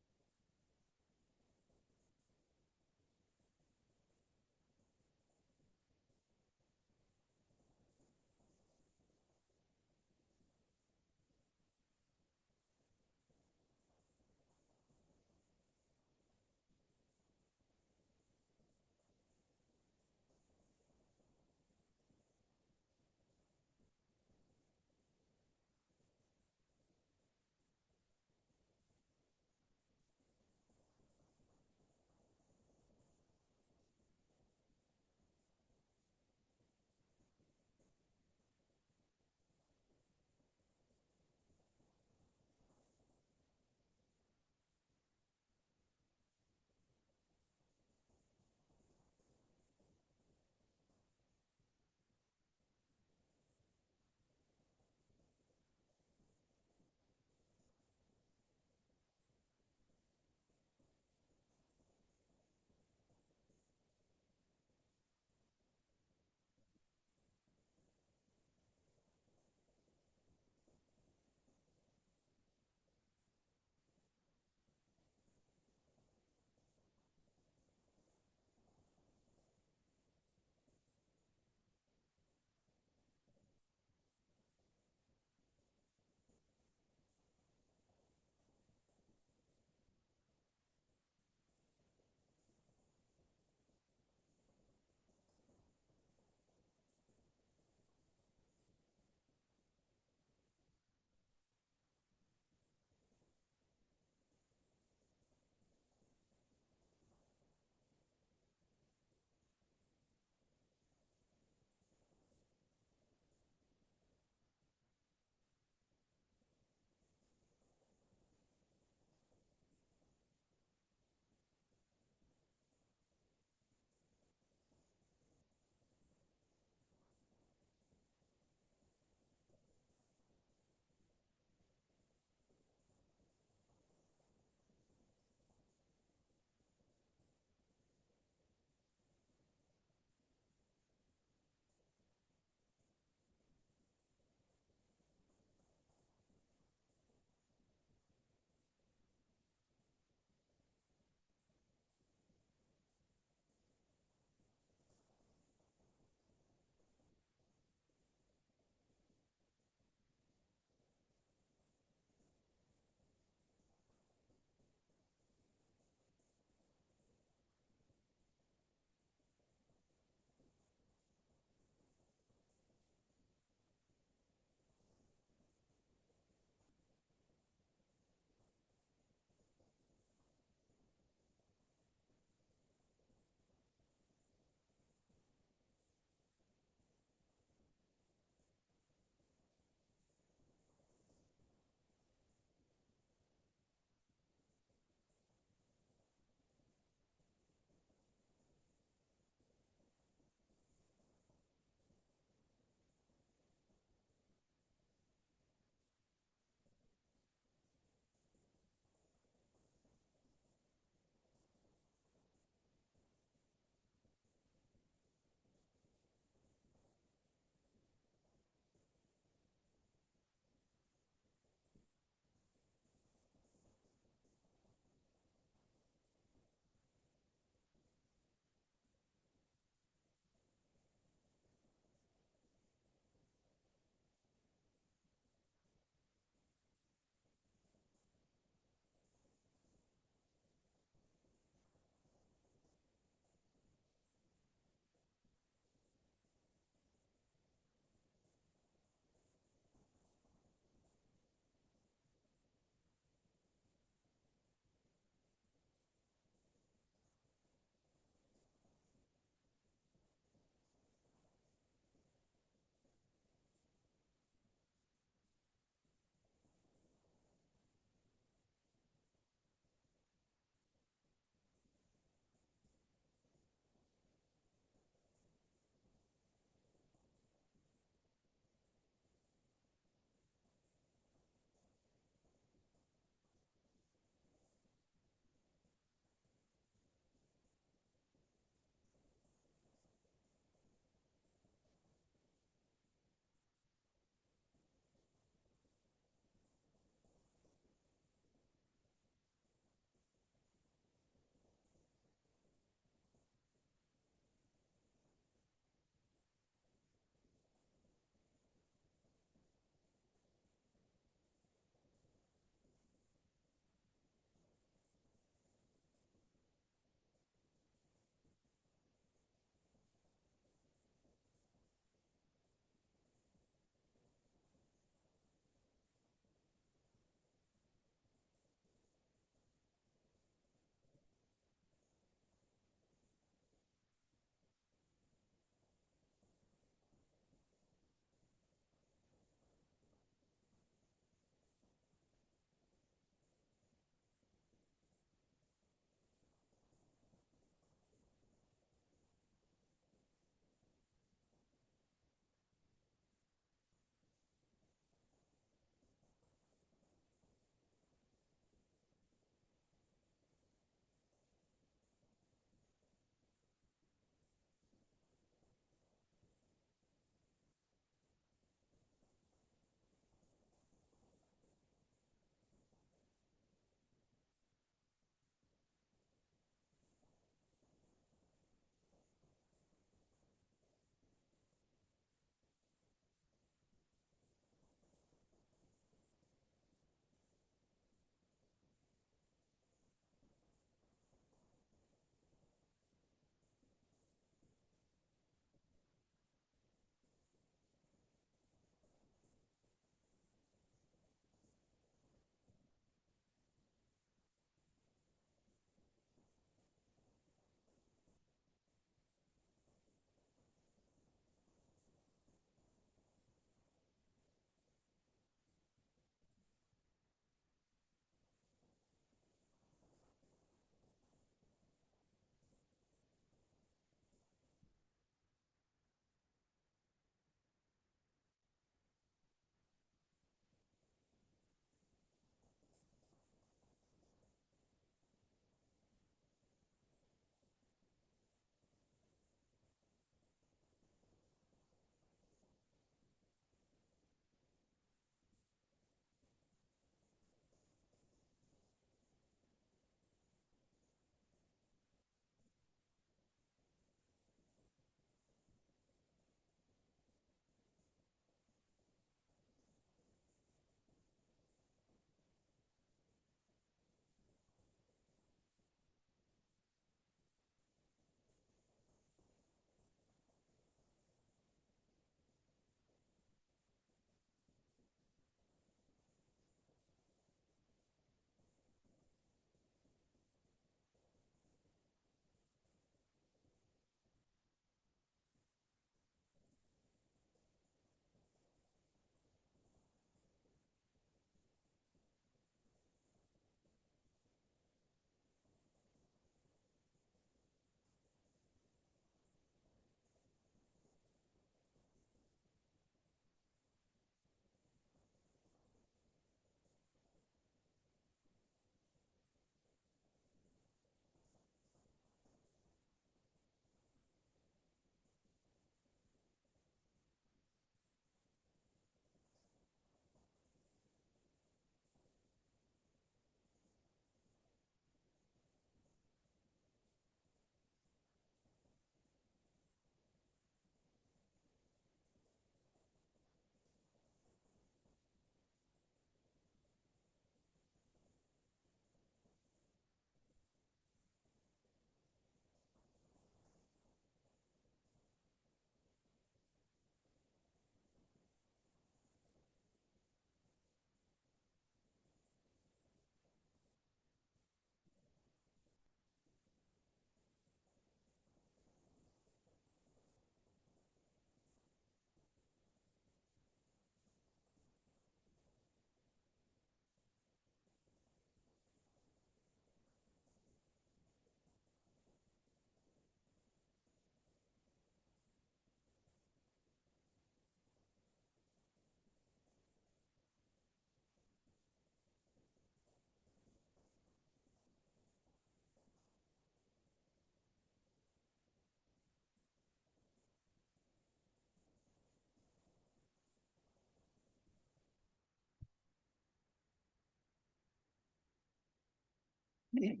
Ready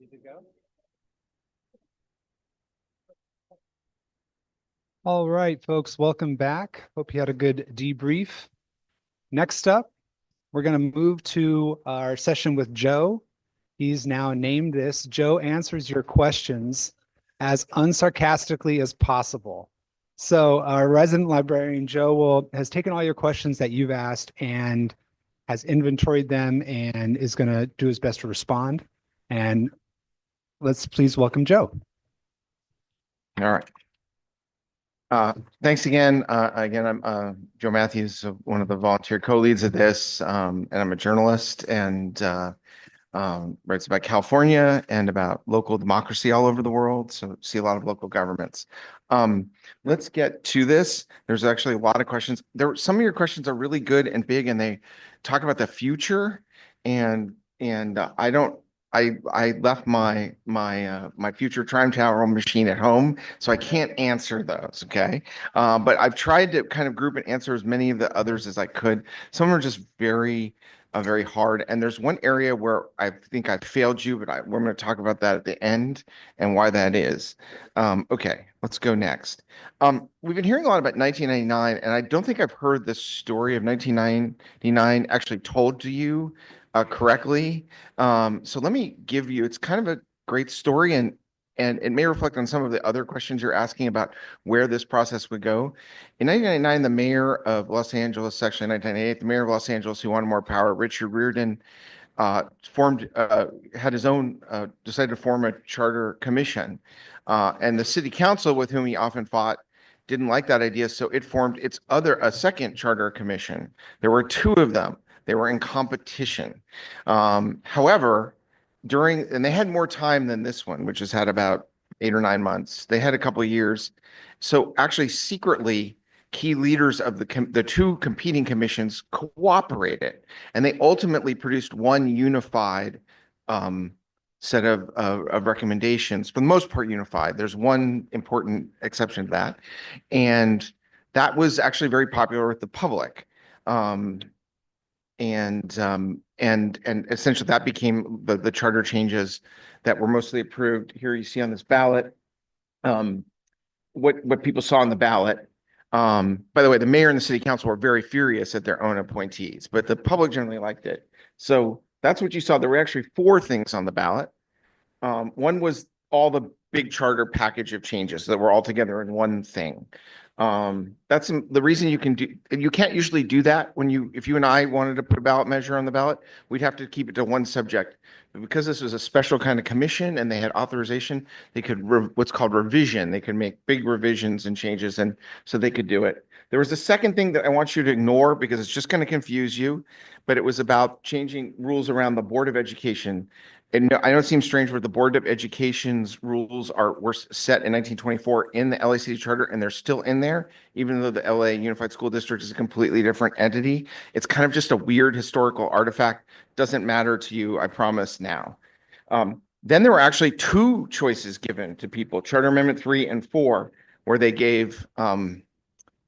to go? All right, folks, welcome back. Hope you had a good debrief. Next up, we're going to move to our session with Joe. He's now named this. Joe answers your questions as unsarcastically as possible. So our resident librarian, Joe, has taken all your questions that you've asked and has inventoried them and is going to do his best to respond. And let's please welcome Joe. All right. Thanks again. Again, I'm Joe Matthews, one of the volunteer co-leads of this, and I'm a journalist and writes about California and about local democracy all over the world. So see a lot of local governments. Let's get to this. There's actually a lot of questions. Some of your questions are really good and big, and they talk about the future. And I left my future time tower machine at home, so I can't answer those. Okay, but I've tried to kind of group and answer as many of the others as I could. Some are just very hard. And there's one area where I think I failed you, but we're going to talk about that at the end and why that is. Okay, let's go next. We've been hearing a lot about 1999, and I don't think I've heard the story of 1999 actually told to you correctly. So let me give you, it's kind of a great story, and it may reflect on some of the other questions you're asking about where this process would go. In 1999, the mayor of Los Angeles, actually in 1998, the mayor of Los Angeles, who wanted more power, Richard Riordan, had his own, decided to form a charter commission. And the city council, with whom he often fought, didn't like that idea, so it formed a second charter commission. There were two of them. They were in competition. However, and they had more time than this one, which has had about 8 or 9 months. They had a couple of years. So actually, secretly, key leaders of the two competing commissions cooperated, and they ultimately produced one unified set of recommendations, for the most part unified. There's one important exception to that, and that was actually very popular with the public. And essentially that became the charter changes that were mostly approved. Here you see on this ballot what people saw on the ballot. By the way, the mayor and the city council were very furious at their own appointees, but the public generally liked it. So that's what you saw. There were actually 4 things on the ballot. One was all the big charter package of changes that were all together in one thing. That's the reason you can't usually do that if you and I wanted to put a ballot measure on the ballot, we'd have to keep it to one subject. But because this was a special kind of commission and they had authorization, they could what's called revision. They could make big revisions and changes, and so they could do it. There was a second thing that I want you to ignore because it's just going to confuse you, but it was about changing rules around the Board of Education. And I know it seems strange, but the Board of Education's rules were set in 1924 in the LA City Charter, and they're still in there, even though the LA Unified School District is a completely different entity. It's kind of just a weird historical artifact. Doesn't matter to you, I promise now. Then there were actually 2 choices given to people, Charter Amendment 3 and 4, where they gave, there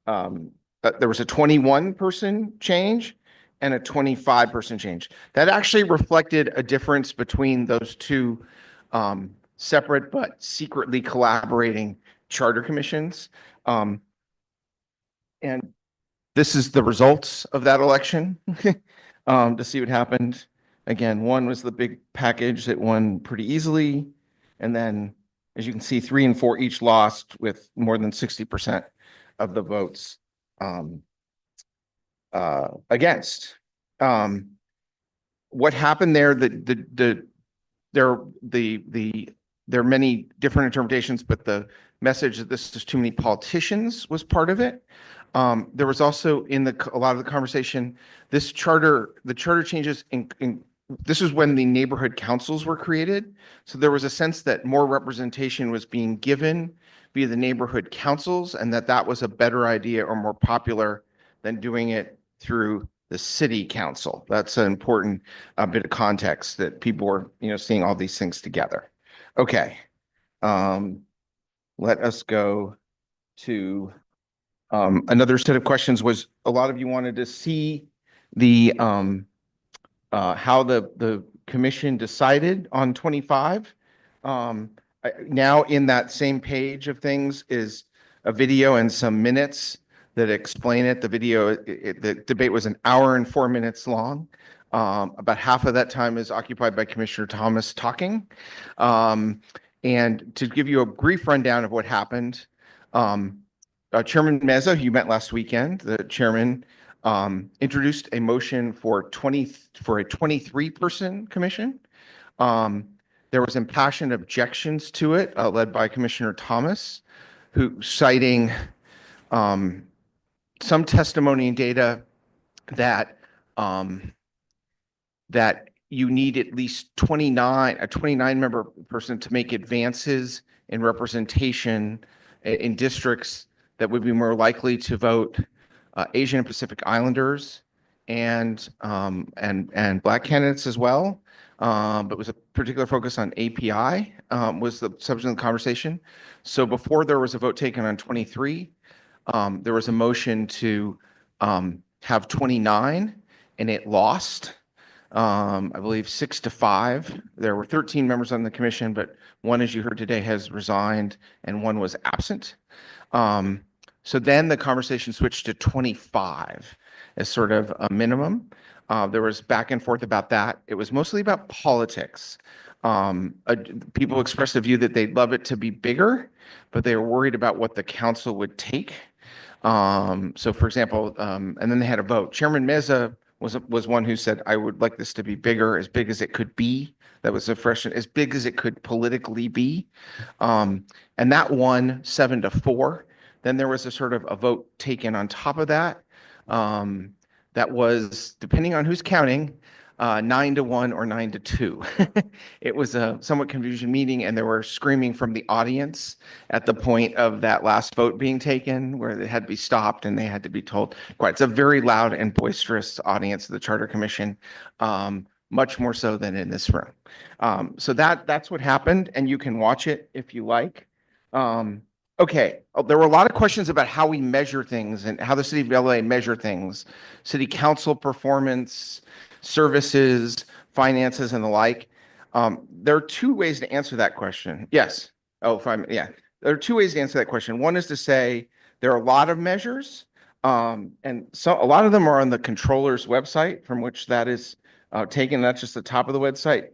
was a 21-person change and a 25-person change. That actually reflected a difference between those 2 separate but secretly collaborating charter commissions. And this is the results of that election to see what happened. Again, 1 was the big package that won pretty easily. And then, as you can see, 3 and 4 each lost with more than 60% of the votes against. What happened there? There are many different interpretations, but the message that this is too many politicians was part of it. There was also a lot of the conversation, the charter changes this is when the neighborhood councils were created. So there was a sense that more representation was being given via the neighborhood councils, and that was a better idea or more popular than doing it through the city council. That's an important bit of context that people were, seeing all these things together. Okay. Let us go to another set of questions. Was a lot of you wanted to see the how the commission decided on 25. Now in that same page of things is a video and some minutes that explain it. The video, the debate was an hour and 4 minutes long. About half of that time is occupied by Commissioner Thomas talking. And to give you a brief rundown of what happened, Chairman Meza, who you met last weekend, the chairman introduced a motion for a 23-person commission. There was impassioned objections to it, led by Commissioner Thomas, who citing some testimony and data that that you need at least a 29-member person to make advances in representation in districts that would be more likely to vote Asian and Pacific Islanders and Black candidates as well. But was a particular focus on API was the subject of the conversation. So before there was a vote taken on 23, there was a motion to have 29, and it lost. I believe 6-5. There were 13 members on the commission, but one, as you heard today, has resigned and one was absent. So then the conversation switched to 25 as sort of a minimum. There was back and forth about that. It was mostly about politics. People expressed a view that they'd love it to be bigger, but they were worried about what the council would take. So for example, and then they had a vote. Chairman Meza was one who said, I would like this to be bigger, as big as it could be. That was a fresh, as big as it could politically be. And that won 7-4. Then there was a sort of a vote taken on top of that. That was, depending on who's counting, 9-1 or 9-2. It was a somewhat confusing meeting, and there were screaming from the audience at the point of that last vote being taken, where they had to be stopped and they had to be told quiet. It's a very loud and boisterous audience of the Charter Commission, much more so than in this room. So that's what happened, and you can watch it if you like. Okay, there were a lot of questions about how we measure things and how the city of LA measure things, city council performance, services, finances, and the like. There are two ways to answer that question. Yes. Yeah. There are two ways to answer that question. One is to say there are a lot of measures, and so a lot of them are on the controller's website, from which that is taken. That's just the top of the website.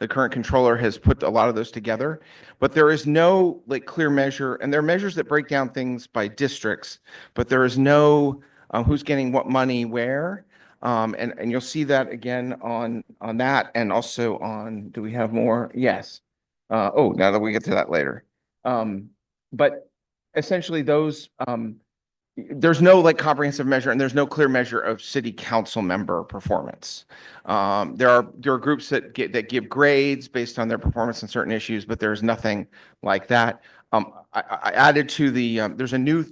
The current controller has put a lot of those together, but there is no clear measure, and there are measures that break down things by districts, but there is no who's getting what money where. And you'll see that again on that, and also on, do we have more? Yes. Now that we get to that later. But essentially those, there's no comprehensive measure, and there's no clear measure of city council member performance. There are groups that give grades based on their performance on certain issues, but there's nothing like that. I added to the,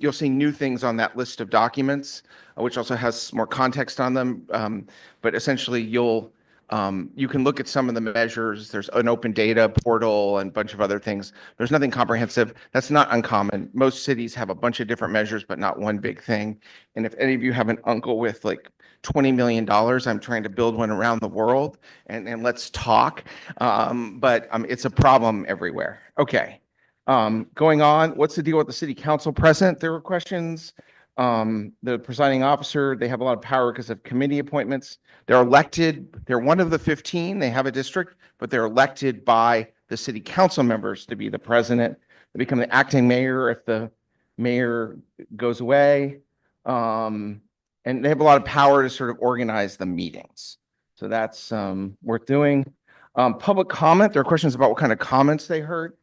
you'll see new things on that list of documents, which also has more context on them. But essentially you can look at some of the measures. There's an open data portal and a bunch of other things. There's nothing comprehensive. That's not uncommon. Most cities have a bunch of different measures, but not one big thing. And if any of you have an uncle with $20 million, I'm trying to build one around the world, and let's talk. But it's a problem everywhere. Okay. Going on, what's the deal with the city council president? There were questions. The presiding officer, they have a lot of power because of committee appointments. They're elected. They're one of the 15. They have a district, but they're elected by the city council members to be the president. They become the acting mayor if the mayor goes away. And they have a lot of power to sort of organize the meetings. So that's worth doing. Public comment. There are questions about what kind of comments they heard.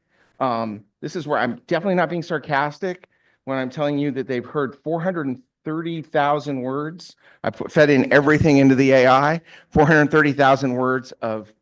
This is where I'm definitely not being sarcastic when I'm telling you that they've heard 430,000 words. I fed in everything into the AI, 430,000 words of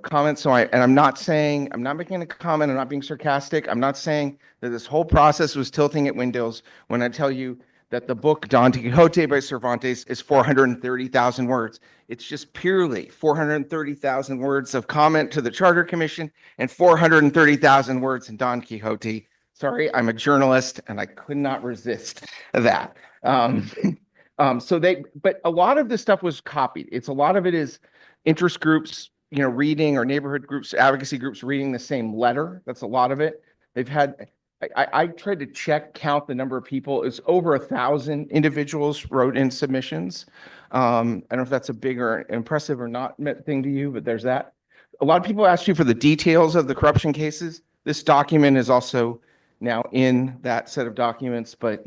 comments. So I'm not making a comment. I'm not being sarcastic. I'm not saying that this whole process was tilting at windows when I tell you that the book Don Quixote by Cervantes is 430,000 words. It's just purely 430,000 words of comment to the Charter Commission and 430,000 words in Don Quixote. Sorry, I'm a journalist and I could not resist that. But a lot of this stuff was copied. A lot of it is interest groups reading, or neighborhood groups, advocacy groups reading the same letter. That's a lot of it. They've had, I tried to count the number of people. It's over 1,000 individuals wrote in submissions. I don't know if that's a big or impressive or not thing to you, but there's that. A lot of people ask you for the details of the corruption cases. This document is also now in that set of documents, but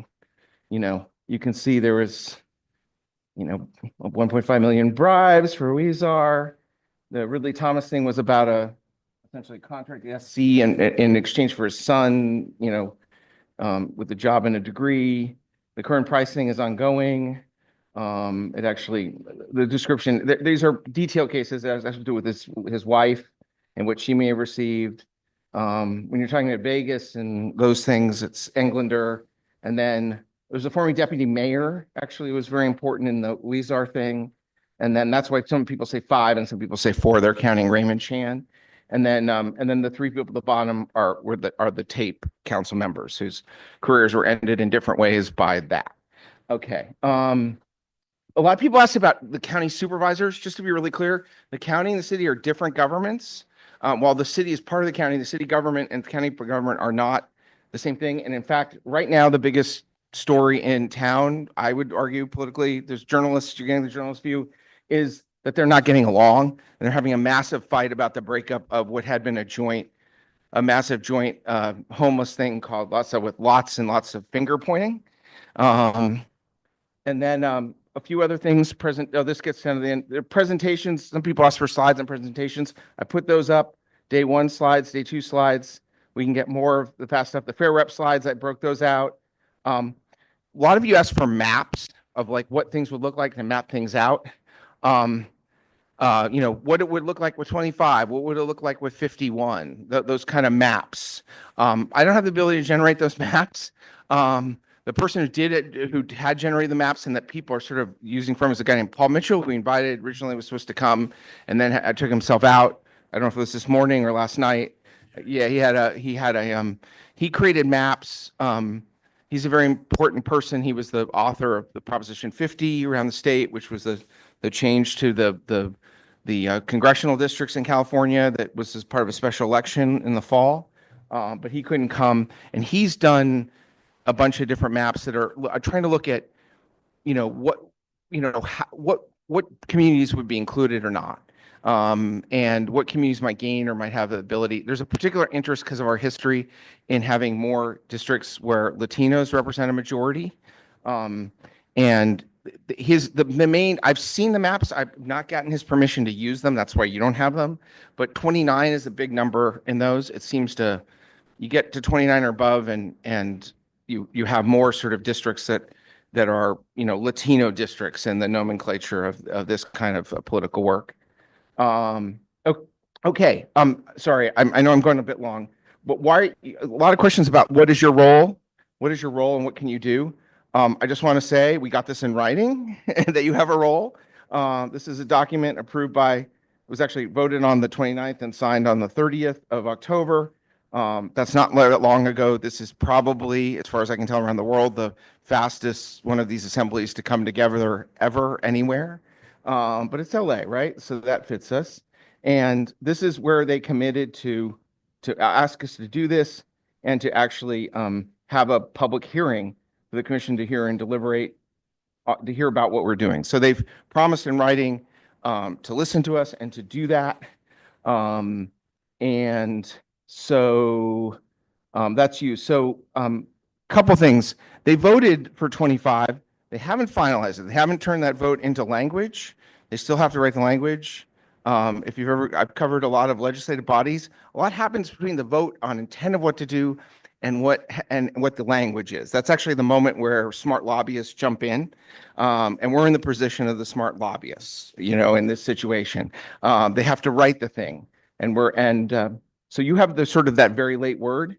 you can see there was 1.5 million bribes for Weezer. The Ridley Thomas thing was about essentially contract the SC in exchange for his son, with a job and a degree. The current pricing is ongoing. The description, these are detailed cases that has to do with his wife and what she may have received. When you're talking about Vegas and those things, it's Englander. And then there's a former deputy mayor, actually was very important in the Weezer thing. And then that's why some people say 5 and some people say 4. They're counting Raymond Chan. And then the 3 people at the bottom are the tape council members whose careers were ended in different ways by that. Okay. A lot of people ask about the county supervisors. Just to be really clear, the county and the city are different governments. While the city is part of the county, the city government and the county government are not the same thing. And in fact, right now, the biggest story in town, I would argue politically, there's journalists, you're getting the journalist view, is that they're not getting along. And they're having a massive fight about the breakup of what had been a massive joint homeless thing called with lots and lots of finger pointing. And then a few other things this gets down to the end. The presentations, some people ask for slides and presentations. I put those up, day 1 slides, day 2 slides. We can get more of the past stuff. The fair rep slides, I broke those out. A lot of you asked for maps of what things would look like to map things out. What it would look like with 25, what would it look like with 51, those kind of maps. I don't have the ability to generate those maps. The person who did it, who had generated the maps and that people are sort of using from, is a guy named Paul Mitchell, who we invited, originally was supposed to come, and then took himself out. I don't know if it was this morning or last night. Yeah, he created maps. He's a very important person. He was the author of the Proposition 50 around the state, which was the change to the congressional districts in California that was as part of a special election in the fall. But he couldn't come, and he's done a bunch of different maps that are trying to look at, what communities would be included or not, and what communities might gain or might have the ability. There's a particular interest because of our history in having more districts where Latinos represent a majority, and the main. I've seen the maps. I've not gotten his permission to use them. That's why you don't have them. But 29 is a big number in those. It seems to, you get to 29 or above, and you have more sort of districts that are Latino districts in the nomenclature of this kind of political work. Okay. Sorry, I know I'm going a bit long, but why a lot of questions about what is your role, and what can you do? I just want to say we got this in writing that you have a role. This is a document approved by, it was actually voted on the 29th and signed on the 30th of October. That's not that long ago. This is probably, as far as I can tell around the world, the fastest one of these assemblies to come together ever anywhere. But it's LA, right? So that fits us. And this is where they committed to ask us to do this and to actually have a public hearing for the commission to hear and deliberate, to hear about what we're doing. So they've promised in writing to listen to us and to do that. And so that's you. So couple things. They voted for 25. They haven't finalized it. They haven't turned that vote into language. They still have to write the language. I've covered a lot of legislative bodies. A lot happens between the vote on intent of what to do and what the language is. That's actually the moment where smart lobbyists jump in, and we're in the position of the smart lobbyists. In this situation, they have to write the thing, so you have the sort of that very late word.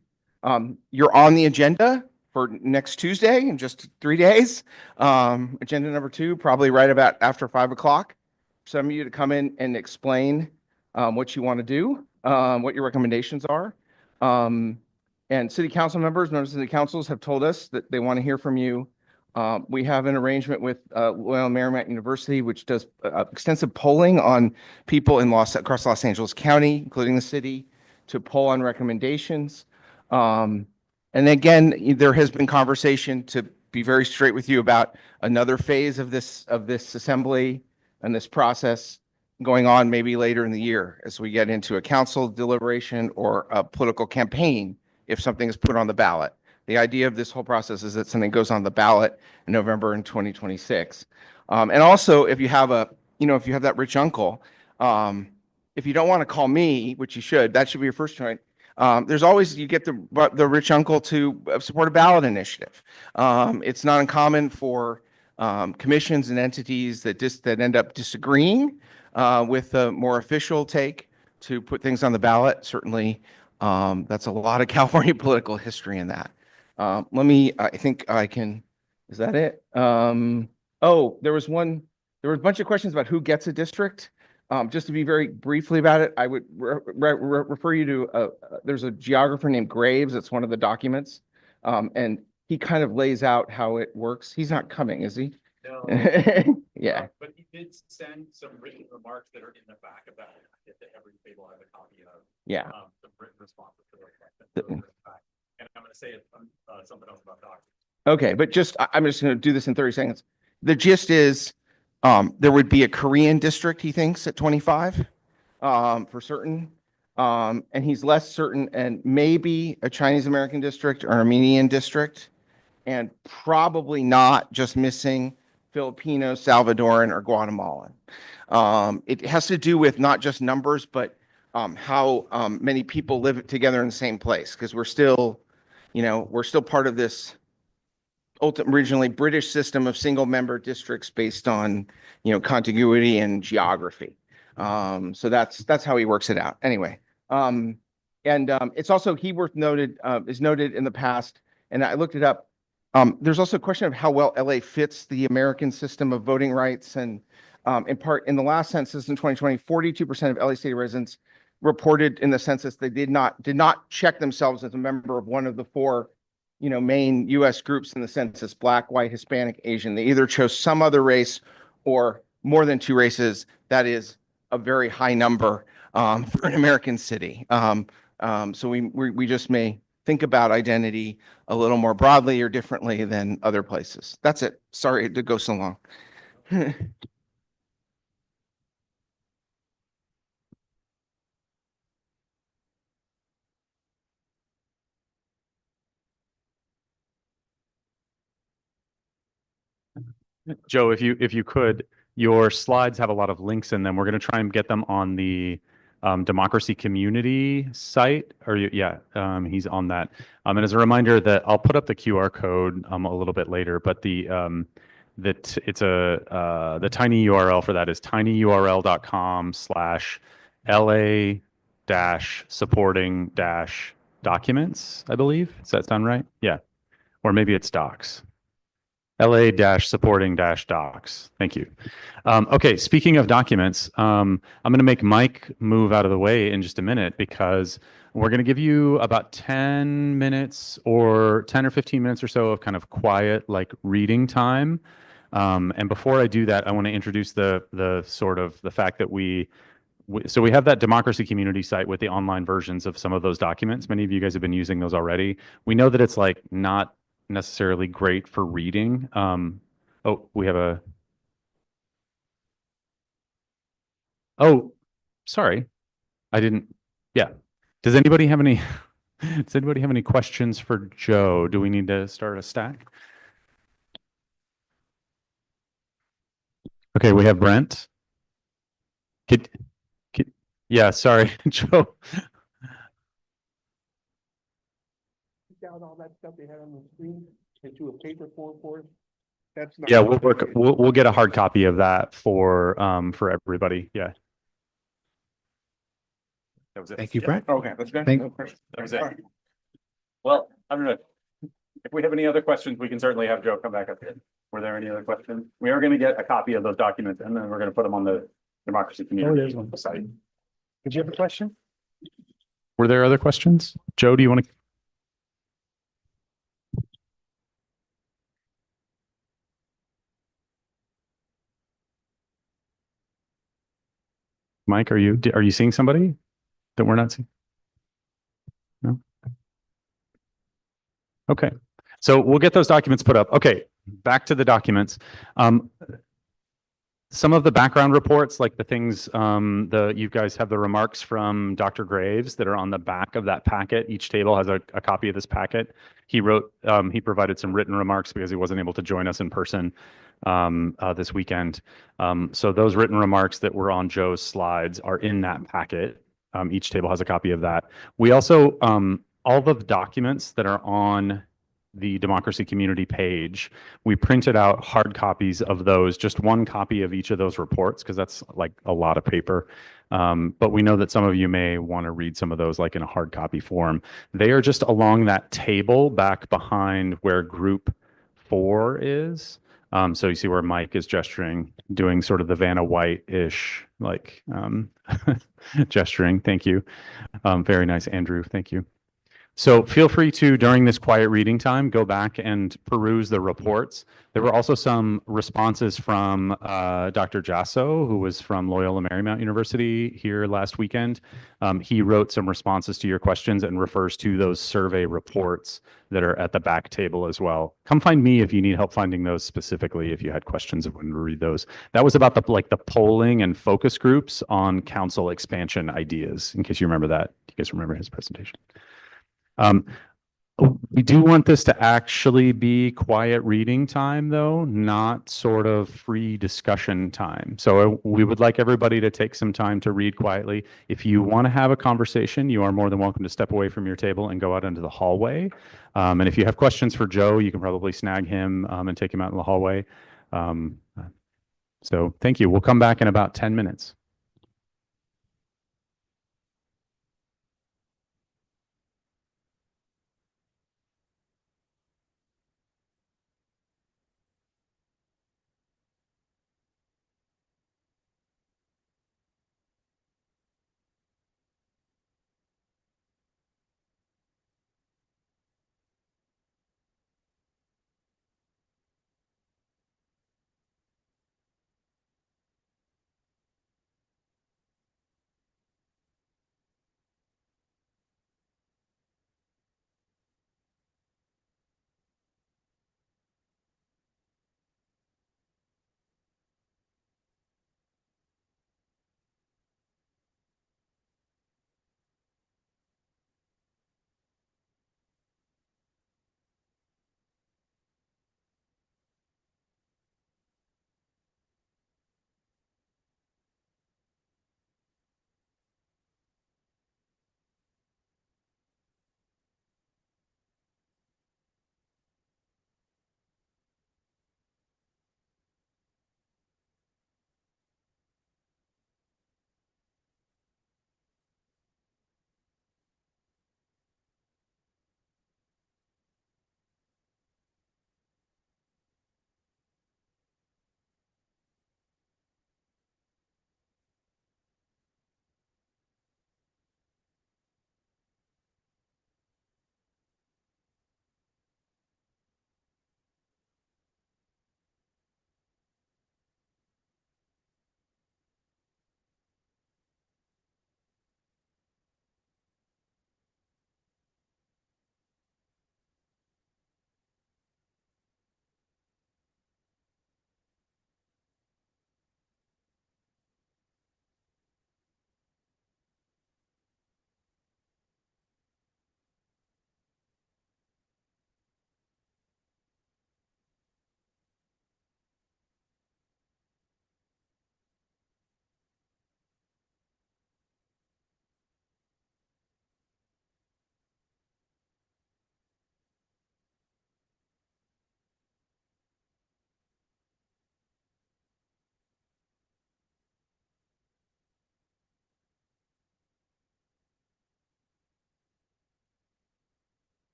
You're on the agenda for next Tuesday in just 3 days. Agenda number 2, probably right about after 5 o'clock. Some of you to come in and explain what you want to do, what your recommendations are. And city council members of the councils have told us that they want to hear from you We have an arrangement with Loyola Marymount University, which does extensive polling on people in across Los Angeles County, including the city, to poll on recommendations. And again, there has been conversation, to be very straight with you, about another phase of this assembly and this process going on maybe later in the year as we get into a council deliberation or a political campaign if something is put on the ballot. The idea of this whole process is that something goes on the ballot in November in 2026. And also, if you have if you have that rich uncle, if you don't want to call me, which you should, that should be your first choice. There's always, you get the rich uncle to support a ballot initiative. It's not uncommon for commissions and entities that end up disagreeing with a more official take to put things on the ballot. Certainly, that's a lot of California political history in that. I think I can, is that it? Oh, there was a bunch of questions about who gets a district. Just to be very briefly about it, I would refer you to, there's a geographer named Graves. It's one of the documents. And he kind of lays out how it works. He's not coming, is he? No. Yeah. But he did send some written remarks that are in the back of that. Every table has a copy of. Yeah. Some written responses to those questions. And I'm going to say something else about doctors. Okay, but I'm just going to do this in 30 seconds. The gist is there would be a Korean district, he thinks, at 25 for certain. And he's less certain, and maybe a Chinese American district or Armenian district, and probably not just missing Filipino, Salvadoran, or Guatemalan. It has to do with not just numbers, but how many people live together in the same place, because we're still part of this originally British system of single member districts based on, contiguity and geography. So that's how he works it out. Anyway, it's also is noted in the past, and I looked it up. There's also a question of how well LA fits the American system of voting rights. And in part, in the last census in 2020, 42% of LA City residents reported in the census they did not check themselves as a member of one of the four main U.S. groups in the census: Black, white, Hispanic, Asian. They either chose some other race or more than two races. That is a very high number for an American city. So we just may think about identity a little more broadly or differently than other places. That's it. Sorry to go so long. Joe, if you could, your slides have a lot of links in them. We're going to try and get them on the democracy community site, or he's on that. And as a reminder, that I'll put up the QR code a little bit later, but the tiny URL for that is tinyurl.com/LA-supporting-documents, I believe. Does that sound right? Yeah. Or maybe it's docs. LA-supporting-docs. Thank you. Okay, speaking of documents, I'm going to make Mike move out of the way in just a minute, because we're going to give you about 10 minutes or 10 or 15 minutes or so of kind of quiet, like, reading time. And before I do that, I want to introduce the sort of the fact that we have that democracy community site with the online versions of some of those documents. Many of you guys have been using those already. We know that it's like not necessarily great for reading. We have a. Oh, sorry, I didn't. Yeah. Does anybody have any? Does anybody have any questions for Joe? Do we need to start a stack? Okay, we have Brent. Yeah, sorry, Joe. Down all that stuff they had on the screen into a paper form for us. That's not. Yeah, we'll get a hard copy of that for everybody. Yeah. That was it. Thank you, Brent. Okay, that's good. Thank- No question. That was it. Well, if we have any other questions, we can certainly have Joe come back up here. Were there any other questions? We are going to get a copy of those documents, and then we're going to put them on the democracy community site. Did you have a question? Were there other questions? Joe, do you want to? Mike, are you seeing somebody that we're not seeing? No? Okay. So we'll get those documents put up. Okay, back to the documents. Some of the background reports, like the things, you guys have the remarks from Dr. Graves that are on the back of that packet. Each table has a copy of this packet. He provided some written remarks because he wasn't able to join us in person this weekend. So those written remarks that were on Joe's slides are in that packet. Each table has a copy of that. We also, all the documents that are on the democracy community page, we printed out hard copies of those, just one copy of each of those reports, because that's like a lot of paper. But we know that some of you may want to read some of those like in a hard copy form. They are just along that table back behind where group 4 is. So you see where Mike is gesturing, doing sort of the Vanna White-ish like gesturing. Thank you. Very nice, Andrew. Thank you. So feel free to, during this quiet reading time, go back and peruse the reports. There were also some responses from Dr. Jasso, who was from Loyola Marymount University here last weekend. He wrote some responses to your questions and refers to those survey reports that are at the back table as well. Come find me if you need help finding those specifically, if you had questions of when to read those. That was about the polling and focus groups on council expansion ideas, in case you remember that. You guys remember his presentation? We do want this to actually be quiet reading time, though, not sort of free discussion time. So we would like everybody to take some time to read quietly. If you want to have a conversation, you are more than welcome to step away from your table and go out into the hallway. And if you have questions for Joe, you can probably snag him and take him out in the hallway. So thank you. We'll come back in about 10 minutes.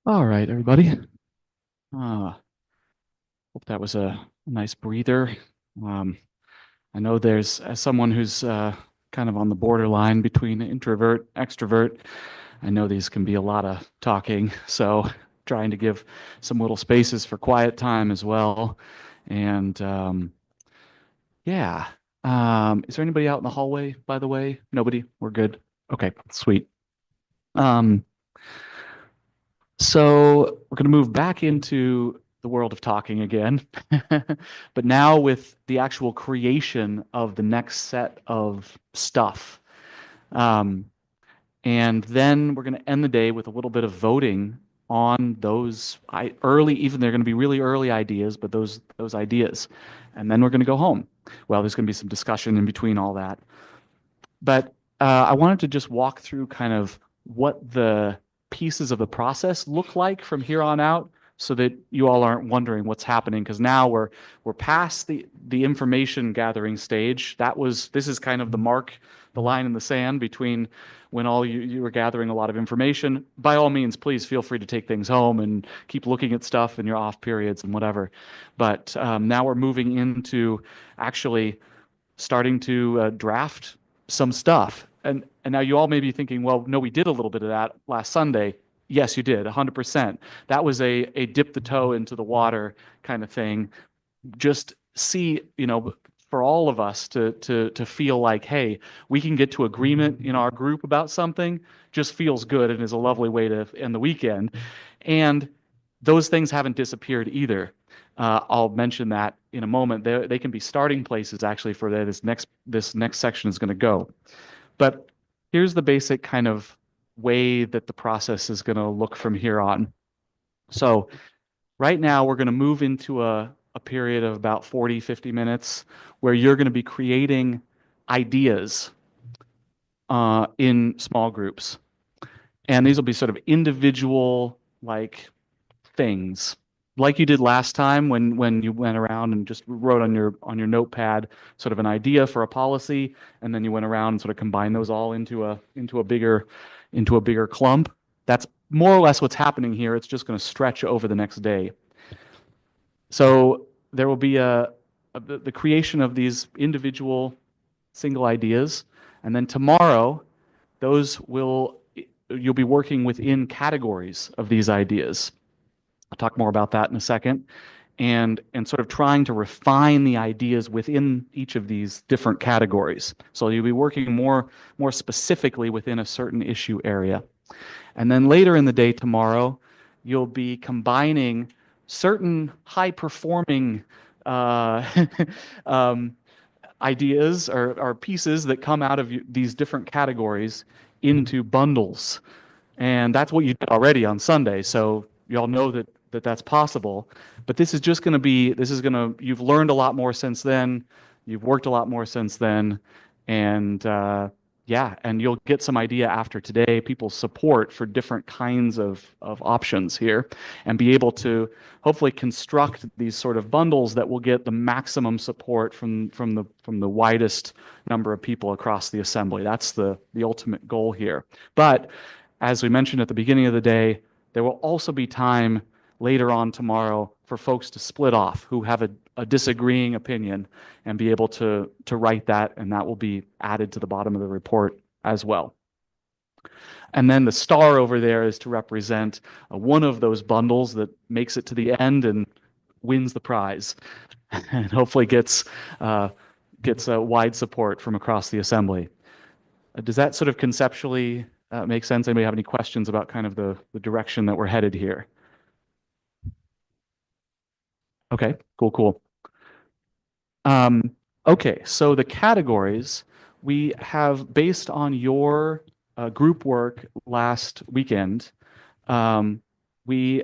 All right, everybody. Hope that was a nice breather. I know there's, as someone who's kind of on the borderline between introvert, extrovert, I know these can be a lot of talking. So trying to give some little spaces for quiet time as well. And yeah. Is there anybody out in the hallway, by the way? Nobody? We're good. Okay, sweet. So we're going to move back into the world of talking again, but now with the actual creation of the next set of stuff. And then we're going to end the day with a little bit of voting on those early, even they're going to be really early ideas, but those ideas. And then we're going to go home. Well, there's going to be some discussion in between all that. But I wanted to just walk through kind of what the pieces of the process look like from here on out so that you all aren't wondering what's happening, because now we're past the information gathering stage. This is kind of the line in the sand between when all you were gathering a lot of information. By all means, please feel free to take things home and keep looking at stuff in your off periods and whatever. But now we're moving into actually starting to draft some stuff. And now you all may be thinking, well, no, we did a little bit of that last Sunday. Yes, you did, 100%. That was a dip the toe into the water kind of thing. Just see, for all of us to feel like, hey, we can get to agreement in our group about something, just feels good and is a lovely way to end the weekend. And those things haven't disappeared either. I'll mention that in a moment. They can be starting places actually for this next section is going to go. But here's the basic kind of way that the process is going to look from here on. So right now we're going to move into a period of about 40, 50 minutes where you're going to be creating ideas in small groups. And these will be sort of individual things like you did last time when you went around and just wrote on your notepad sort of an idea for a policy, and then you went around and sort of combined those all into a bigger clump. That's more or less what's happening here. It's just going to stretch over the next day. So there will be the creation of these individual single ideas, and then tomorrow you'll be working within categories of these ideas. I'll talk more about that in a second. And sort of trying to refine the ideas within each of these different categories. So you'll be working more specifically within a certain issue area. And then later in the day tomorrow, you'll be combining certain high-performing ideas or pieces that come out of these different categories into bundles. And that's what you did already on Sunday. So you all know that that's possible. But this is going to you've learned a lot more since then. You've worked a lot more since then. And and you'll get some idea after today, people's support for different kinds of options here, and be able to hopefully construct these sort of bundles that will get the maximum support from the widest number of people across the assembly. That's the ultimate goal here. But as we mentioned at the beginning of the day, there will also be time later on tomorrow for folks to split off who have a disagreeing opinion and be able to write that, and that will be added to the bottom of the report as well. And then the star over there is to represent one of those bundles that makes it to the end and wins the prize and hopefully gets wide support from across the assembly. Does that sort of conceptually make sense? Anybody have any questions about kind of the direction that we're headed here? Okay, cool. Okay, so the categories we have based on your group work last weekend. We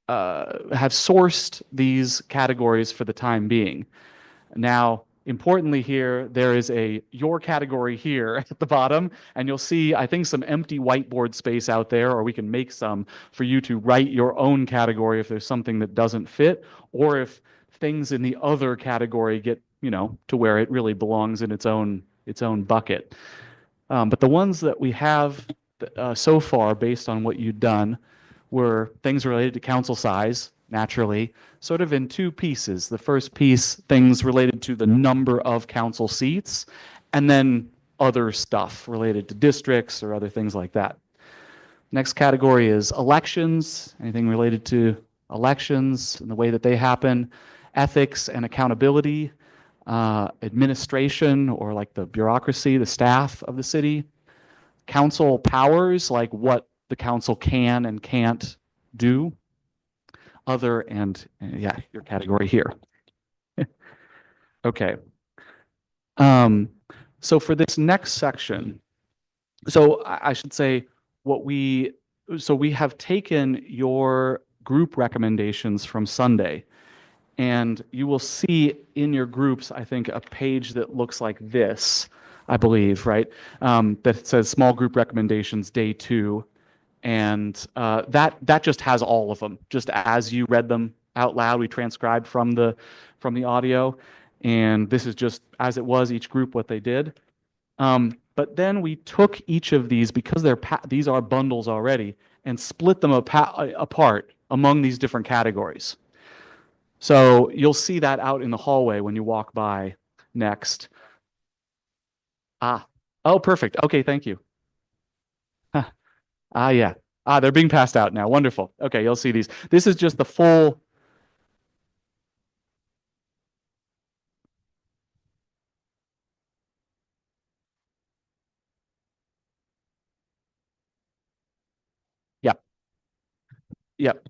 have sourced these categories for the time being. Now, importantly here, there is your category here at the bottom, and you'll see, I think, some empty whiteboard space out there, or we can make some for you to write your own category if there's something that doesn't fit, or if things in the other category get, to where it really belongs in its own bucket. But the ones that we have so far, based on what you've done, were things related to council size, naturally, sort of in two pieces. The first piece, things related to the number of council seats, and then other stuff related to districts or other things like that. Next category is elections, anything related to elections and the way that they happen, ethics and accountability, administration or like the bureaucracy, the staff of the city, council powers, like what the council can and can't do, other, and yeah, your category here. Okay. So for this next section, so I should say so we have taken your group recommendations from Sunday, and you will see in your groups, I think, a page that looks like this, I believe, right? That says small group recommendations, day 2. And that just has all of them, just as you read them out loud. We transcribed from the audio, and this is just as it was, each group what they did. But then we took each of these, because these are bundles already, and split them apart among these different categories. So you'll see that out in the hallway when you walk by next. Oh, perfect. Okay, thank you. Huh. Yeah. They're being passed out now. Wonderful. Okay, you'll see these. This is just the full. Yep. Yep.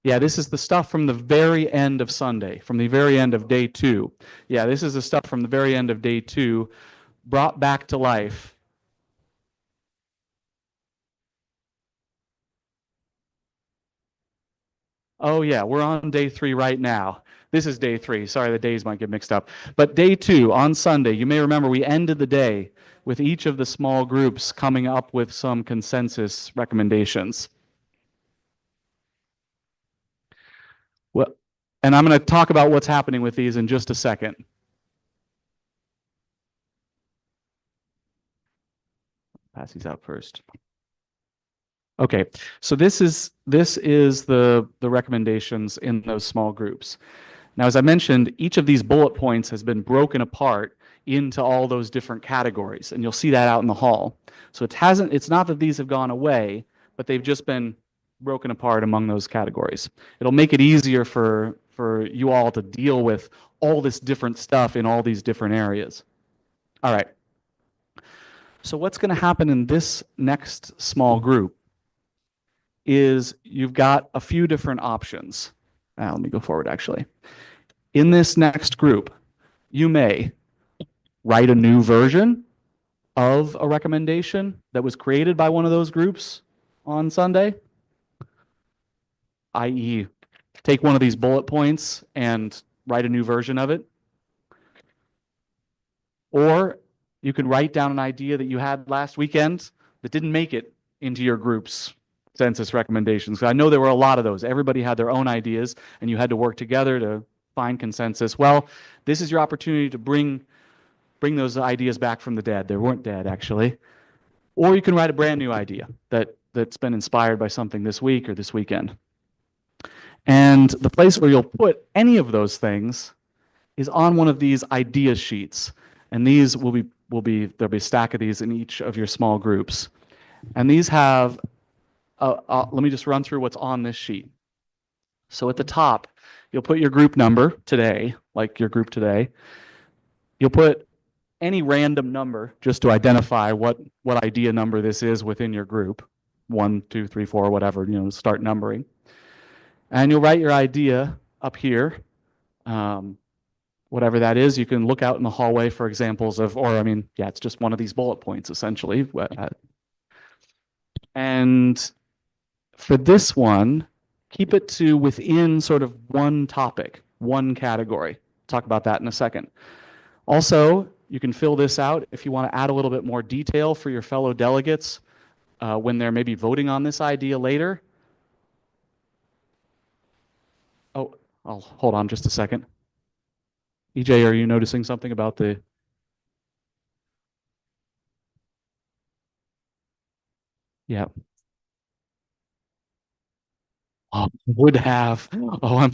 Yeah, this is the stuff from the very end of Sunday, from the very end of day 2. Yeah, this is the stuff from the very end of day 2, brought back to life. Oh yeah, we're on day 3 right now. This is day 3. Sorry, the days might get mixed up. But day 2, on Sunday, you may remember we ended the day with each of the small groups coming up with some consensus recommendations. Well, and I'm going to talk about what's happening with these in just a second. Pass these out first. Okay, so this is the recommendations in those small groups. Now, as I mentioned, each of these bullet points has been broken apart into all those different categories, and you'll see that out in the hall. So it's not that these have gone away, but they've just been broken apart among those categories. It'll make it easier for you all to deal with all this different stuff in all these different areas. All right. So what's going to happen in this next small group is you've got a few different options. Let me go forward, actually. In this next group, you may write a new version of a recommendation that was created by one of those groups on Sunday, i.e., take one of these bullet points and write a new version of it. Or you could write down an idea that you had last weekend that didn't make it into your group's census recommendations. I know there were a lot of those. Everybody had their own ideas, and you had to work together to find consensus. Well, this is your opportunity to bring those ideas back from the dead. They weren't dead, actually. Or you can write a brand new idea that's been inspired by something this week or this weekend. And the place where you'll put any of those things is on one of these idea sheets. And these there'll be a stack of these in each of your small groups. And these have, let me just run through what's on this sheet. So at the top, you'll put your group number today, like your group today. You'll put any random number just to identify what idea number this is within your group. 1, 2, 3, 4, whatever, start numbering. And you'll write your idea up here. Whatever that is, you can look out in the hallway for examples of, it's just one of these bullet points, essentially. And for this one, keep it to within sort of one topic, one category. Talk about that in a second. Also, you can fill this out if you want to add a little bit more detail for your fellow delegates when they're maybe voting on this idea later. Oh, I'll hold on just a second. EJ, are you noticing something about the... Yeah. Oh, would have. Oh,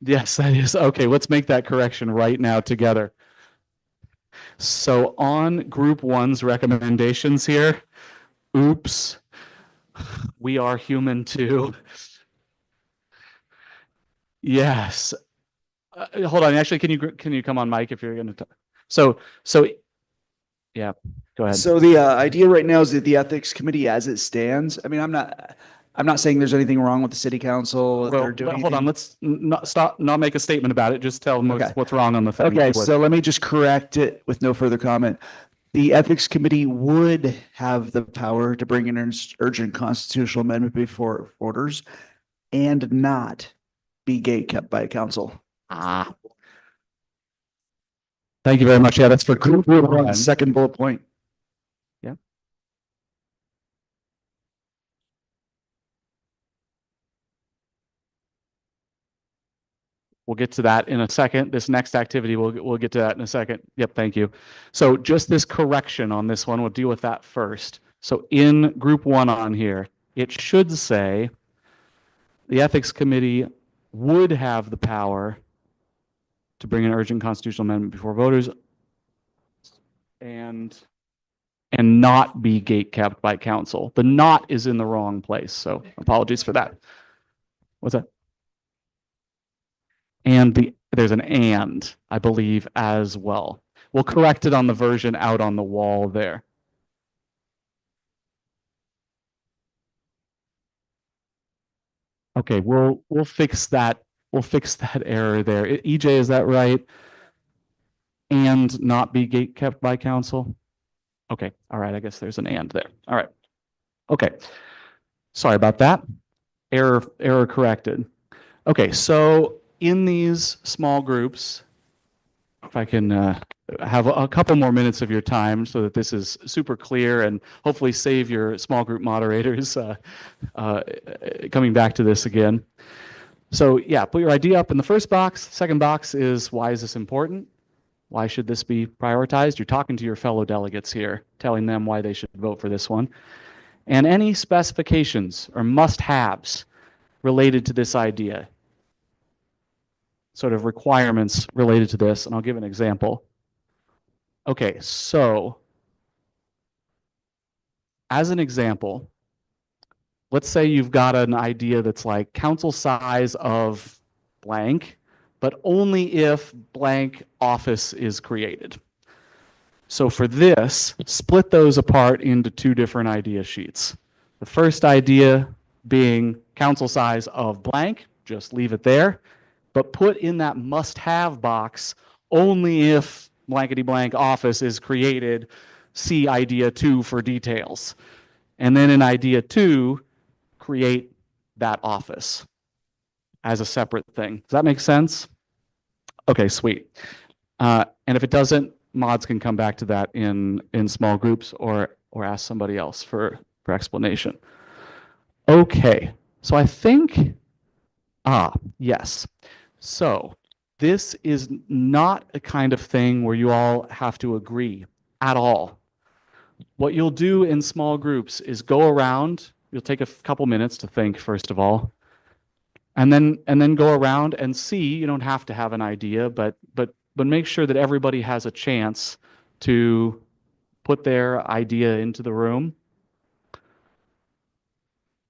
yes, that is. Okay, let's make that correction right now together. So on group one's recommendations here, oops, we are human too. Yes. Hold on. Actually, can you come on, Mike, if you're going to? So yeah, go ahead. So the idea right now is that the ethics committee, as it stands, I mean, I'm not saying there's anything wrong with the city council. That Well, they're doing hold on. Let's not make a statement about it. Just tell them Okay. what's wrong on the thing. Okay, so let me just correct it with no further comment. The ethics committee would have the power to bring an urgent constitutional amendment before orders and not be gate kept by council. Thank you very much. Yeah, that's for group one. Second bullet point. Yeah. We'll get to that in a second. This next activity, we'll get to that in a second. Yep, thank you. So just this correction on this one, we'll deal with that first. So in group one on here, it should say the ethics committee would have the power to bring an urgent constitutional amendment before voters and not be gate kept by council. The not is in the wrong place, so apologies for that. What's that? And there's an and, I believe, as well. We'll correct it on the version out on the wall there. Okay, we'll fix that. We'll fix that error there. EJ, is that right? And not be gate kept by council? Okay, all right, I guess there's an and there. All right. Okay. Sorry about that. Error corrected. Okay, so in these small groups, if I can have a couple more minutes of your time so that this is super clear and hopefully save your small group moderators coming back to this again. So yeah, put your idea up in the first box. Second box is, why is this important? Why should this be prioritized? You're talking to your fellow delegates here, telling them why they should vote for this one. And any specifications or must-haves related to this idea, sort of requirements related to this, and I'll give an example. Okay, so as an example, let's say you've got an idea that's like council size of blank, but only if blank office is created. So for this, split those apart into two different idea sheets. The first idea being council size of blank, just leave it there, but put in that must-have box only if blankety blank office is created, see idea 2 for details. And then in idea 2, create that office as a separate thing. Does that make sense? Okay, sweet. And if it doesn't, mods can come back to that in small groups or ask somebody else for explanation. Okay, so I think, yes. So this is not a kind of thing where you all have to agree at all. What you'll do in small groups is go around, you'll take a couple minutes to think, first of all, and then go around and see. You don't have to have an idea, but make sure that everybody has a chance to put their idea into the room.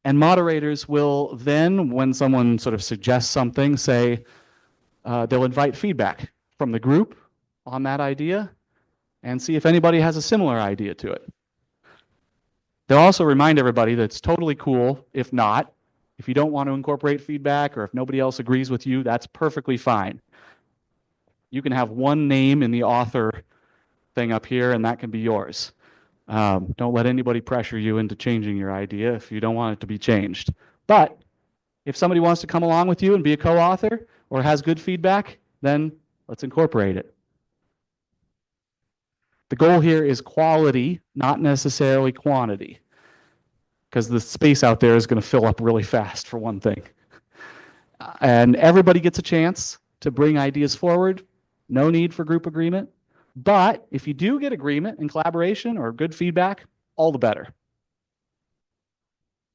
And moderators will then, when someone sort of suggests something, say, they'll invite feedback from the group on that idea and see if anybody has a similar idea to it. They'll also remind everybody that it's totally cool if not. If you don't want to incorporate feedback or if nobody else agrees with you, that's perfectly fine. You can have one name in the author thing up here and that can be yours. Don't let anybody pressure you into changing your idea if you don't want it to be changed. But if somebody wants to come along with you and be a co-author or has good feedback, then let's incorporate it. The goal here is quality, not necessarily quantity, because the space out there is going to fill up really fast, for one thing. And everybody gets a chance to bring ideas forward. No need for group agreement. But if you do get agreement and collaboration or good feedback, all the better.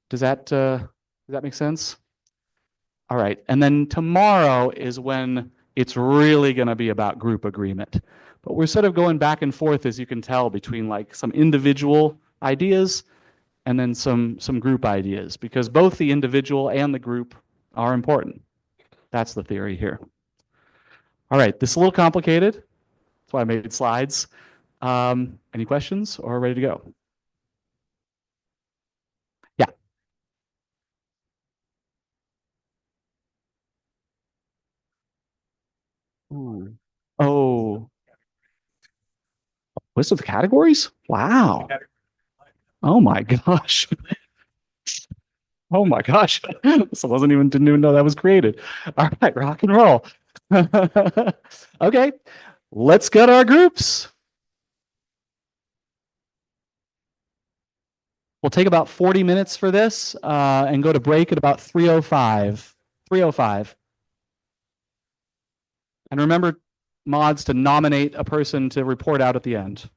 Does that make sense? All right. And then tomorrow is when it's really going to be about group agreement. But we're sort of going back and forth, as you can tell, between like some individual ideas and then some group ideas, because both the individual and the group are important. That's the theory here. All right. This is a little complicated. That's why I made slides. Any questions or ready to go? Yeah. Ooh. Oh, list of the categories? Wow. Oh my gosh. Oh my gosh. This wasn't even, didn't even know that was created. All right, rock and roll. Okay, let's get our groups. We'll take about 40 minutes for this and go to break at about 3:05. 3:05. And remember, mods, to nominate a person to report out at the end.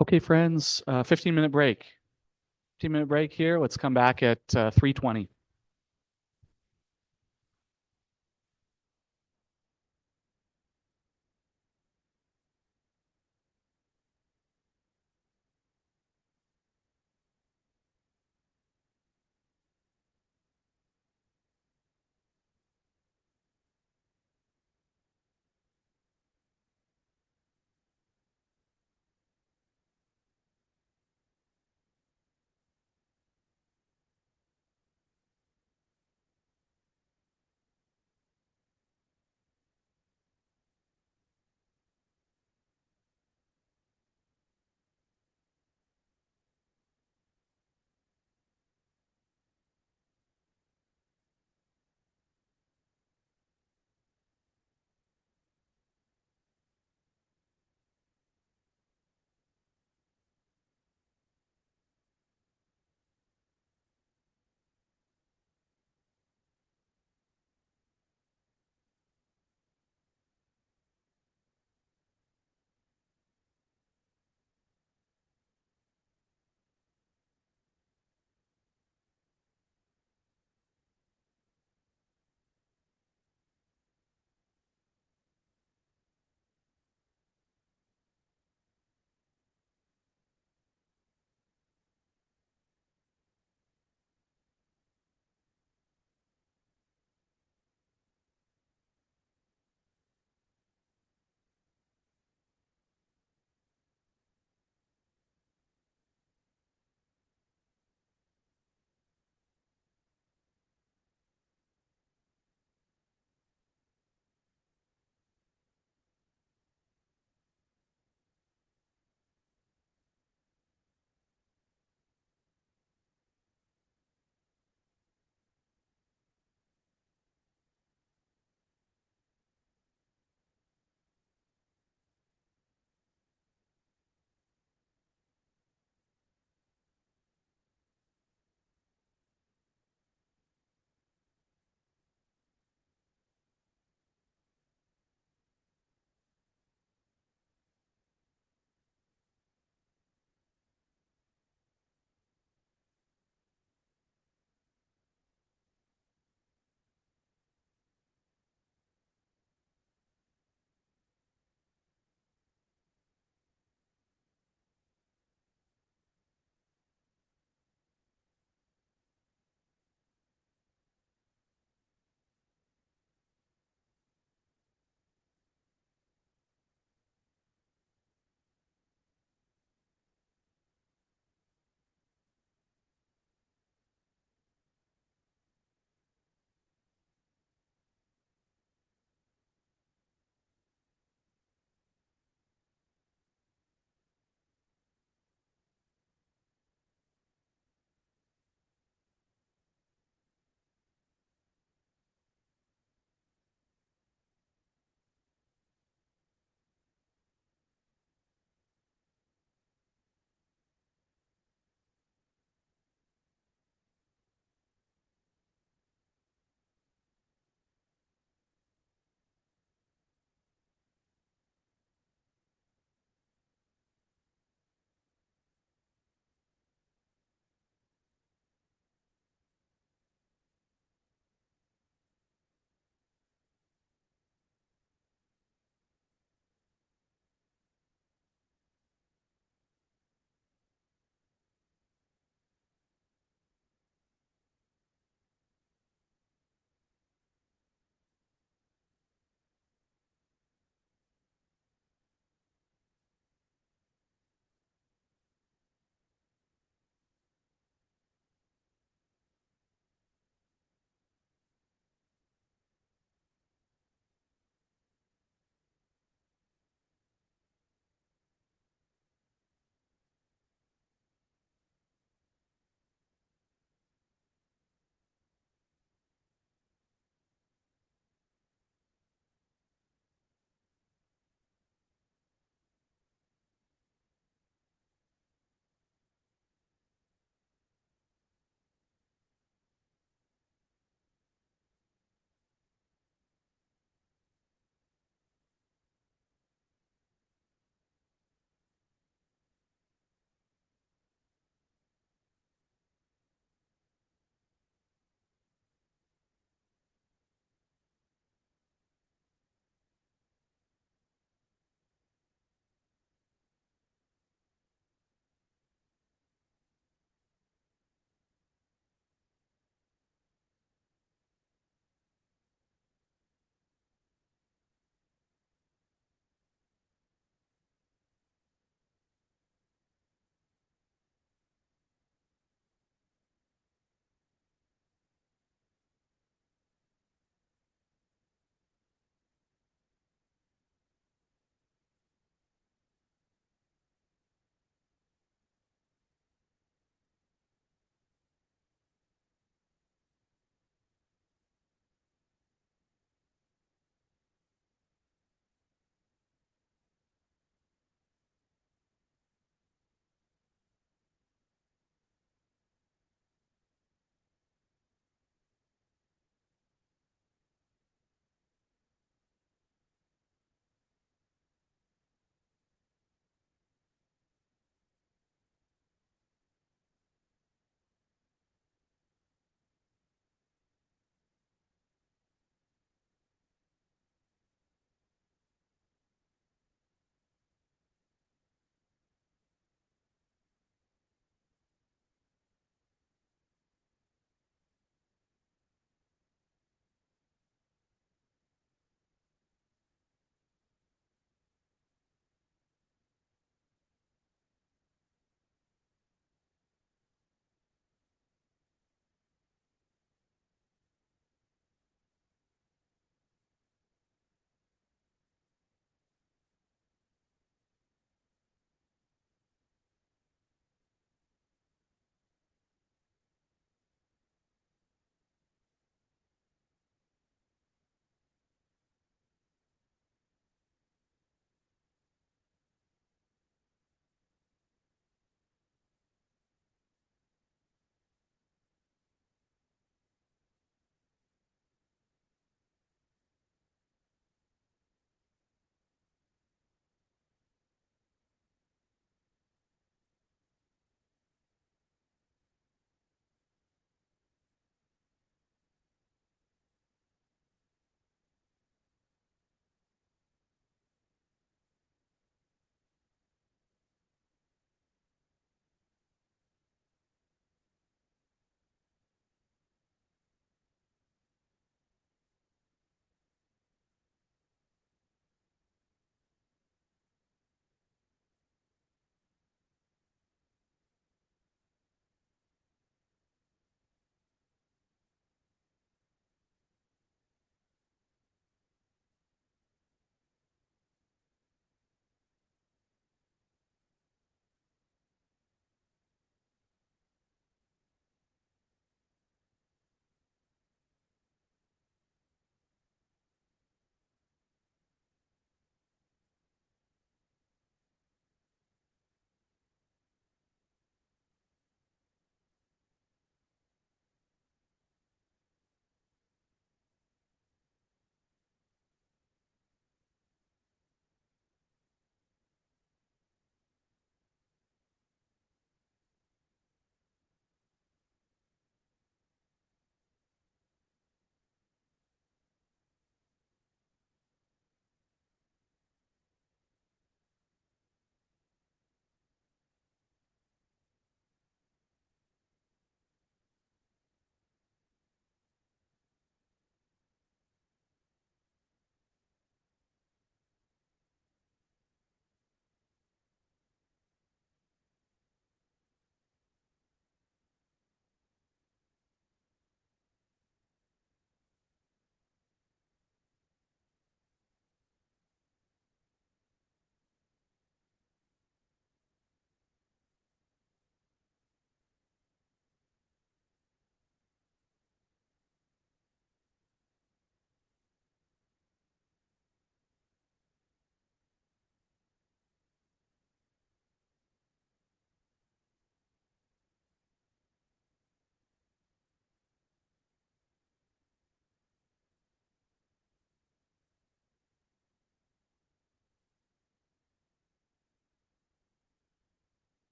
Okay, friends, 15-minute break. 15-minute break here. Let's come back at 3:20.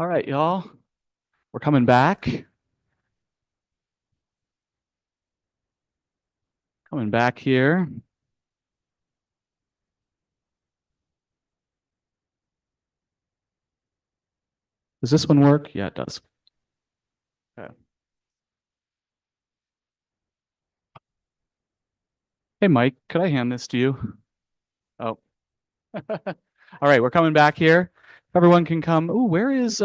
All right, y'all. We're coming back. Coming back here. Does this one work? Yeah, it does. Okay. Hey, Mike, could I hand this to you? Oh. All right, we're coming back here. Everyone can come. Ooh, where is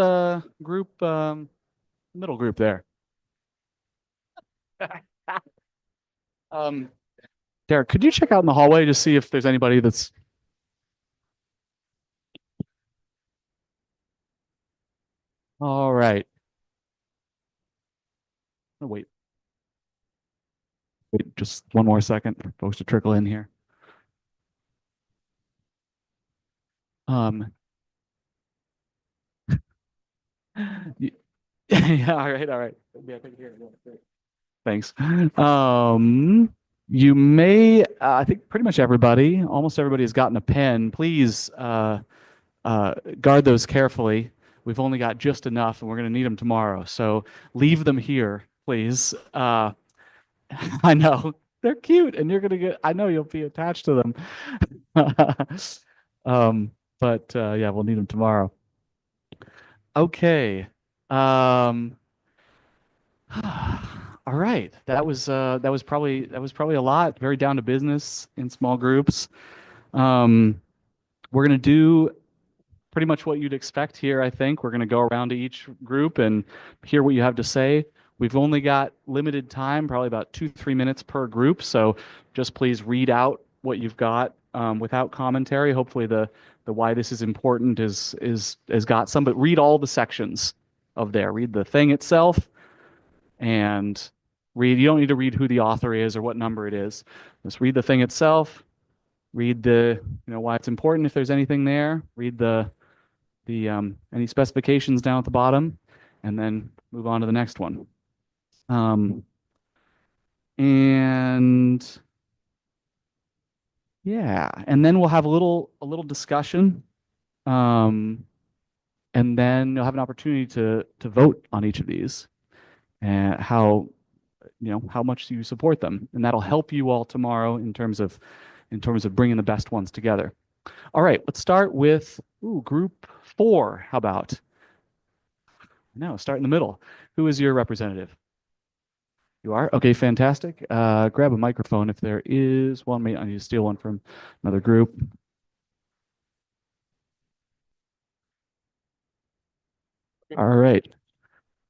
group middle group there? Derek, could you check out in the hallway to see if there's anybody that's all right. Oh, wait. Wait just one more second for folks to trickle in here. Yeah, all right. Yeah, thank you. Thanks. You may, I think pretty much everybody, almost everybody has gotten a pen. Please guard those carefully. We've only got just enough and we're going to need them tomorrow. So leave them here, please. I know they're cute and you're going to get, I know you'll be attached to them. But yeah, we'll need them tomorrow. Okay. All right. That was probably a lot. Very down to business in small groups. We're gonna do pretty much what you'd expect here, I think. We're gonna go around to each group and hear what you have to say. We've only got limited time, probably about 2-3 minutes per group. So just please read out what you've got without commentary. Hopefully the why this is important is has got some, but read all the sections of there. Read the thing itself and read. You don't need to read who the author is or what number it is. Just read the thing itself. Read the why it's important if there's anything there. Read the any specifications down at the bottom, and then move on to the next one. And yeah, and then we'll have a little discussion. And then you'll have an opportunity to vote on each of these and how much you support them, and that'll help you all tomorrow in terms of bringing the best ones together. All right, let's start with group 4. How about? No, start in the middle. Who is your representative? You are? Okay, fantastic. Grab a microphone if there is one. I need to steal one from another group. All right.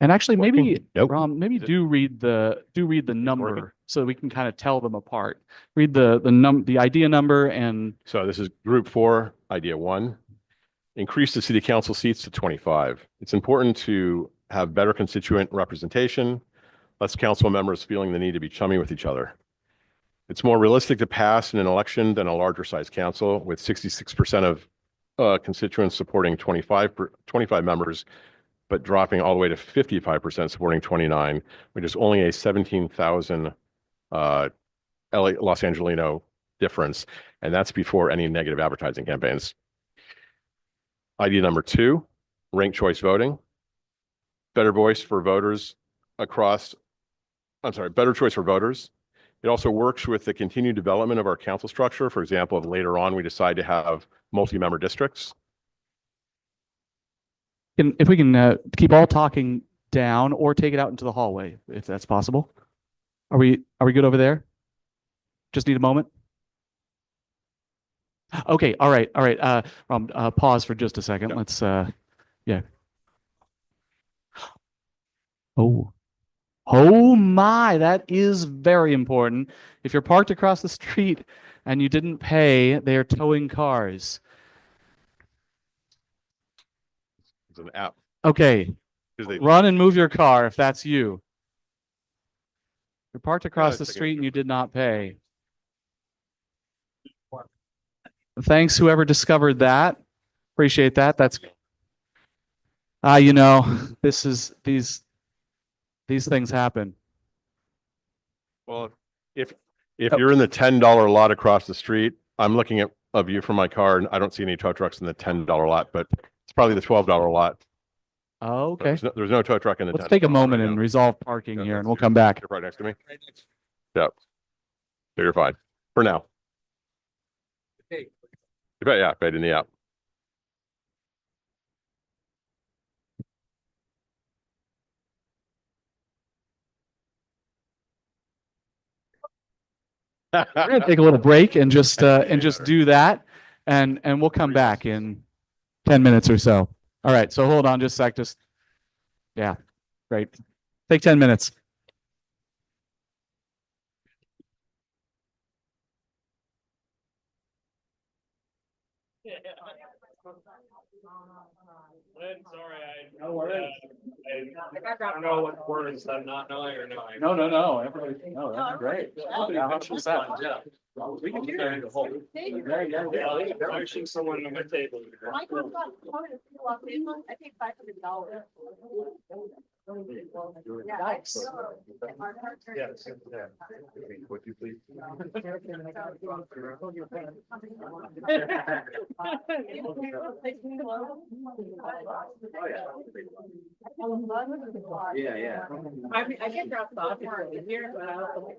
And actually, maybe Rom, maybe do read the number so we can kind of tell them apart. Read the idea number and. So this is group 4, idea 1. Increase the city council seats to 25. It's important to have better constituent representation, less council members feeling the need to be chummy with each other. It's more realistic to pass in an election than a larger size council, with 66% of constituents supporting 25 members, but dropping all the way to 55% supporting 29, which is only a 17,000 Los Angelino difference. And that's before any negative advertising campaigns. Idea number 2, ranked choice voting. Better choice for voters. It also works with the continued development of our council structure. For example, if later on we decide to have multi-member districts. If we can keep all talking down or take it out into the hallway, if that's possible. Are we good over there? Just need a moment. Okay, all right. Pause for just a second. Yeah. Let's yeah. Oh my, that is very important. If you're parked across the street and you didn't pay, they are towing cars. It's an app. Okay. Run and move your car if that's you. You're parked across the street and you did not pay. Thanks, whoever discovered that. Appreciate that. That's these things happen. Well, if you're in the $10 lot across the street, I'm looking at a view from my car and I don't see any tow trucks in the $10 lot, but it's probably the $12 lot. Oh, okay. There's no tow truck in the Let's tennis take a hall right moment and now. resolve parking Yeah, here and that's- we'll come back. You're right next to me. Yep. So you're fine for now. You bet, yeah, paid in the app. We're gonna take a little break and just do that, and we'll come back in 10 minutes or so. All right, so hold on just a sec. Yeah, great. Take 10 minutes. Lynn, sorry, no worries. I don't know what words I'm not knowing or knowing. No. Everybody, no, that's great. Yeah, 100%. Yeah. We can carry the whole. Yeah, they're pushing someone on my table. I think $500. Nice. Yes. Would you please? Yeah. I get dropped off here, but I don't.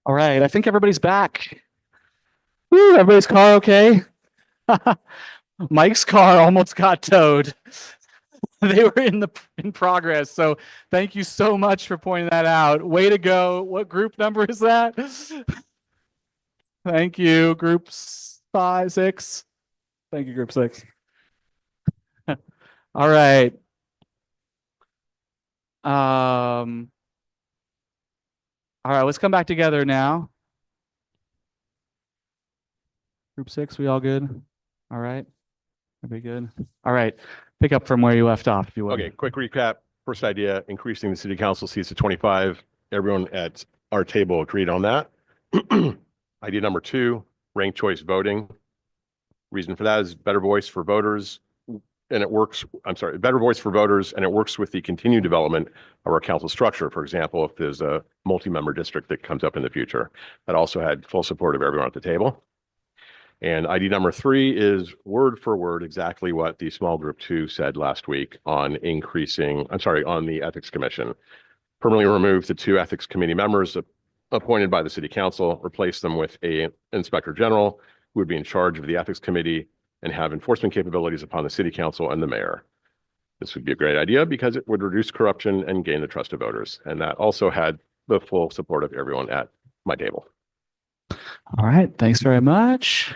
All right, I think everybody's back. Woo, everybody's car okay? Mike's car almost got towed. They were in progress. So thank you so much for pointing that out. Way to go. What group number is that? Thank you, group 5, 6. Thank you, group 6. All right. All right, let's come back together now. Group 6, we all good? All right. Everybody good? All right. Pick up from where you left off, if you would. Okay, quick recap. First idea, increasing the city council seats to 25. Everyone at our table agreed on that. Idea number 2, ranked choice voting. Reason for that is better voice for voters, and it works, better voice for voters, and it works with the continued development of our council structure. For example, if there's a multi-member district that comes up in the future, that also had full support of everyone at the table. And ID number 3 is word for word exactly what the small group 2 said last week on on the Ethics Commission. Permanently remove the 2 Ethics Committee members appointed by the City Council, replace them with a Inspector General who would be in charge of the Ethics Committee and have enforcement capabilities upon the City Council and the Mayor. This would be a great idea because it would reduce corruption and gain the trust of voters. And that also had the full support of everyone at my table. All right. Thanks very much.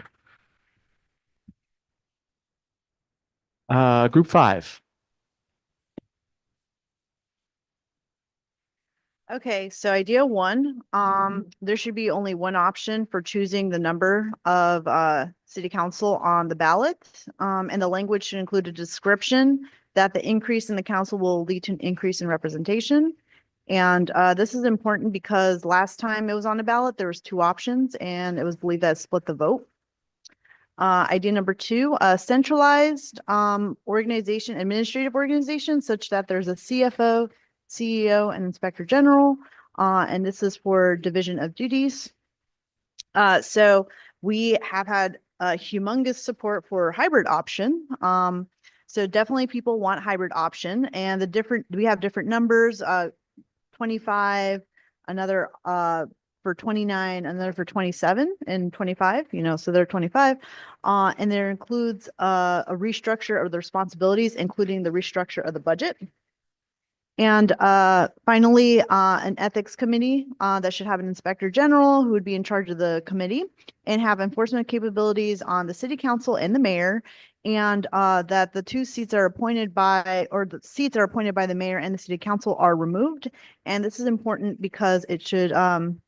Group 5. Okay, so idea 1, there should be only one option for choosing the number of city council on the ballot. And the language should include a description that the increase in the council will lead to an increase in representation. And this is important because last time it was on the ballot, there was 2 options and it was believed that split the vote. Idea number 2, centralized administrative organization such that there's a CFO, CEO, and Inspector General, and this is for division of duties. So we have had a humongous support for hybrid option. So definitely people want hybrid option, and we have different numbers, 25, another for 29, another for 27 and 25, so they're 25. And there includes a restructure of the responsibilities, including the restructure of the budget. And finally, an ethics committee that should have an inspector general who would be in charge of the committee and have enforcement capabilities on the city council and the mayor, and that the 2 seats are appointed by, or the seats are appointed by the mayor and the city council are removed. And this is important because it should,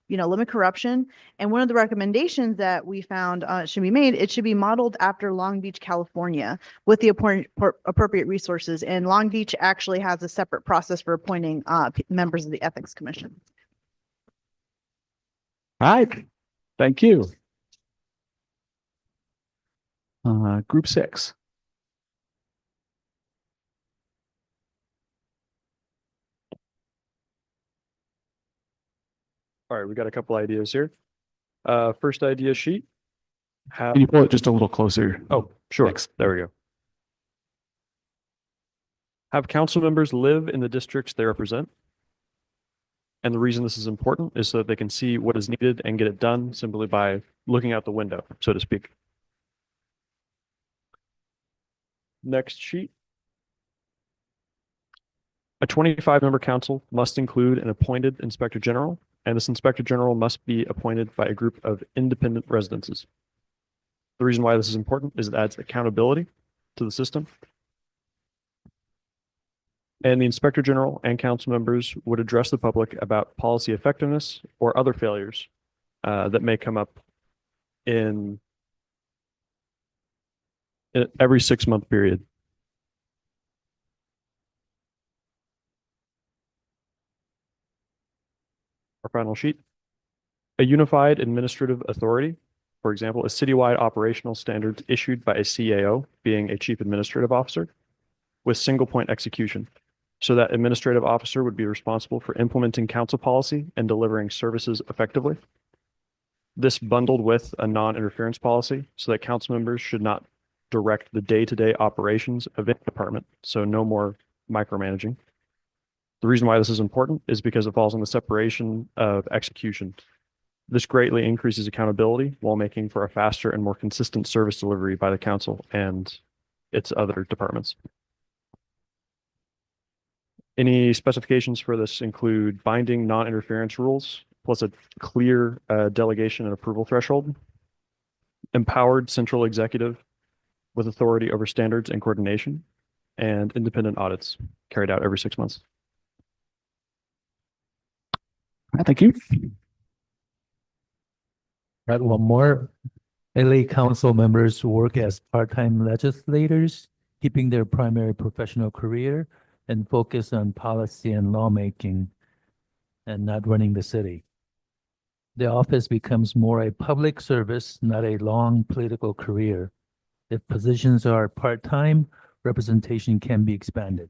limit corruption. And one of the recommendations that we found should be made, it should be modeled after Long Beach, California, with the appropriate resources. And Long Beach actually has a separate process for appointing members of the Ethics Commission. All right. Thank you. Group 6. All right, we got a couple ideas here. First idea sheet. Can you pull it just a little closer? Oh, sure. Thanks. There we go. Have council members live in the districts they represent. And the reason this is important is so that they can see what is needed and get it done simply by looking out the window, so to speak. Next sheet. A 25-member council must include an appointed inspector general, and this inspector general must be appointed by a group of independent residences. The reason why this is important is it adds accountability to the system. And the inspector general and council members would address the public about policy effectiveness or other failures that may come up in every 6-month period. Our final sheet. A unified administrative authority, for example, a citywide operational standards issued by a CAO, being a chief administrative officer, with single point execution. So that administrative officer would be responsible for implementing council policy and delivering services effectively. This bundled with a non-interference policy so that council members should not direct the day-to-day operations of any department, so no more micromanaging. The reason why this is important is because it falls on the separation of execution. This greatly increases accountability while making for a faster and more consistent service delivery by the council and its other departments. Any specifications for this include binding non-interference rules, plus a clear delegation and approval threshold, empowered central executive with authority over standards and coordination, and independent audits carried out every 6 months. Thank you. Right, one more. LA council members work as part-time legislators, keeping their primary professional career and focus on policy and lawmaking and not running the city. The office becomes more a public service, not a long political career. If positions are part-time, representation can be expanded.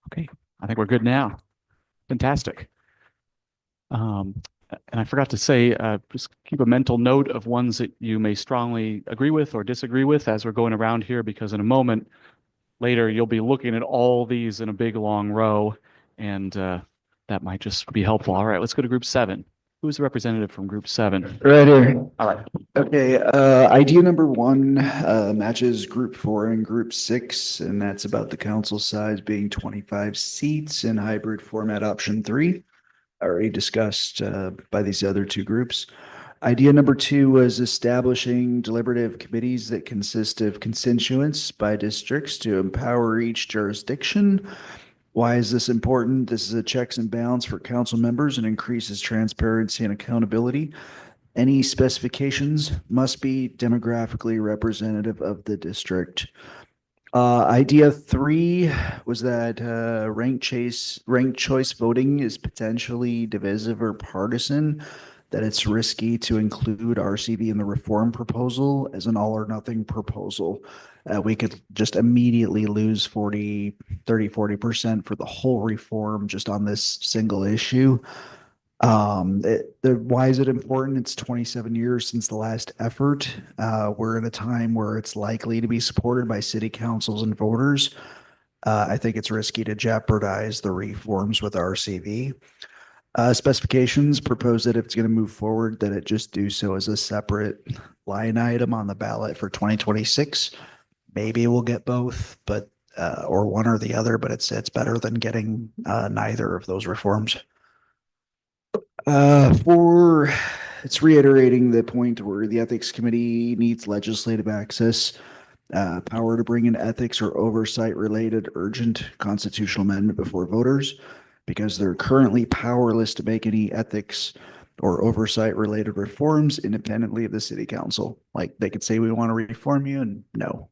Okay, I think we're good now. Fantastic. And I forgot to say, just keep a mental note of ones that you may strongly agree with or disagree with as we're going around here, because in a moment later, you'll be looking at all these in a big long row, and that might just be helpful. All right, let's go to group 7. Who's the representative from group 7? Right here. All right. Okay, idea number 1 matches group 4 and group 6, and that's about the council size being 25 seats in hybrid format option 3. Already discussed by these other 2 groups. Idea number 2 was establishing deliberative committees that consist of constituents by districts to empower each jurisdiction. Why is this important? This is a checks and balance for council members and increases transparency and accountability. Any specifications must be demographically representative of the district. Idea 3 was that ranked choice voting is potentially divisive or partisan, that it's risky to include RCV in the reform proposal as an all or nothing proposal. We could just immediately lose 40% for the whole reform just on this single issue. Why is it important? It's 27 years since the last effort. We're in a time where it's likely to be supported by city councils and voters. I think it's risky to jeopardize the reforms with RCV. Specifications propose that if it's going to move forward, that it just do so as a separate line item on the ballot for 2026. Maybe we'll get both, but or one or the other, but it's better than getting neither of those reforms. It's reiterating the point where the ethics committee needs legislative access, power to bring in ethics or oversight related urgent constitutional amendment before voters, because they're currently powerless to make any ethics or oversight related reforms independently of the city council. Like they could say, we want to reform you, and no.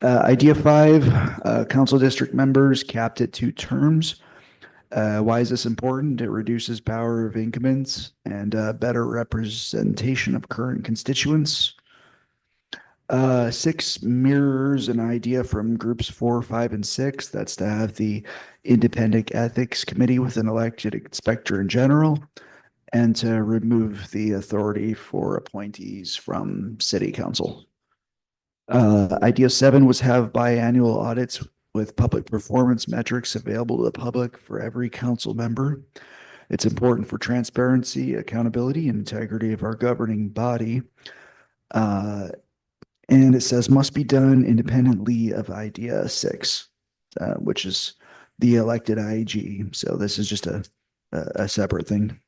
Idea 5, council district members capped at 2 terms. Why is this important? It reduces power of incumbents and better representation of current constituents. 6 mirrors an idea from groups 4, 5, and 6. That's to have the independent ethics committee with an elected inspector in general, and to remove the authority for appointees from city council. Idea 7 was have biannual audits with public performance metrics available to the public for every council member. It's important for transparency, accountability, and integrity of our governing body. And it says must be done independently of idea 6, which is the elected IEG. So this is just a separate thing.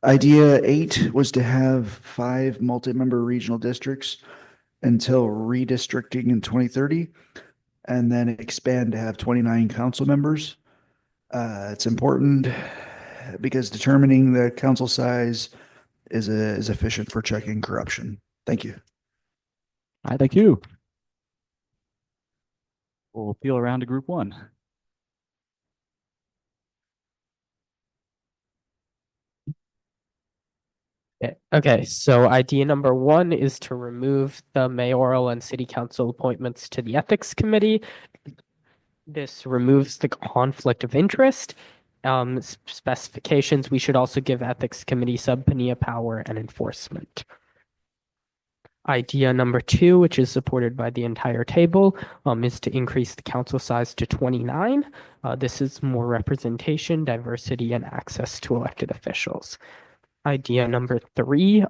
Idea 8 was to have 5 multi-member regional districts until redistricting in 2030, and then expand to have 29 council members. It's important because determining the council size is efficient for checking corruption. Thank you. All right, thank you. We'll appeal around to group 1. Okay, so idea number 1 is to remove the mayoral and city council appointments to the ethics committee. This removes the conflict of interest. Specifications, we should also give ethics committee subpoena power and enforcement. Idea number 2, which is supported by the entire table, is to increase the council size to 29. This is more representation, diversity, and access to elected officials. Idea number 3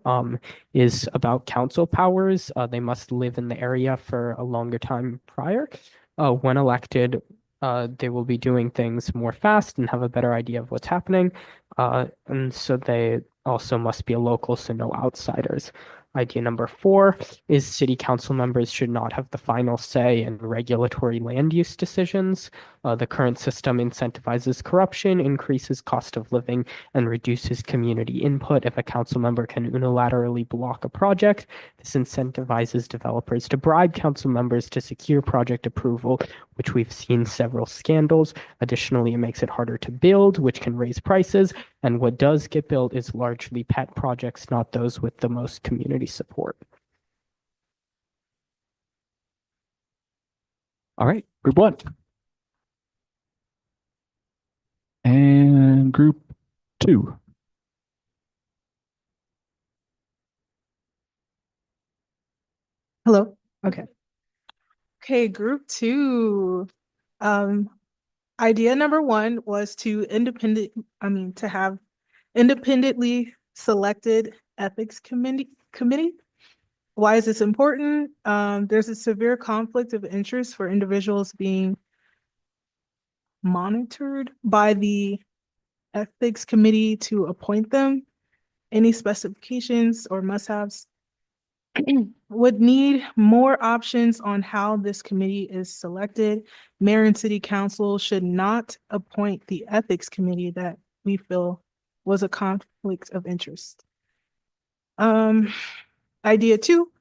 is about council powers. They must live in the area for a longer time prior. When elected, they will be doing things more fast and have a better idea of what's happening. And so they also must be a local, so no outsiders. Idea number 4 is city council members should not have the final say in regulatory land use decisions. The current system incentivizes corruption, increases cost of living, and reduces community input. If a council member can unilaterally block a project, this incentivizes developers to bribe council members to secure project approval, which we've seen several scandals. Additionally, it makes it harder to build, which can raise prices. And what does get built is largely pet projects, not those with the most community support. All right, group 1. And group 2. Hello. Okay. Okay, group 2. Idea number 1 was to have independently selected ethics committee. Why is this important? There's a severe conflict of interest for individuals being monitored by the ethics committee to appoint them. Any specifications or must-haves would need more options on how this committee is selected. Mayor and city council should not appoint the ethics committee that we feel was a conflict of interest. Idea 2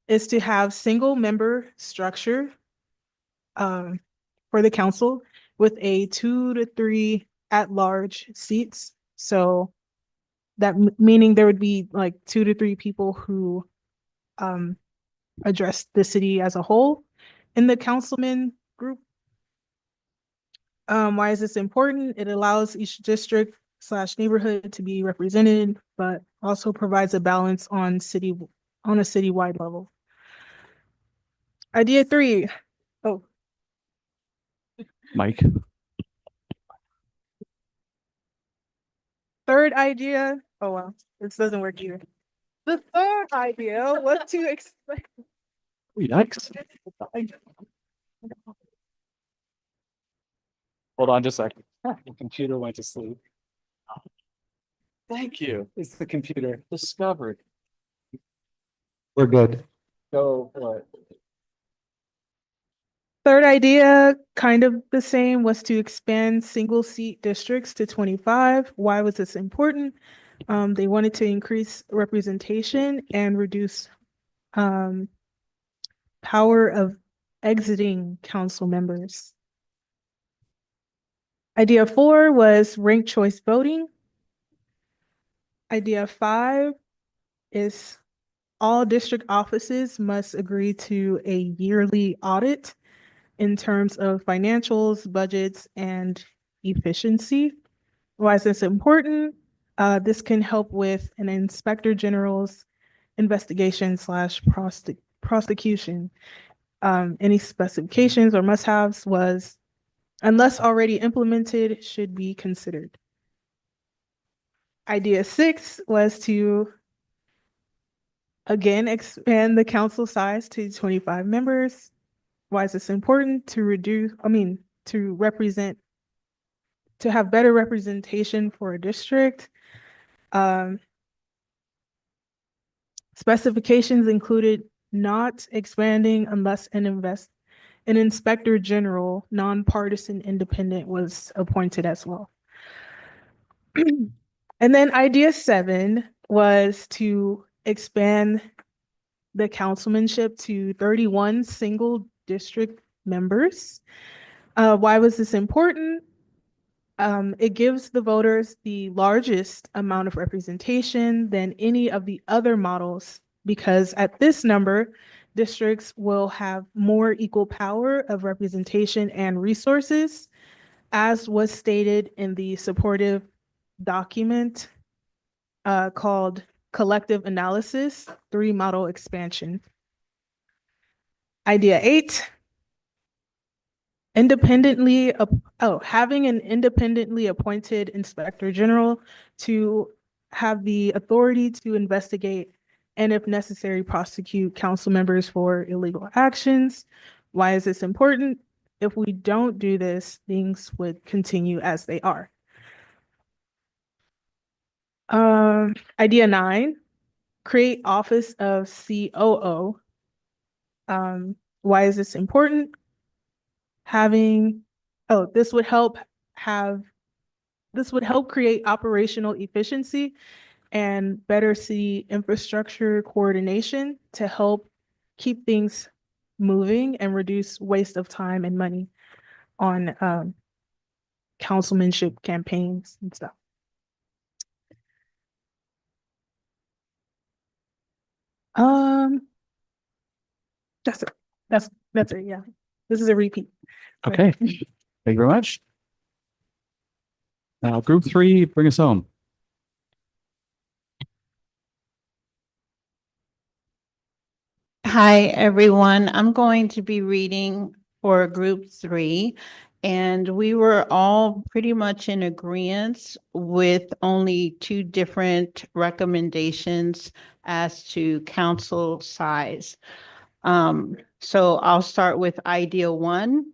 is to have single member structure for the council with a 2 to 3 at-large seats. So that meaning there would be like 2 to 3 people who address the city as a whole in the councilman group. Why is this important? It allows each district / neighborhood to be represented, but also provides a balance on a citywide level. Idea 3. Oh. Mike. Third idea. Oh, wow. This doesn't work either. The third idea was to expect. Yikes. Hold on just a second. The computer went to sleep. Thank you. It's the computer discovered. We're good. Go for it. Third idea, kind of the same, was to expand single seat districts to 25. Why was this important? They wanted to increase representation and reduce power of exiting council members. Idea 4 was ranked choice voting. Idea 5 is all district offices must agree to a yearly audit in terms of financials, budgets, and efficiency. Why is this important? This can help with an inspector general's investigation / prosecution. Any specifications or must-haves was, unless already implemented, should be considered. Idea 6 was to, again, expand the council size to 25 members. Why is this important? To have better representation for a district. Specifications included not expanding unless an inspector general, nonpartisan independent, was appointed as well. And then idea 7 was to expand the councilmanship to 31 single district members. Why was this important? It gives the voters the largest amount of representation than any of the other models, because at this number, districts will have more equal power of representation and resources, as was stated in the supportive document called collective analysis, 3 model expansion. Idea 8, having an independently appointed inspector general to have the authority to investigate and, if necessary, prosecute council members for illegal actions. Why is this important? If we don't do this, things would continue as they are. Idea 9, create office of COO. Why is this important? This would help create operational efficiency and better city infrastructure coordination to help keep things moving and reduce waste of time and money on councilmanship campaigns and stuff. That's it. That's it. Yeah, this is a repeat. Okay, thank you very much. Now, group 3, bring us home. Hi, everyone. I'm going to be reading for group 3, and we were all pretty much in agreement with only 2 different recommendations as to council size. So I'll start with idea 1,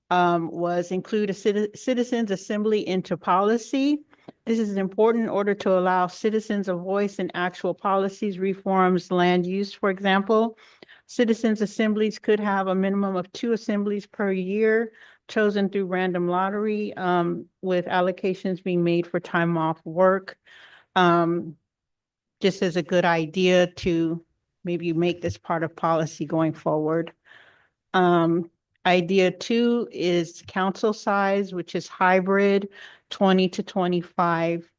was include a citizens assembly into policy. This is important in order to allow citizens a voice in actual policies, reforms, land use, for example. Citizens assemblies could have a minimum of 2 assemblies per year, chosen through random lottery, with allocations being made for time off work. Just as a good idea to maybe make this part of policy going forward. Idea 2 is council size, which is hybrid, 20 to 25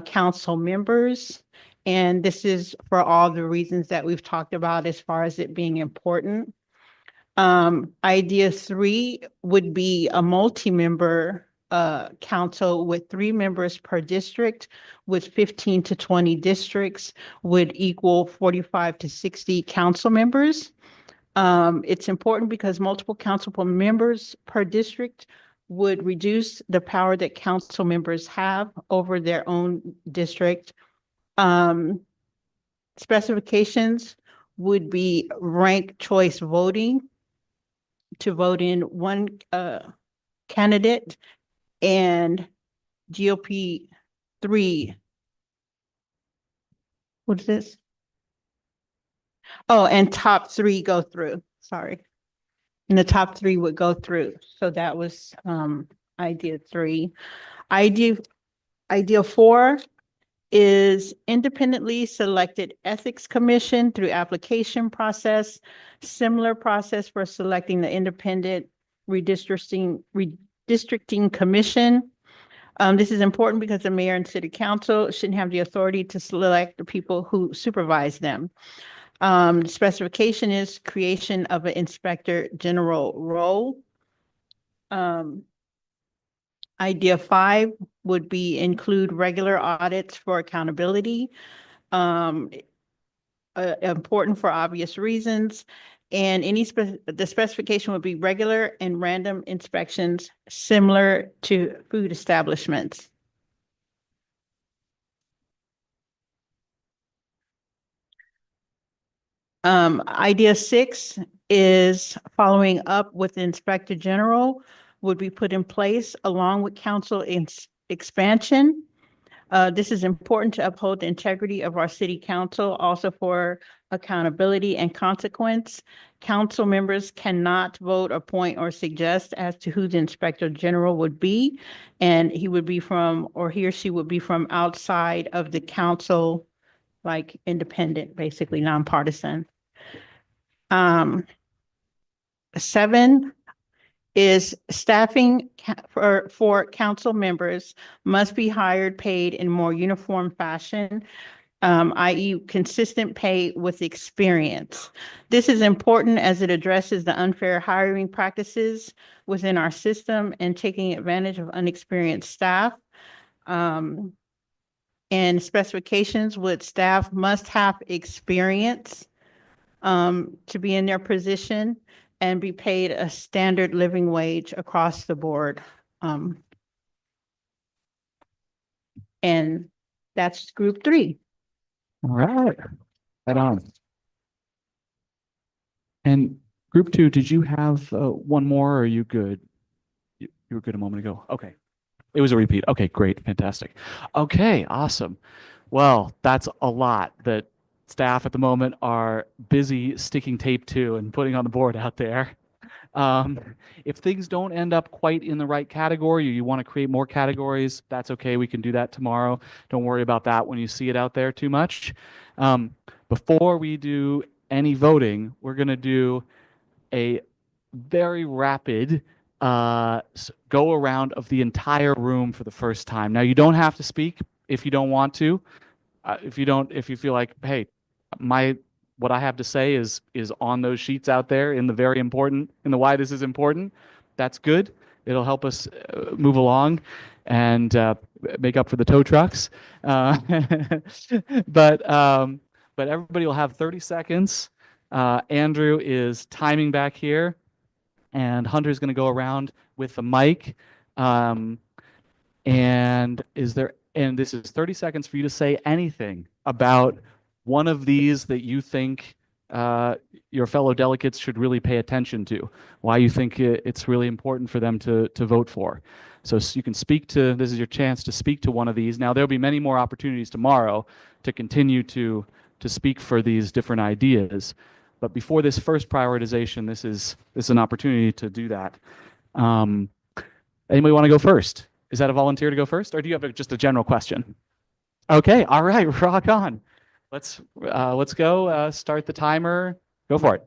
council members. And this is for all the reasons that we've talked about as far as it being important. Idea 3 would be a multi-member council with 3 members per district, with 15 to 20 districts would equal 45 to 60 council members. It's important because multiple council members per district would reduce the power that council members have over their own district. Specifications would be ranked choice voting to vote in 1 candidate, and GOP 3. What's this? Oh, and top 3 go through, sorry. And the top 3 would go through. So that was idea 3. Idea 4 is independently selected ethics commission through application process, similar process for selecting the independent redistricting commission. This is important because the mayor and city council shouldn't have the authority to select the people who supervise them. Specification is creation of an inspector general role. Idea 5 would be include regular audits for accountability. Important for obvious reasons. And the specification would be regular and random inspections similar to food establishments. Idea 6 is following up with the inspector general would be put in place along with council expansion. This is important to uphold the integrity of our city council, also for accountability and consequence. Council members cannot vote, appoint, or suggest as to who the inspector general would be, and he would be from, or he or she would be from outside of the council, like independent, basically nonpartisan. 7 is staffing for council members must be hired, paid in more uniform fashion, i.e. consistent pay with experience. This is important as it addresses the unfair hiring practices within our system and taking advantage of unexperienced staff. and specifications would staff must have experience to be in their position and be paid a standard living wage across the board. And that's group 3. All right, right on. And group 2, did you have one more, or are you good? You were good a moment ago. Okay. It was a repeat. Okay, great. Fantastic. Okay, awesome. Well, that's a lot that staff at the moment are busy sticking tape to and putting on the board out there. If things don't end up quite in the right category, or you want to create more categories, that's okay. We can do that tomorrow. Don't worry about that when you see it out there too much. Before we do any voting, we're going to do a very rapid go around of the entire room for the first time. Now, you don't have to speak if you don't want to. If you feel like, hey, what I have to say is on those sheets out there in the why this is important, that's good. It'll help us move along and make up for the tow trucks. But everybody will have 30 seconds. Andrew is timing back here, and Hunter's going to go around with the mic. And this is 30 seconds for you to say anything about one of these that you think your fellow delegates should really pay attention to, why you think it's really important for them to vote for. So you can this is your chance to speak to one of these. Now, there'll be many more opportunities tomorrow to continue to speak for these different ideas. But before this first prioritization, this is an opportunity to do that. Anybody want to go first? Is that a volunteer to go first, or do you have just a general question? Okay, all right, rock on. Let's go. Start the timer. Go for it.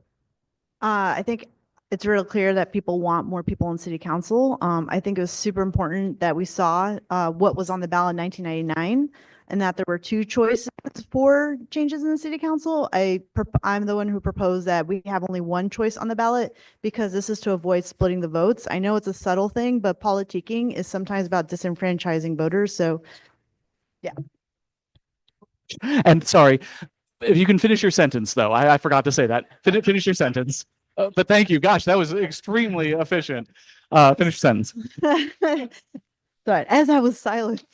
I think it's real clear that people want more people in city council. I think it was super important that we saw what was on the ballot in 1999 and that there were 2 choices for changes in the city council. I'm the one who proposed that we have only 1 choice on the ballot because this is to avoid splitting the votes. I know it's a subtle thing, but politicking is sometimes about disenfranchising voters. So yeah. And sorry, if you can finish your sentence, though. I forgot to say that. Finish your sentence. But thank you. Gosh, that was extremely efficient. Finish your sentence. Sorry, as I was silenced.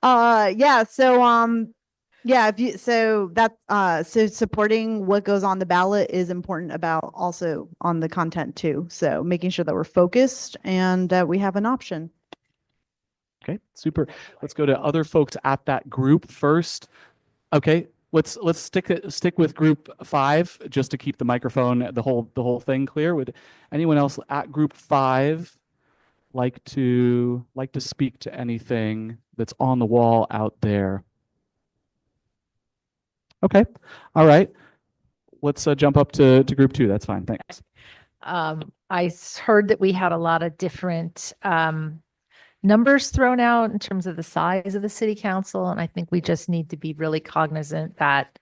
Yeah, so yeah, so supporting what goes on the ballot is important about also on the content too. So making sure that we're focused and that we have an option. Okay, super. Let's go to other folks at that group first. Okay, let's stick with group 5 just to keep the microphone, the whole thing clear. Would anyone else at group 5 like to speak to anything that's on the wall out there? Okay, all right. Let's jump up to group 2. That's fine. Thanks. Heard that we had a lot of different numbers thrown out in terms of the size of the city council, and I think we just need to be really cognizant that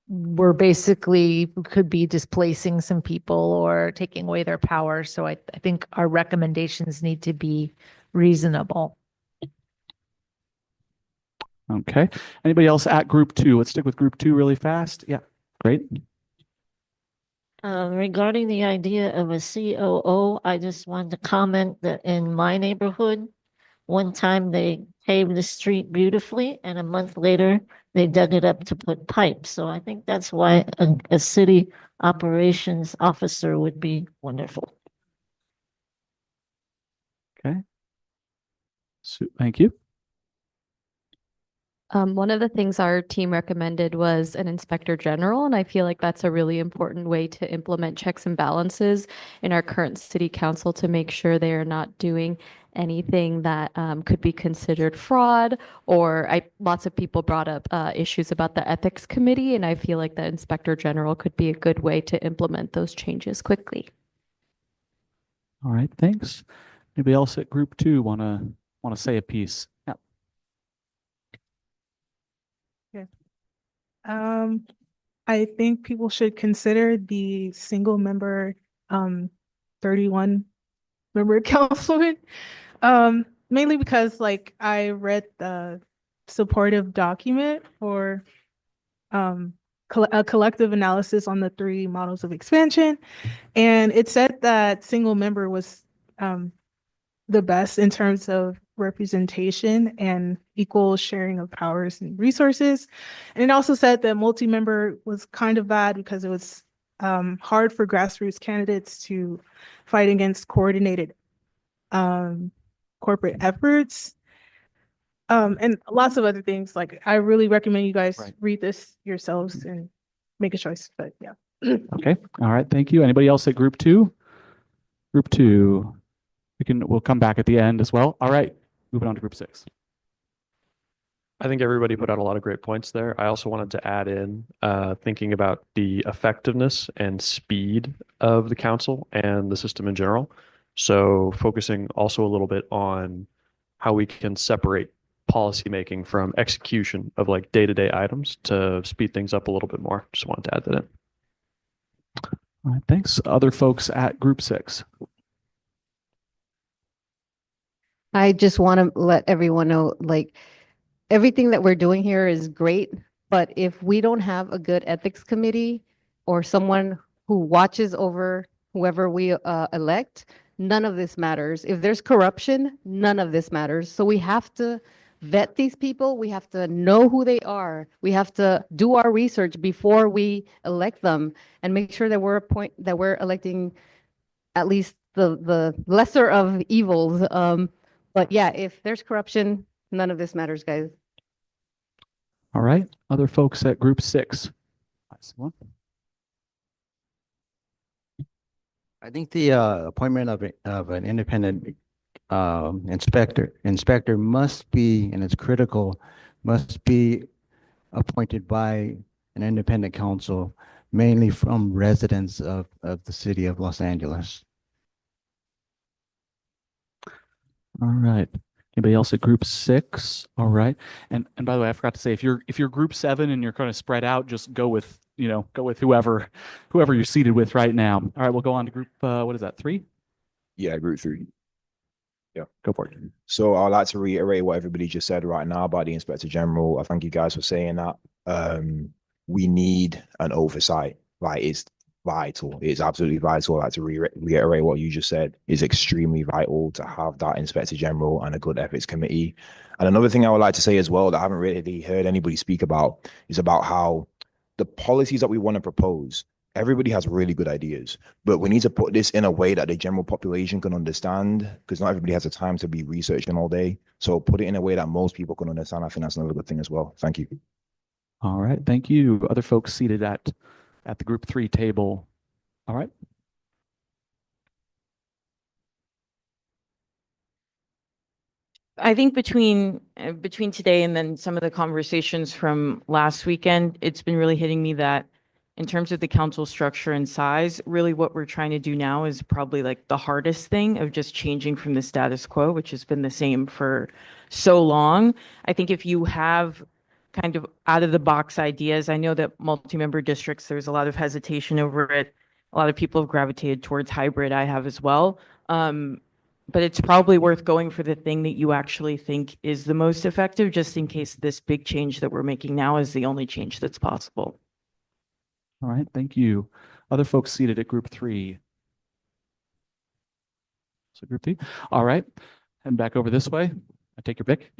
we're basically could be displacing some people or taking away their power. So I think our recommendations need to be reasonable. Okay. Anybody else at group 2? Let's stick with group 2 really fast. Yeah, great. Regarding the idea of a COO, I just wanted to comment that in my neighborhood, one time they paved the street beautifully and a month later they dug it up to put pipes. So I think that's why a city operations officer would be wonderful. Okay. So, thank you. One of the things our team recommended was an inspector general, and I feel like that's a really important way to implement checks and balances in our current city council to make sure they are not doing anything that could be considered fraud, or lots of people brought up issues about the ethics committee, and I feel like the inspector general could be a good way to implement those changes quickly. All right, thanks. Anybody else at group 2 want to say a piece? Yeah. I think people should consider the single member 31 member councilman. mainly because like I read the supportive document for a collective analysis on the three models of expansion. And it said that single member was the best in terms of representation and equal sharing of powers and resources. And it also said that multi-member was kind of bad because it was hard for grassroots candidates to fight against coordinated corporate efforts. And lots of other things. Like I really recommend you guys read this yourselves and make a choice. But yeah. Okay. All right. Thank you. Anybody else at group two? Group two. We'll come back at the end as well. All right. Moving on to group six. I think everybody put out a lot of great points there. I also wanted to add in thinking about the effectiveness and speed of the council and the system in general. So focusing also a little bit on how we can separate policymaking from execution of like day-to-day items to speed things up a little bit more. Just wanted to add that in. All right. Thanks. Other folks at group six. I just want to let everyone know, like, everything that we're doing here is great, but if we don't have a good ethics committee or someone who watches over whoever we elect, none of this matters. If there's corruption, none of this matters. So we have to vet these people. We have to know who they are. We have to do our research before we elect them and make sure that we're electing at least the lesser of evils. But yeah, if there's corruption, none of this matters, guys. All right. Other folks at group six. I think the appointment of an independent inspector must be, and it's critical, must be appointed by an independent council, mainly from residents of the city of Los Angeles. All right. Anybody else at group six? All right. And by the way, I forgot to say, if you're group seven and you're kind of spread out, just go with whoever you're seated with right now. All right, we'll go on to group what is that, 3? Yeah, group 3. Yeah. Go for it. So I'd like to reiterate what everybody just said right now about the Inspector General. I thank you guys for saying that. We need an oversight. Like, it's vital. It's absolutely vital. I'd like to reiterate what you just said. It's extremely vital to have that Inspector General and a good ethics committee. And another thing I would like to say as well that I haven't really heard anybody speak about is about how the policies that we want to propose, everybody has really good ideas, but we need to put this in a way that the general population can understand, because not everybody has the time to be researching all day. So put it in a way that most people can understand. I think that's another good thing as well. Thank you. All right. Thank you. Other folks seated at the group 3 table. All right. I think between today and then some of the conversations from last weekend, it's been really hitting me that in terms of the council structure and size, really what we're trying to do now is probably like the hardest thing of just changing from the status quo, which has been the same for so long. I think if you have kind of out of the box ideas, I know that multi-member districts, there's a lot of hesitation over it. A lot of people have gravitated towards hybrid. I have as well. But it's probably worth going for the thing that you actually think is the most effective, just in case this big change that we're making now is the only change that's possible. All right. Thank you. Other folks seated at group 3. So group 3. All right. Head back over this way. I take your pick.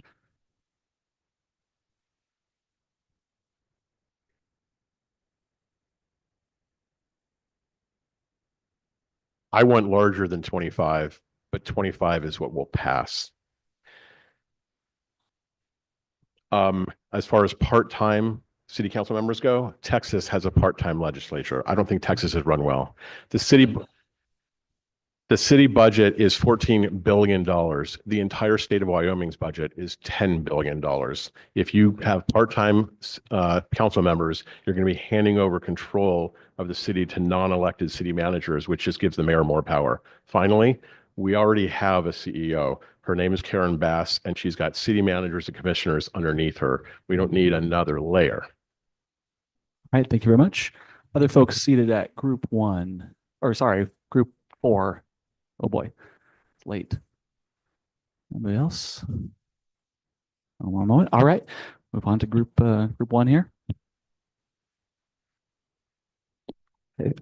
I went larger than 25, but 25 is what will pass. As far as part-time city council members go, Texas has a part-time legislature. I don't think Texas has run well. The city budget is $14 billion. The entire state of Wyoming's budget is $10 billion. If you have part-time council members, you're going to be handing over control of the city to non-elected city managers, which just gives the mayor more power. Finally, we already have a CEO. Her name is Karen Bass, and she's got city managers and commissioners underneath her. We don't need another layer. All right. Thank you very much. Other folks seated at group 1, or sorry, group 4. Oh boy, it's late. Anybody else? One moment. All right, move on to group one here.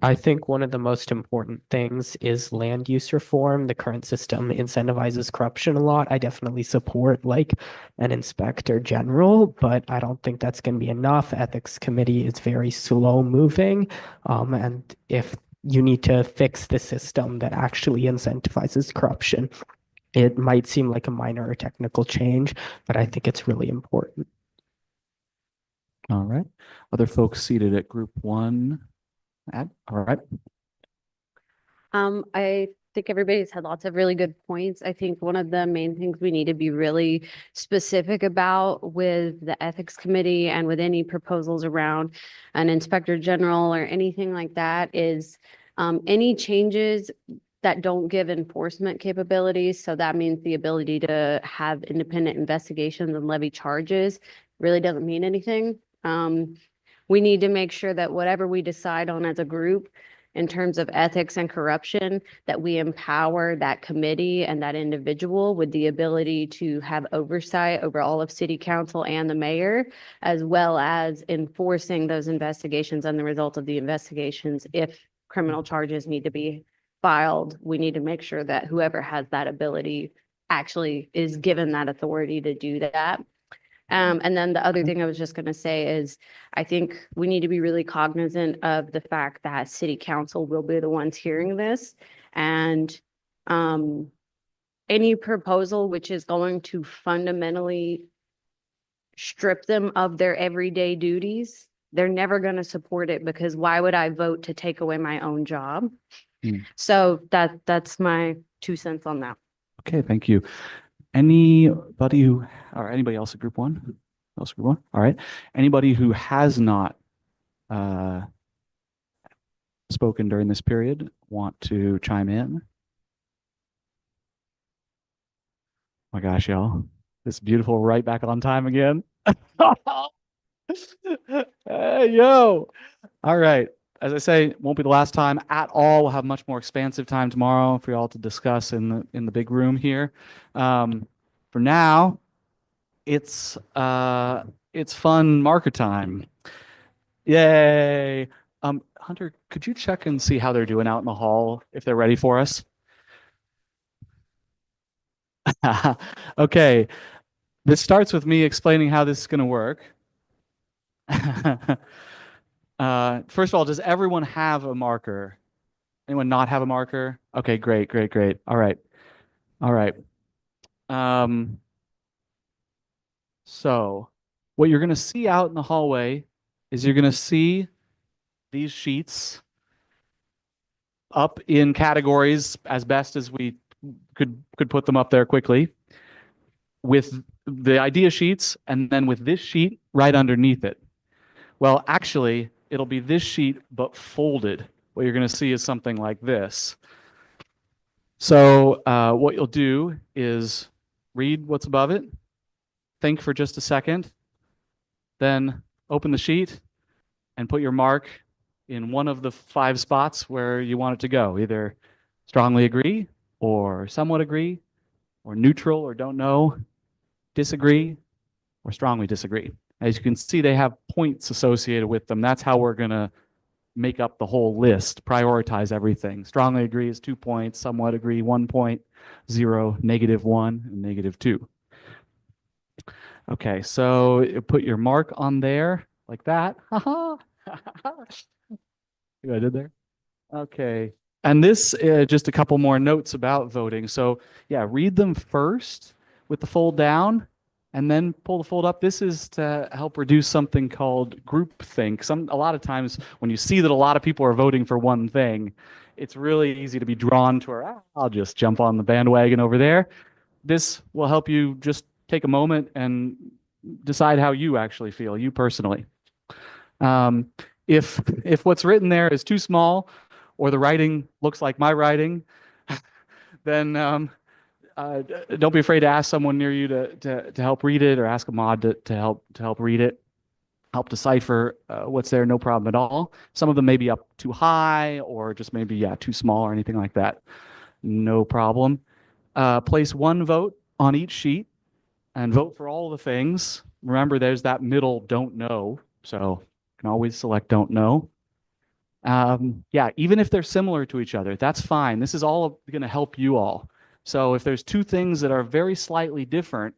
I think one of the most important things is land use reform. The current system incentivizes corruption a lot. I definitely support like an inspector general, but I don't think that's going to be enough. Ethics committee is very slow moving. And if you need to fix the system that actually incentivizes corruption, it might seem like a minor or technical change, but I think it's really important. All right. Other folks seated at group one. All right. I think everybody's had lots of really good points. I think one of the main things we need to be really specific about with the ethics committee and with any proposals around an inspector general or anything like that is any changes that don't give enforcement capabilities. So that means the ability to have independent investigations and levy charges really doesn't mean anything. We need to make sure that whatever we decide on as a group in terms of ethics and corruption, that we empower that committee and that individual with the ability to have oversight over all of city council and the mayor, as well as enforcing those investigations and the result of the investigations. If criminal charges need to be filed, we need to make sure that whoever has that ability actually is given that authority to do that. And then the other thing I was just going to say is I think we need to be really cognizant of the fact that city council will be the ones hearing this. And any proposal which is going to fundamentally strip them of their everyday duties, they're never going to support it, because why would I vote to take away my own job? So that's my 2 cents on that. Okay, thank you. Anybody else at group one? Else group one? All right. Anybody who has not spoken during this period want to chime in? Oh my gosh, y'all. This beautiful right back on time again. Hey, yo. All right. As I say, won't be the last time at all. We'll have much more expansive time tomorrow for y'all to discuss in the big room here. For now, it's fun marker time. Yay. Hunter, could you check and see how they're doing out in the hall, if they're ready for us? Okay. This starts with me explaining how this is going to work. First of all, does everyone have a marker? Anyone not have a marker? Okay, great. All right. So what you're going to see out in the hallway is you're going to see these sheets up in categories as best as we could put them up there quickly, with the idea sheets and then with this sheet right underneath it. Well, actually, it'll be this sheet, but folded. What you're going to see is something like this. So what you'll do is read what's above it, think for just a second, then open the sheet and put your mark in one of the 5 spots where you want it to go. Either strongly agree, or somewhat agree, or neutral, or don't know, disagree, or strongly disagree. As you can see, they have points associated with them. That's how we're going to make up the whole list, prioritize everything. Strongly agree is 2 points, somewhat agree 1 point, 0, -1, and -2. Okay, so you put your mark on there like that. Haha. See what I did there? Okay. And this, just a couple more notes about voting. So yeah, read them first with the fold down, and then pull the fold up. This is to help reduce something called groupthink. A lot of times when you see that a lot of people are voting for one thing, it's really easy to be drawn to, I'll just jump on the bandwagon over there. This will help you just take a moment and decide how you actually feel, you personally. If what's written there is too small, or the writing looks like my writing, then don't be afraid to ask someone near you to help read it, or ask a mod to help read it, help decipher what's there. No problem at all. Some of them may be up too high, or just maybe too small, or anything like that. No problem. Place 1 vote on each sheet and vote for all the things. Remember, there's that middle don't know. So you can always select don't know. Yeah, even if they're similar to each other, that's fine. This is all going to help you all. So if there's two things that are very slightly different,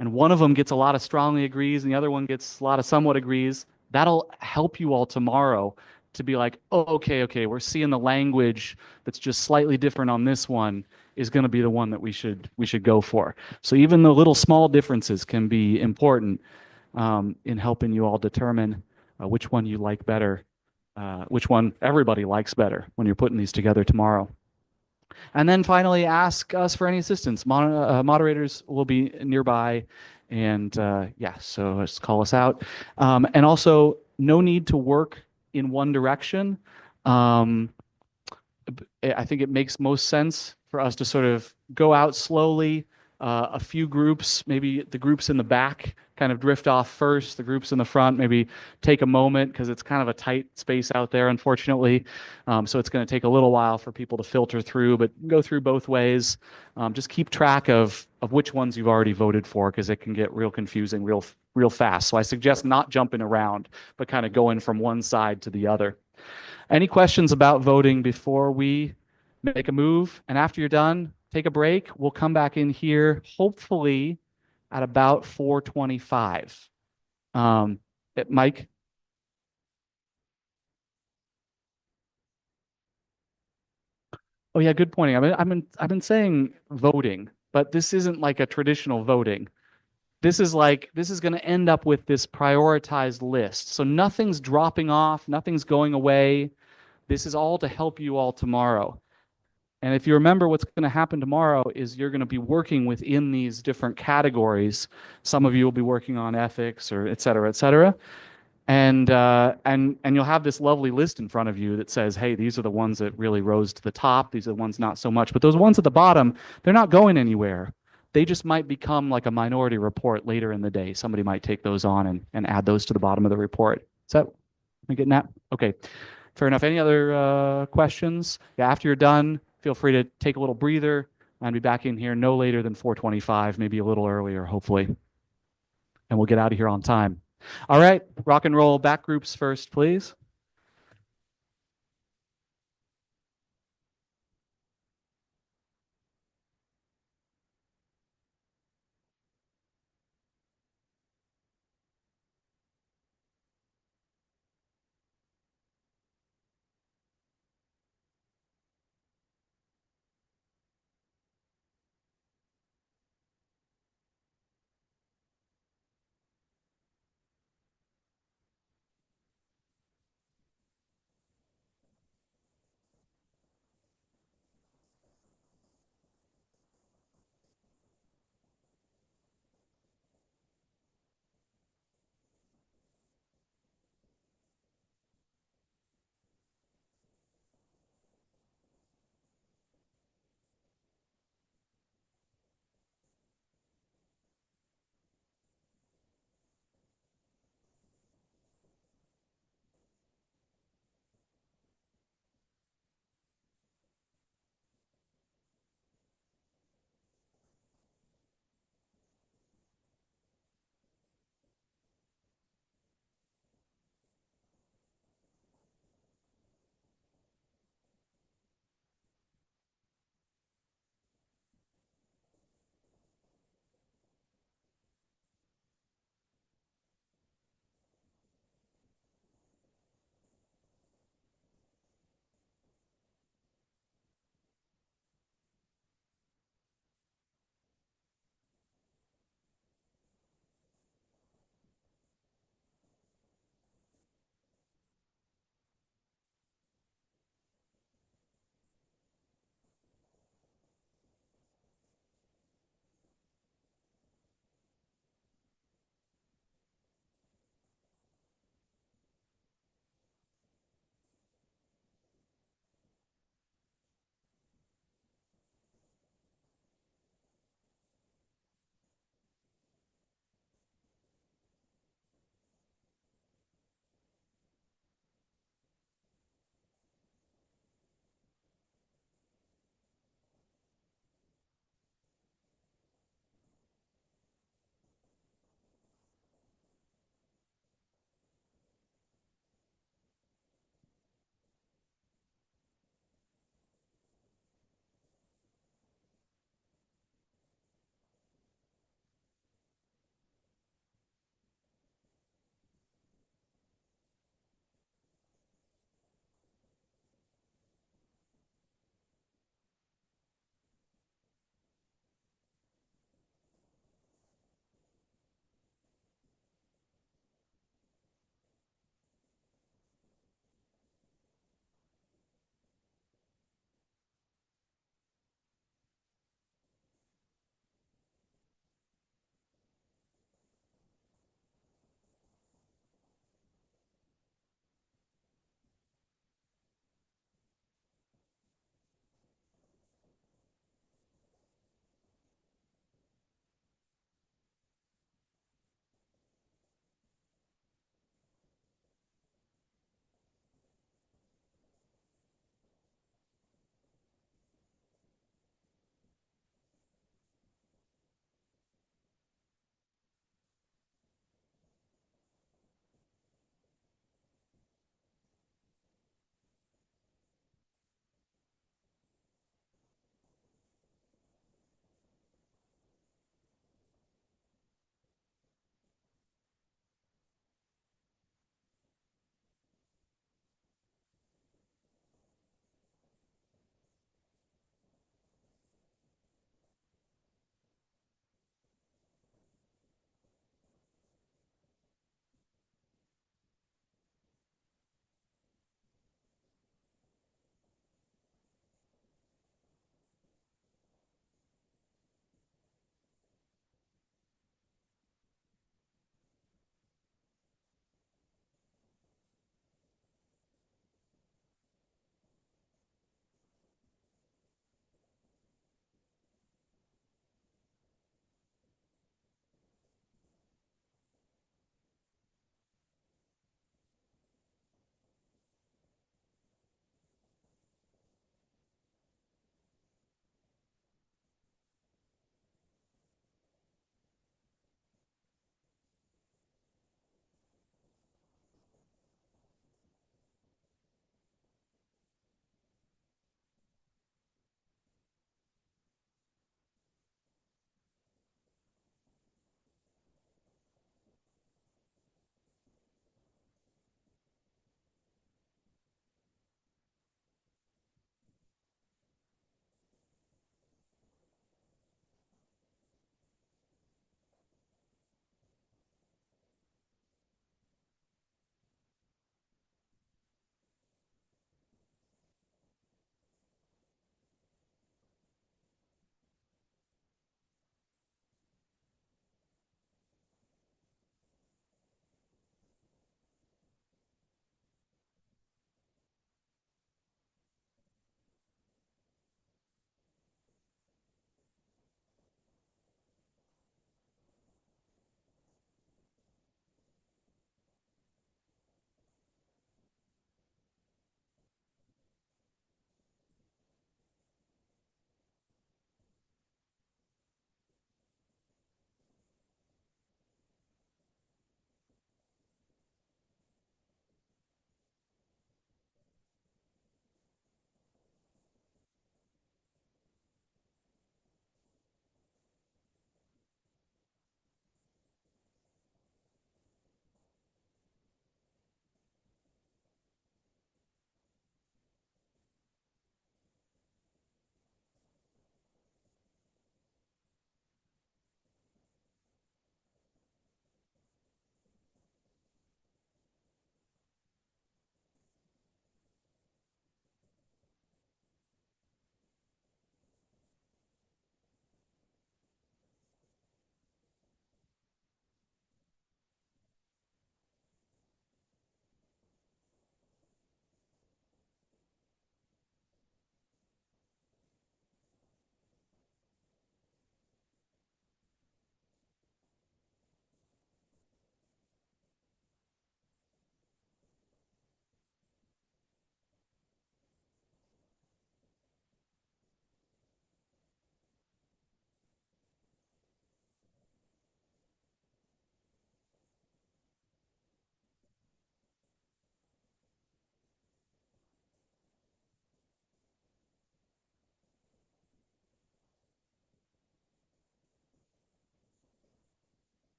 and one of them gets a lot of strongly agrees and the other one gets a lot of somewhat agrees, that'll help you all tomorrow to be like, oh, okay, we're seeing the language that's just slightly different on this one is going to be the one that we should go for. So even the little small differences can be important in helping you all determine which one you like better, which one everybody likes better when you're putting these together tomorrow. And then finally, ask us for any assistance. Moderators will be nearby. And yeah, so just call us out. And also, no need to work in one direction. I think it makes most sense for us to sort of go out slowly. A few groups, maybe the groups in the back kind of drift off first. The groups in the front maybe take a moment because it's kind of a tight space out there, unfortunately. So it's going to take a little while for people to filter through, but go through both ways. Just keep track of which ones you've already voted for because it can get real confusing real fast. So I suggest not jumping around, but kind of going from one side to the other. Any questions about voting before we make a move? And after you're done, take a break. We'll come back in here, hopefully at about 4:25. Mike? Oh yeah, good pointing. I've been saying voting, but this isn't like a traditional voting. This is going to end up with this prioritized list. So nothing's dropping off, nothing's going away. This is all to help you all tomorrow. And if you remember, what's going to happen tomorrow is you're going to be working within these different categories. Some of you will be working on ethics or et cetera, et cetera. And you'll have this lovely list in front of you that says, hey, these are the ones that really rose to the top. These are the ones not so much. But those ones at the bottom, they're not going anywhere. They just might become like a minority report later in the day. Somebody might take those on and add those to the bottom of the report. Is that, am I getting that? Okay. Fair enough. Any other questions? Yeah, after you're done, feel free to take a little breather and be back in here no later than 4:25, maybe a little earlier, hopefully. And we'll get out of here on time. All right, rock and roll. Back groups first, please.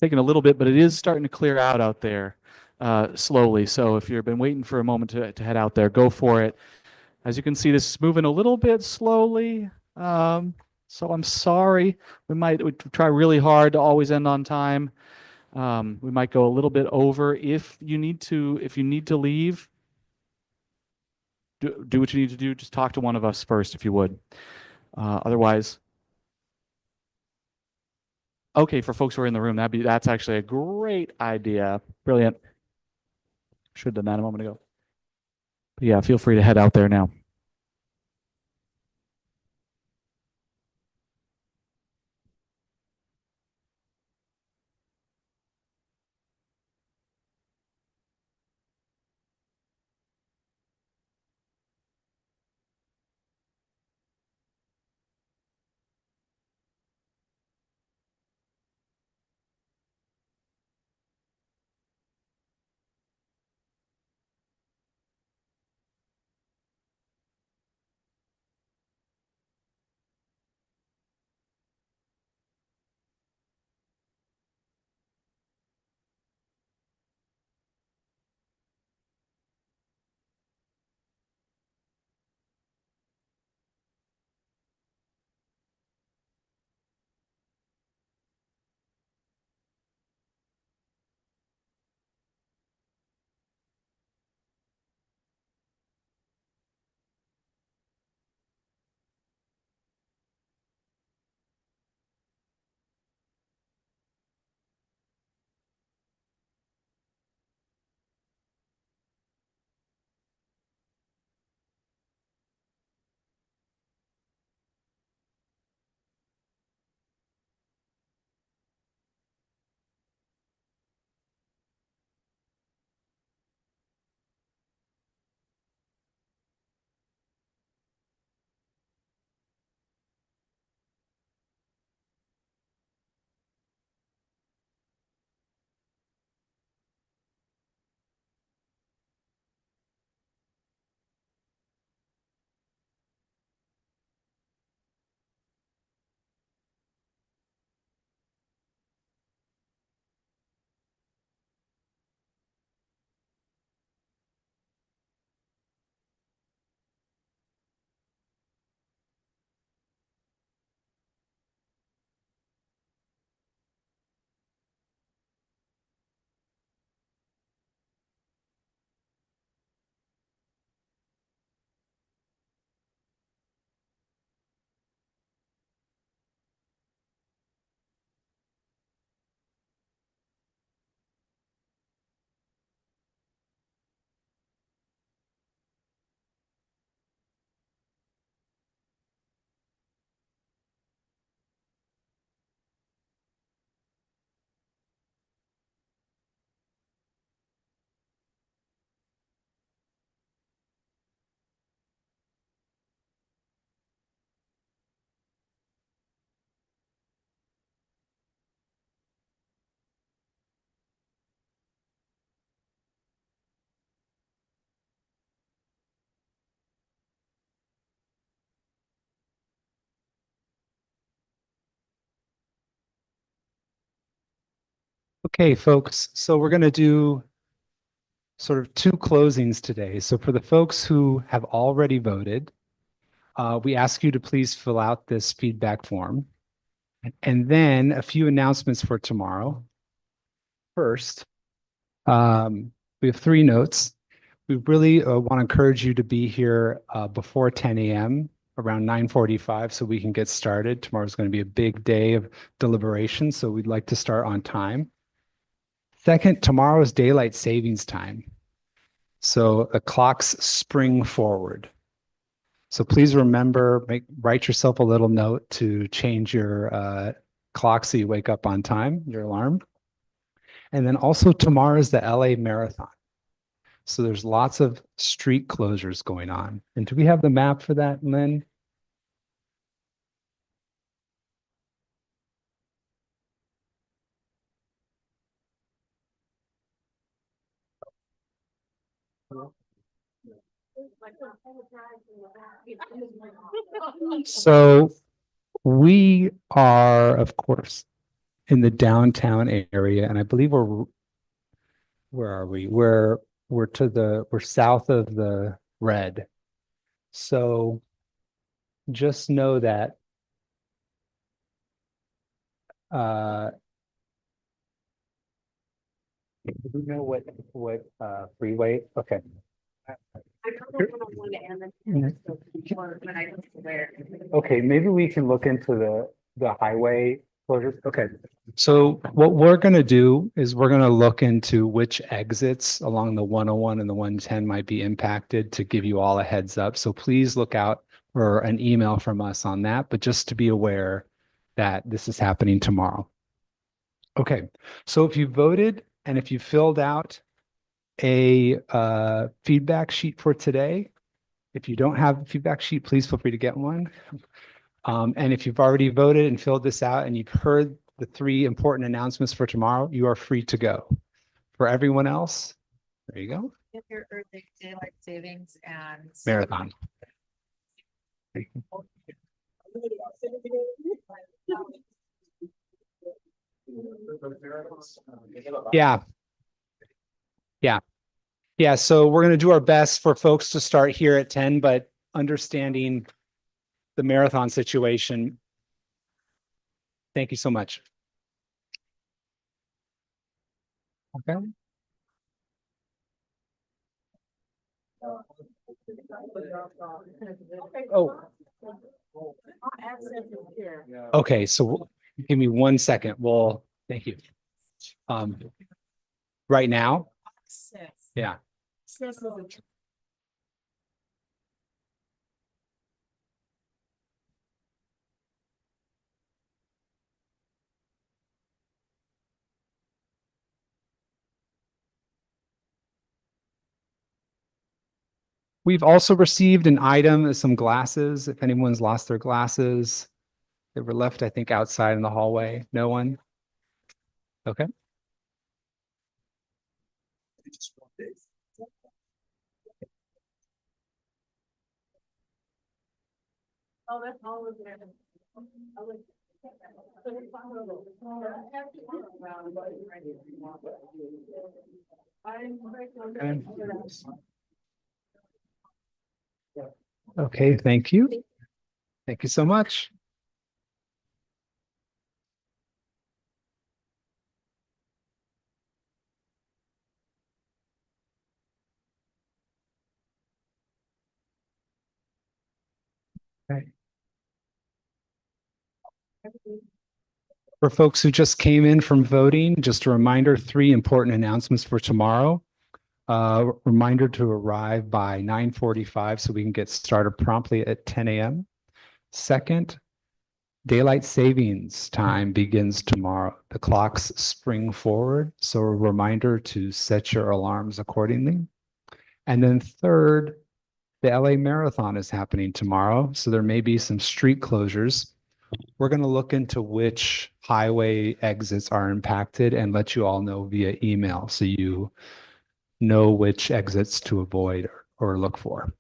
taking a little bit, but it is starting to clear out there slowly. So if you've been waiting for a moment to head out there, go for it. As you can see, this is moving a little bit slowly. So I'm sorry. We try really hard to always end on time. We might go a little bit over. If you need to leave, do what you need to do. Just talk to one of us first, if you would. Otherwise, okay, for folks who are in the room, that's actually a great idea. Brilliant. Should have done that a moment ago. But yeah, feel free to head out there now. Okay, folks, so we're going to do sort of two closings today. So for the folks who have already voted, we ask you to please fill out this feedback form. And then a few announcements for tomorrow. First, we have three notes. We really want to encourage you to be here before 10 a.m., around 9:45, so we can get started. Tomorrow's going to be a big day of deliberation, so we'd like to start on time. Second, tomorrow is daylight savings time. So the clocks spring forward. So please remember, write yourself a little note to change your clock so you wake up on time, your alarm. And then also tomorrow is the LA Marathon. So there's lots of street closures going on. And do we have the map for that, Lynn? So we are, of course, in the downtown area, and I believe where are we? We're south of the red. So just know that do we know what freeway? Okay. Okay, maybe we can look into the highway closures. Okay. So what we're gonna do is we're gonna look into which exits along the 101 and the 110 might be impacted to give you all a heads up. So please look out for an email from us on that, but just to be aware that this is happening tomorrow. Okay, so if you voted and if you filled out a feedback sheet for today, if you don't have a feedback sheet, please feel free to get one. And if you've already voted and filled this out and you've heard the 3 important announcements for tomorrow, you are free to go. For everyone else, there you go. Get your early daylight savings and Marathon. Yeah. Yeah. Yeah. So we're going to do our best for folks to start here at 10, but understanding the marathon situation. Thank you so much. Okay. Oh. Okay, so give me 1 second. Well, thank you. Right now? Yeah. We've also received an item, some glasses. If anyone's lost their glasses, they were left, I think, outside in the hallway. No one? Okay. Okay, thank you. Thank you so much. Okay. For folks who just came in from voting, just a reminder, 3 important announcements for tomorrow. Reminder to arrive by 9:45 so we can get started promptly at 10 a.m. Second, daylight savings time begins tomorrow. The clocks spring forward, so a reminder to set your alarms accordingly. And then third, the LA Marathon is happening tomorrow, so there may be some street closures. We're going to look into which highway exits are impacted and let you all know via email so you know which exits to avoid or look for.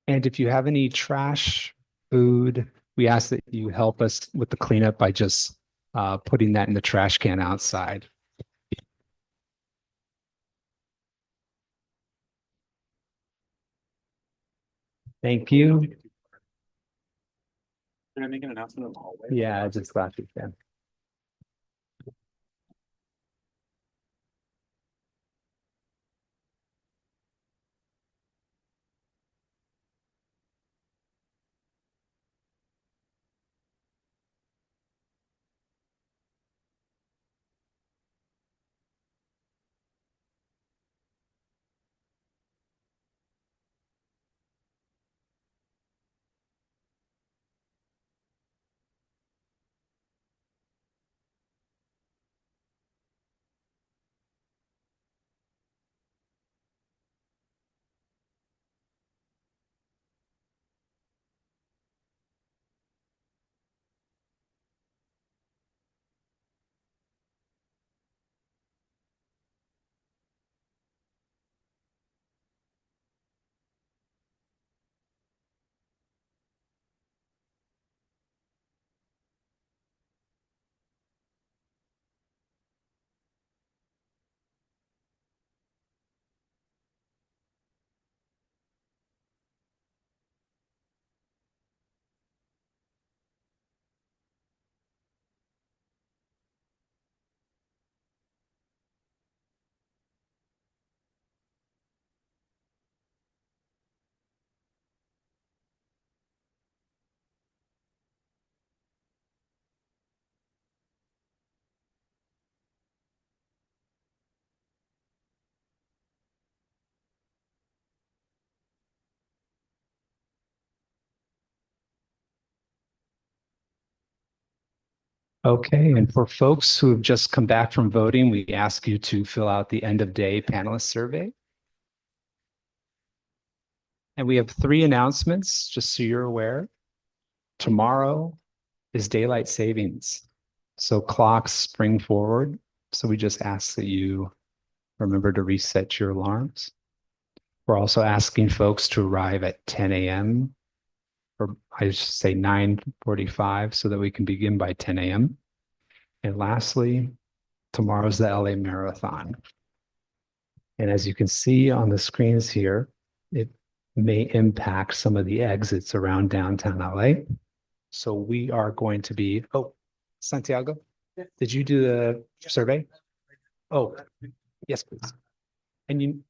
And if you have any trash, food, we ask that you help us with the cleanup by just putting that in the trash can outside. Thank you. Can I make an announcement in the hallway? Yeah, just glad you can. Okay, and for folks who have just come back from voting, we ask you to fill out the end of day panelist survey. And we have 3 announcements, just so you're aware. Tomorrow is daylight savings. So clocks spring forward. So we just ask that you remember to reset your alarms. We're also asking folks to arrive at 10 a.m. or I should say 9:45 so that we can begin by 10 a.m. And lastly, tomorrow's the LA Marathon. And as you can see on the screens here, it may impact some of the exits around downtown LA. So we are going to be, oh, Santiago, did you do the survey? Oh, yes, please. And you,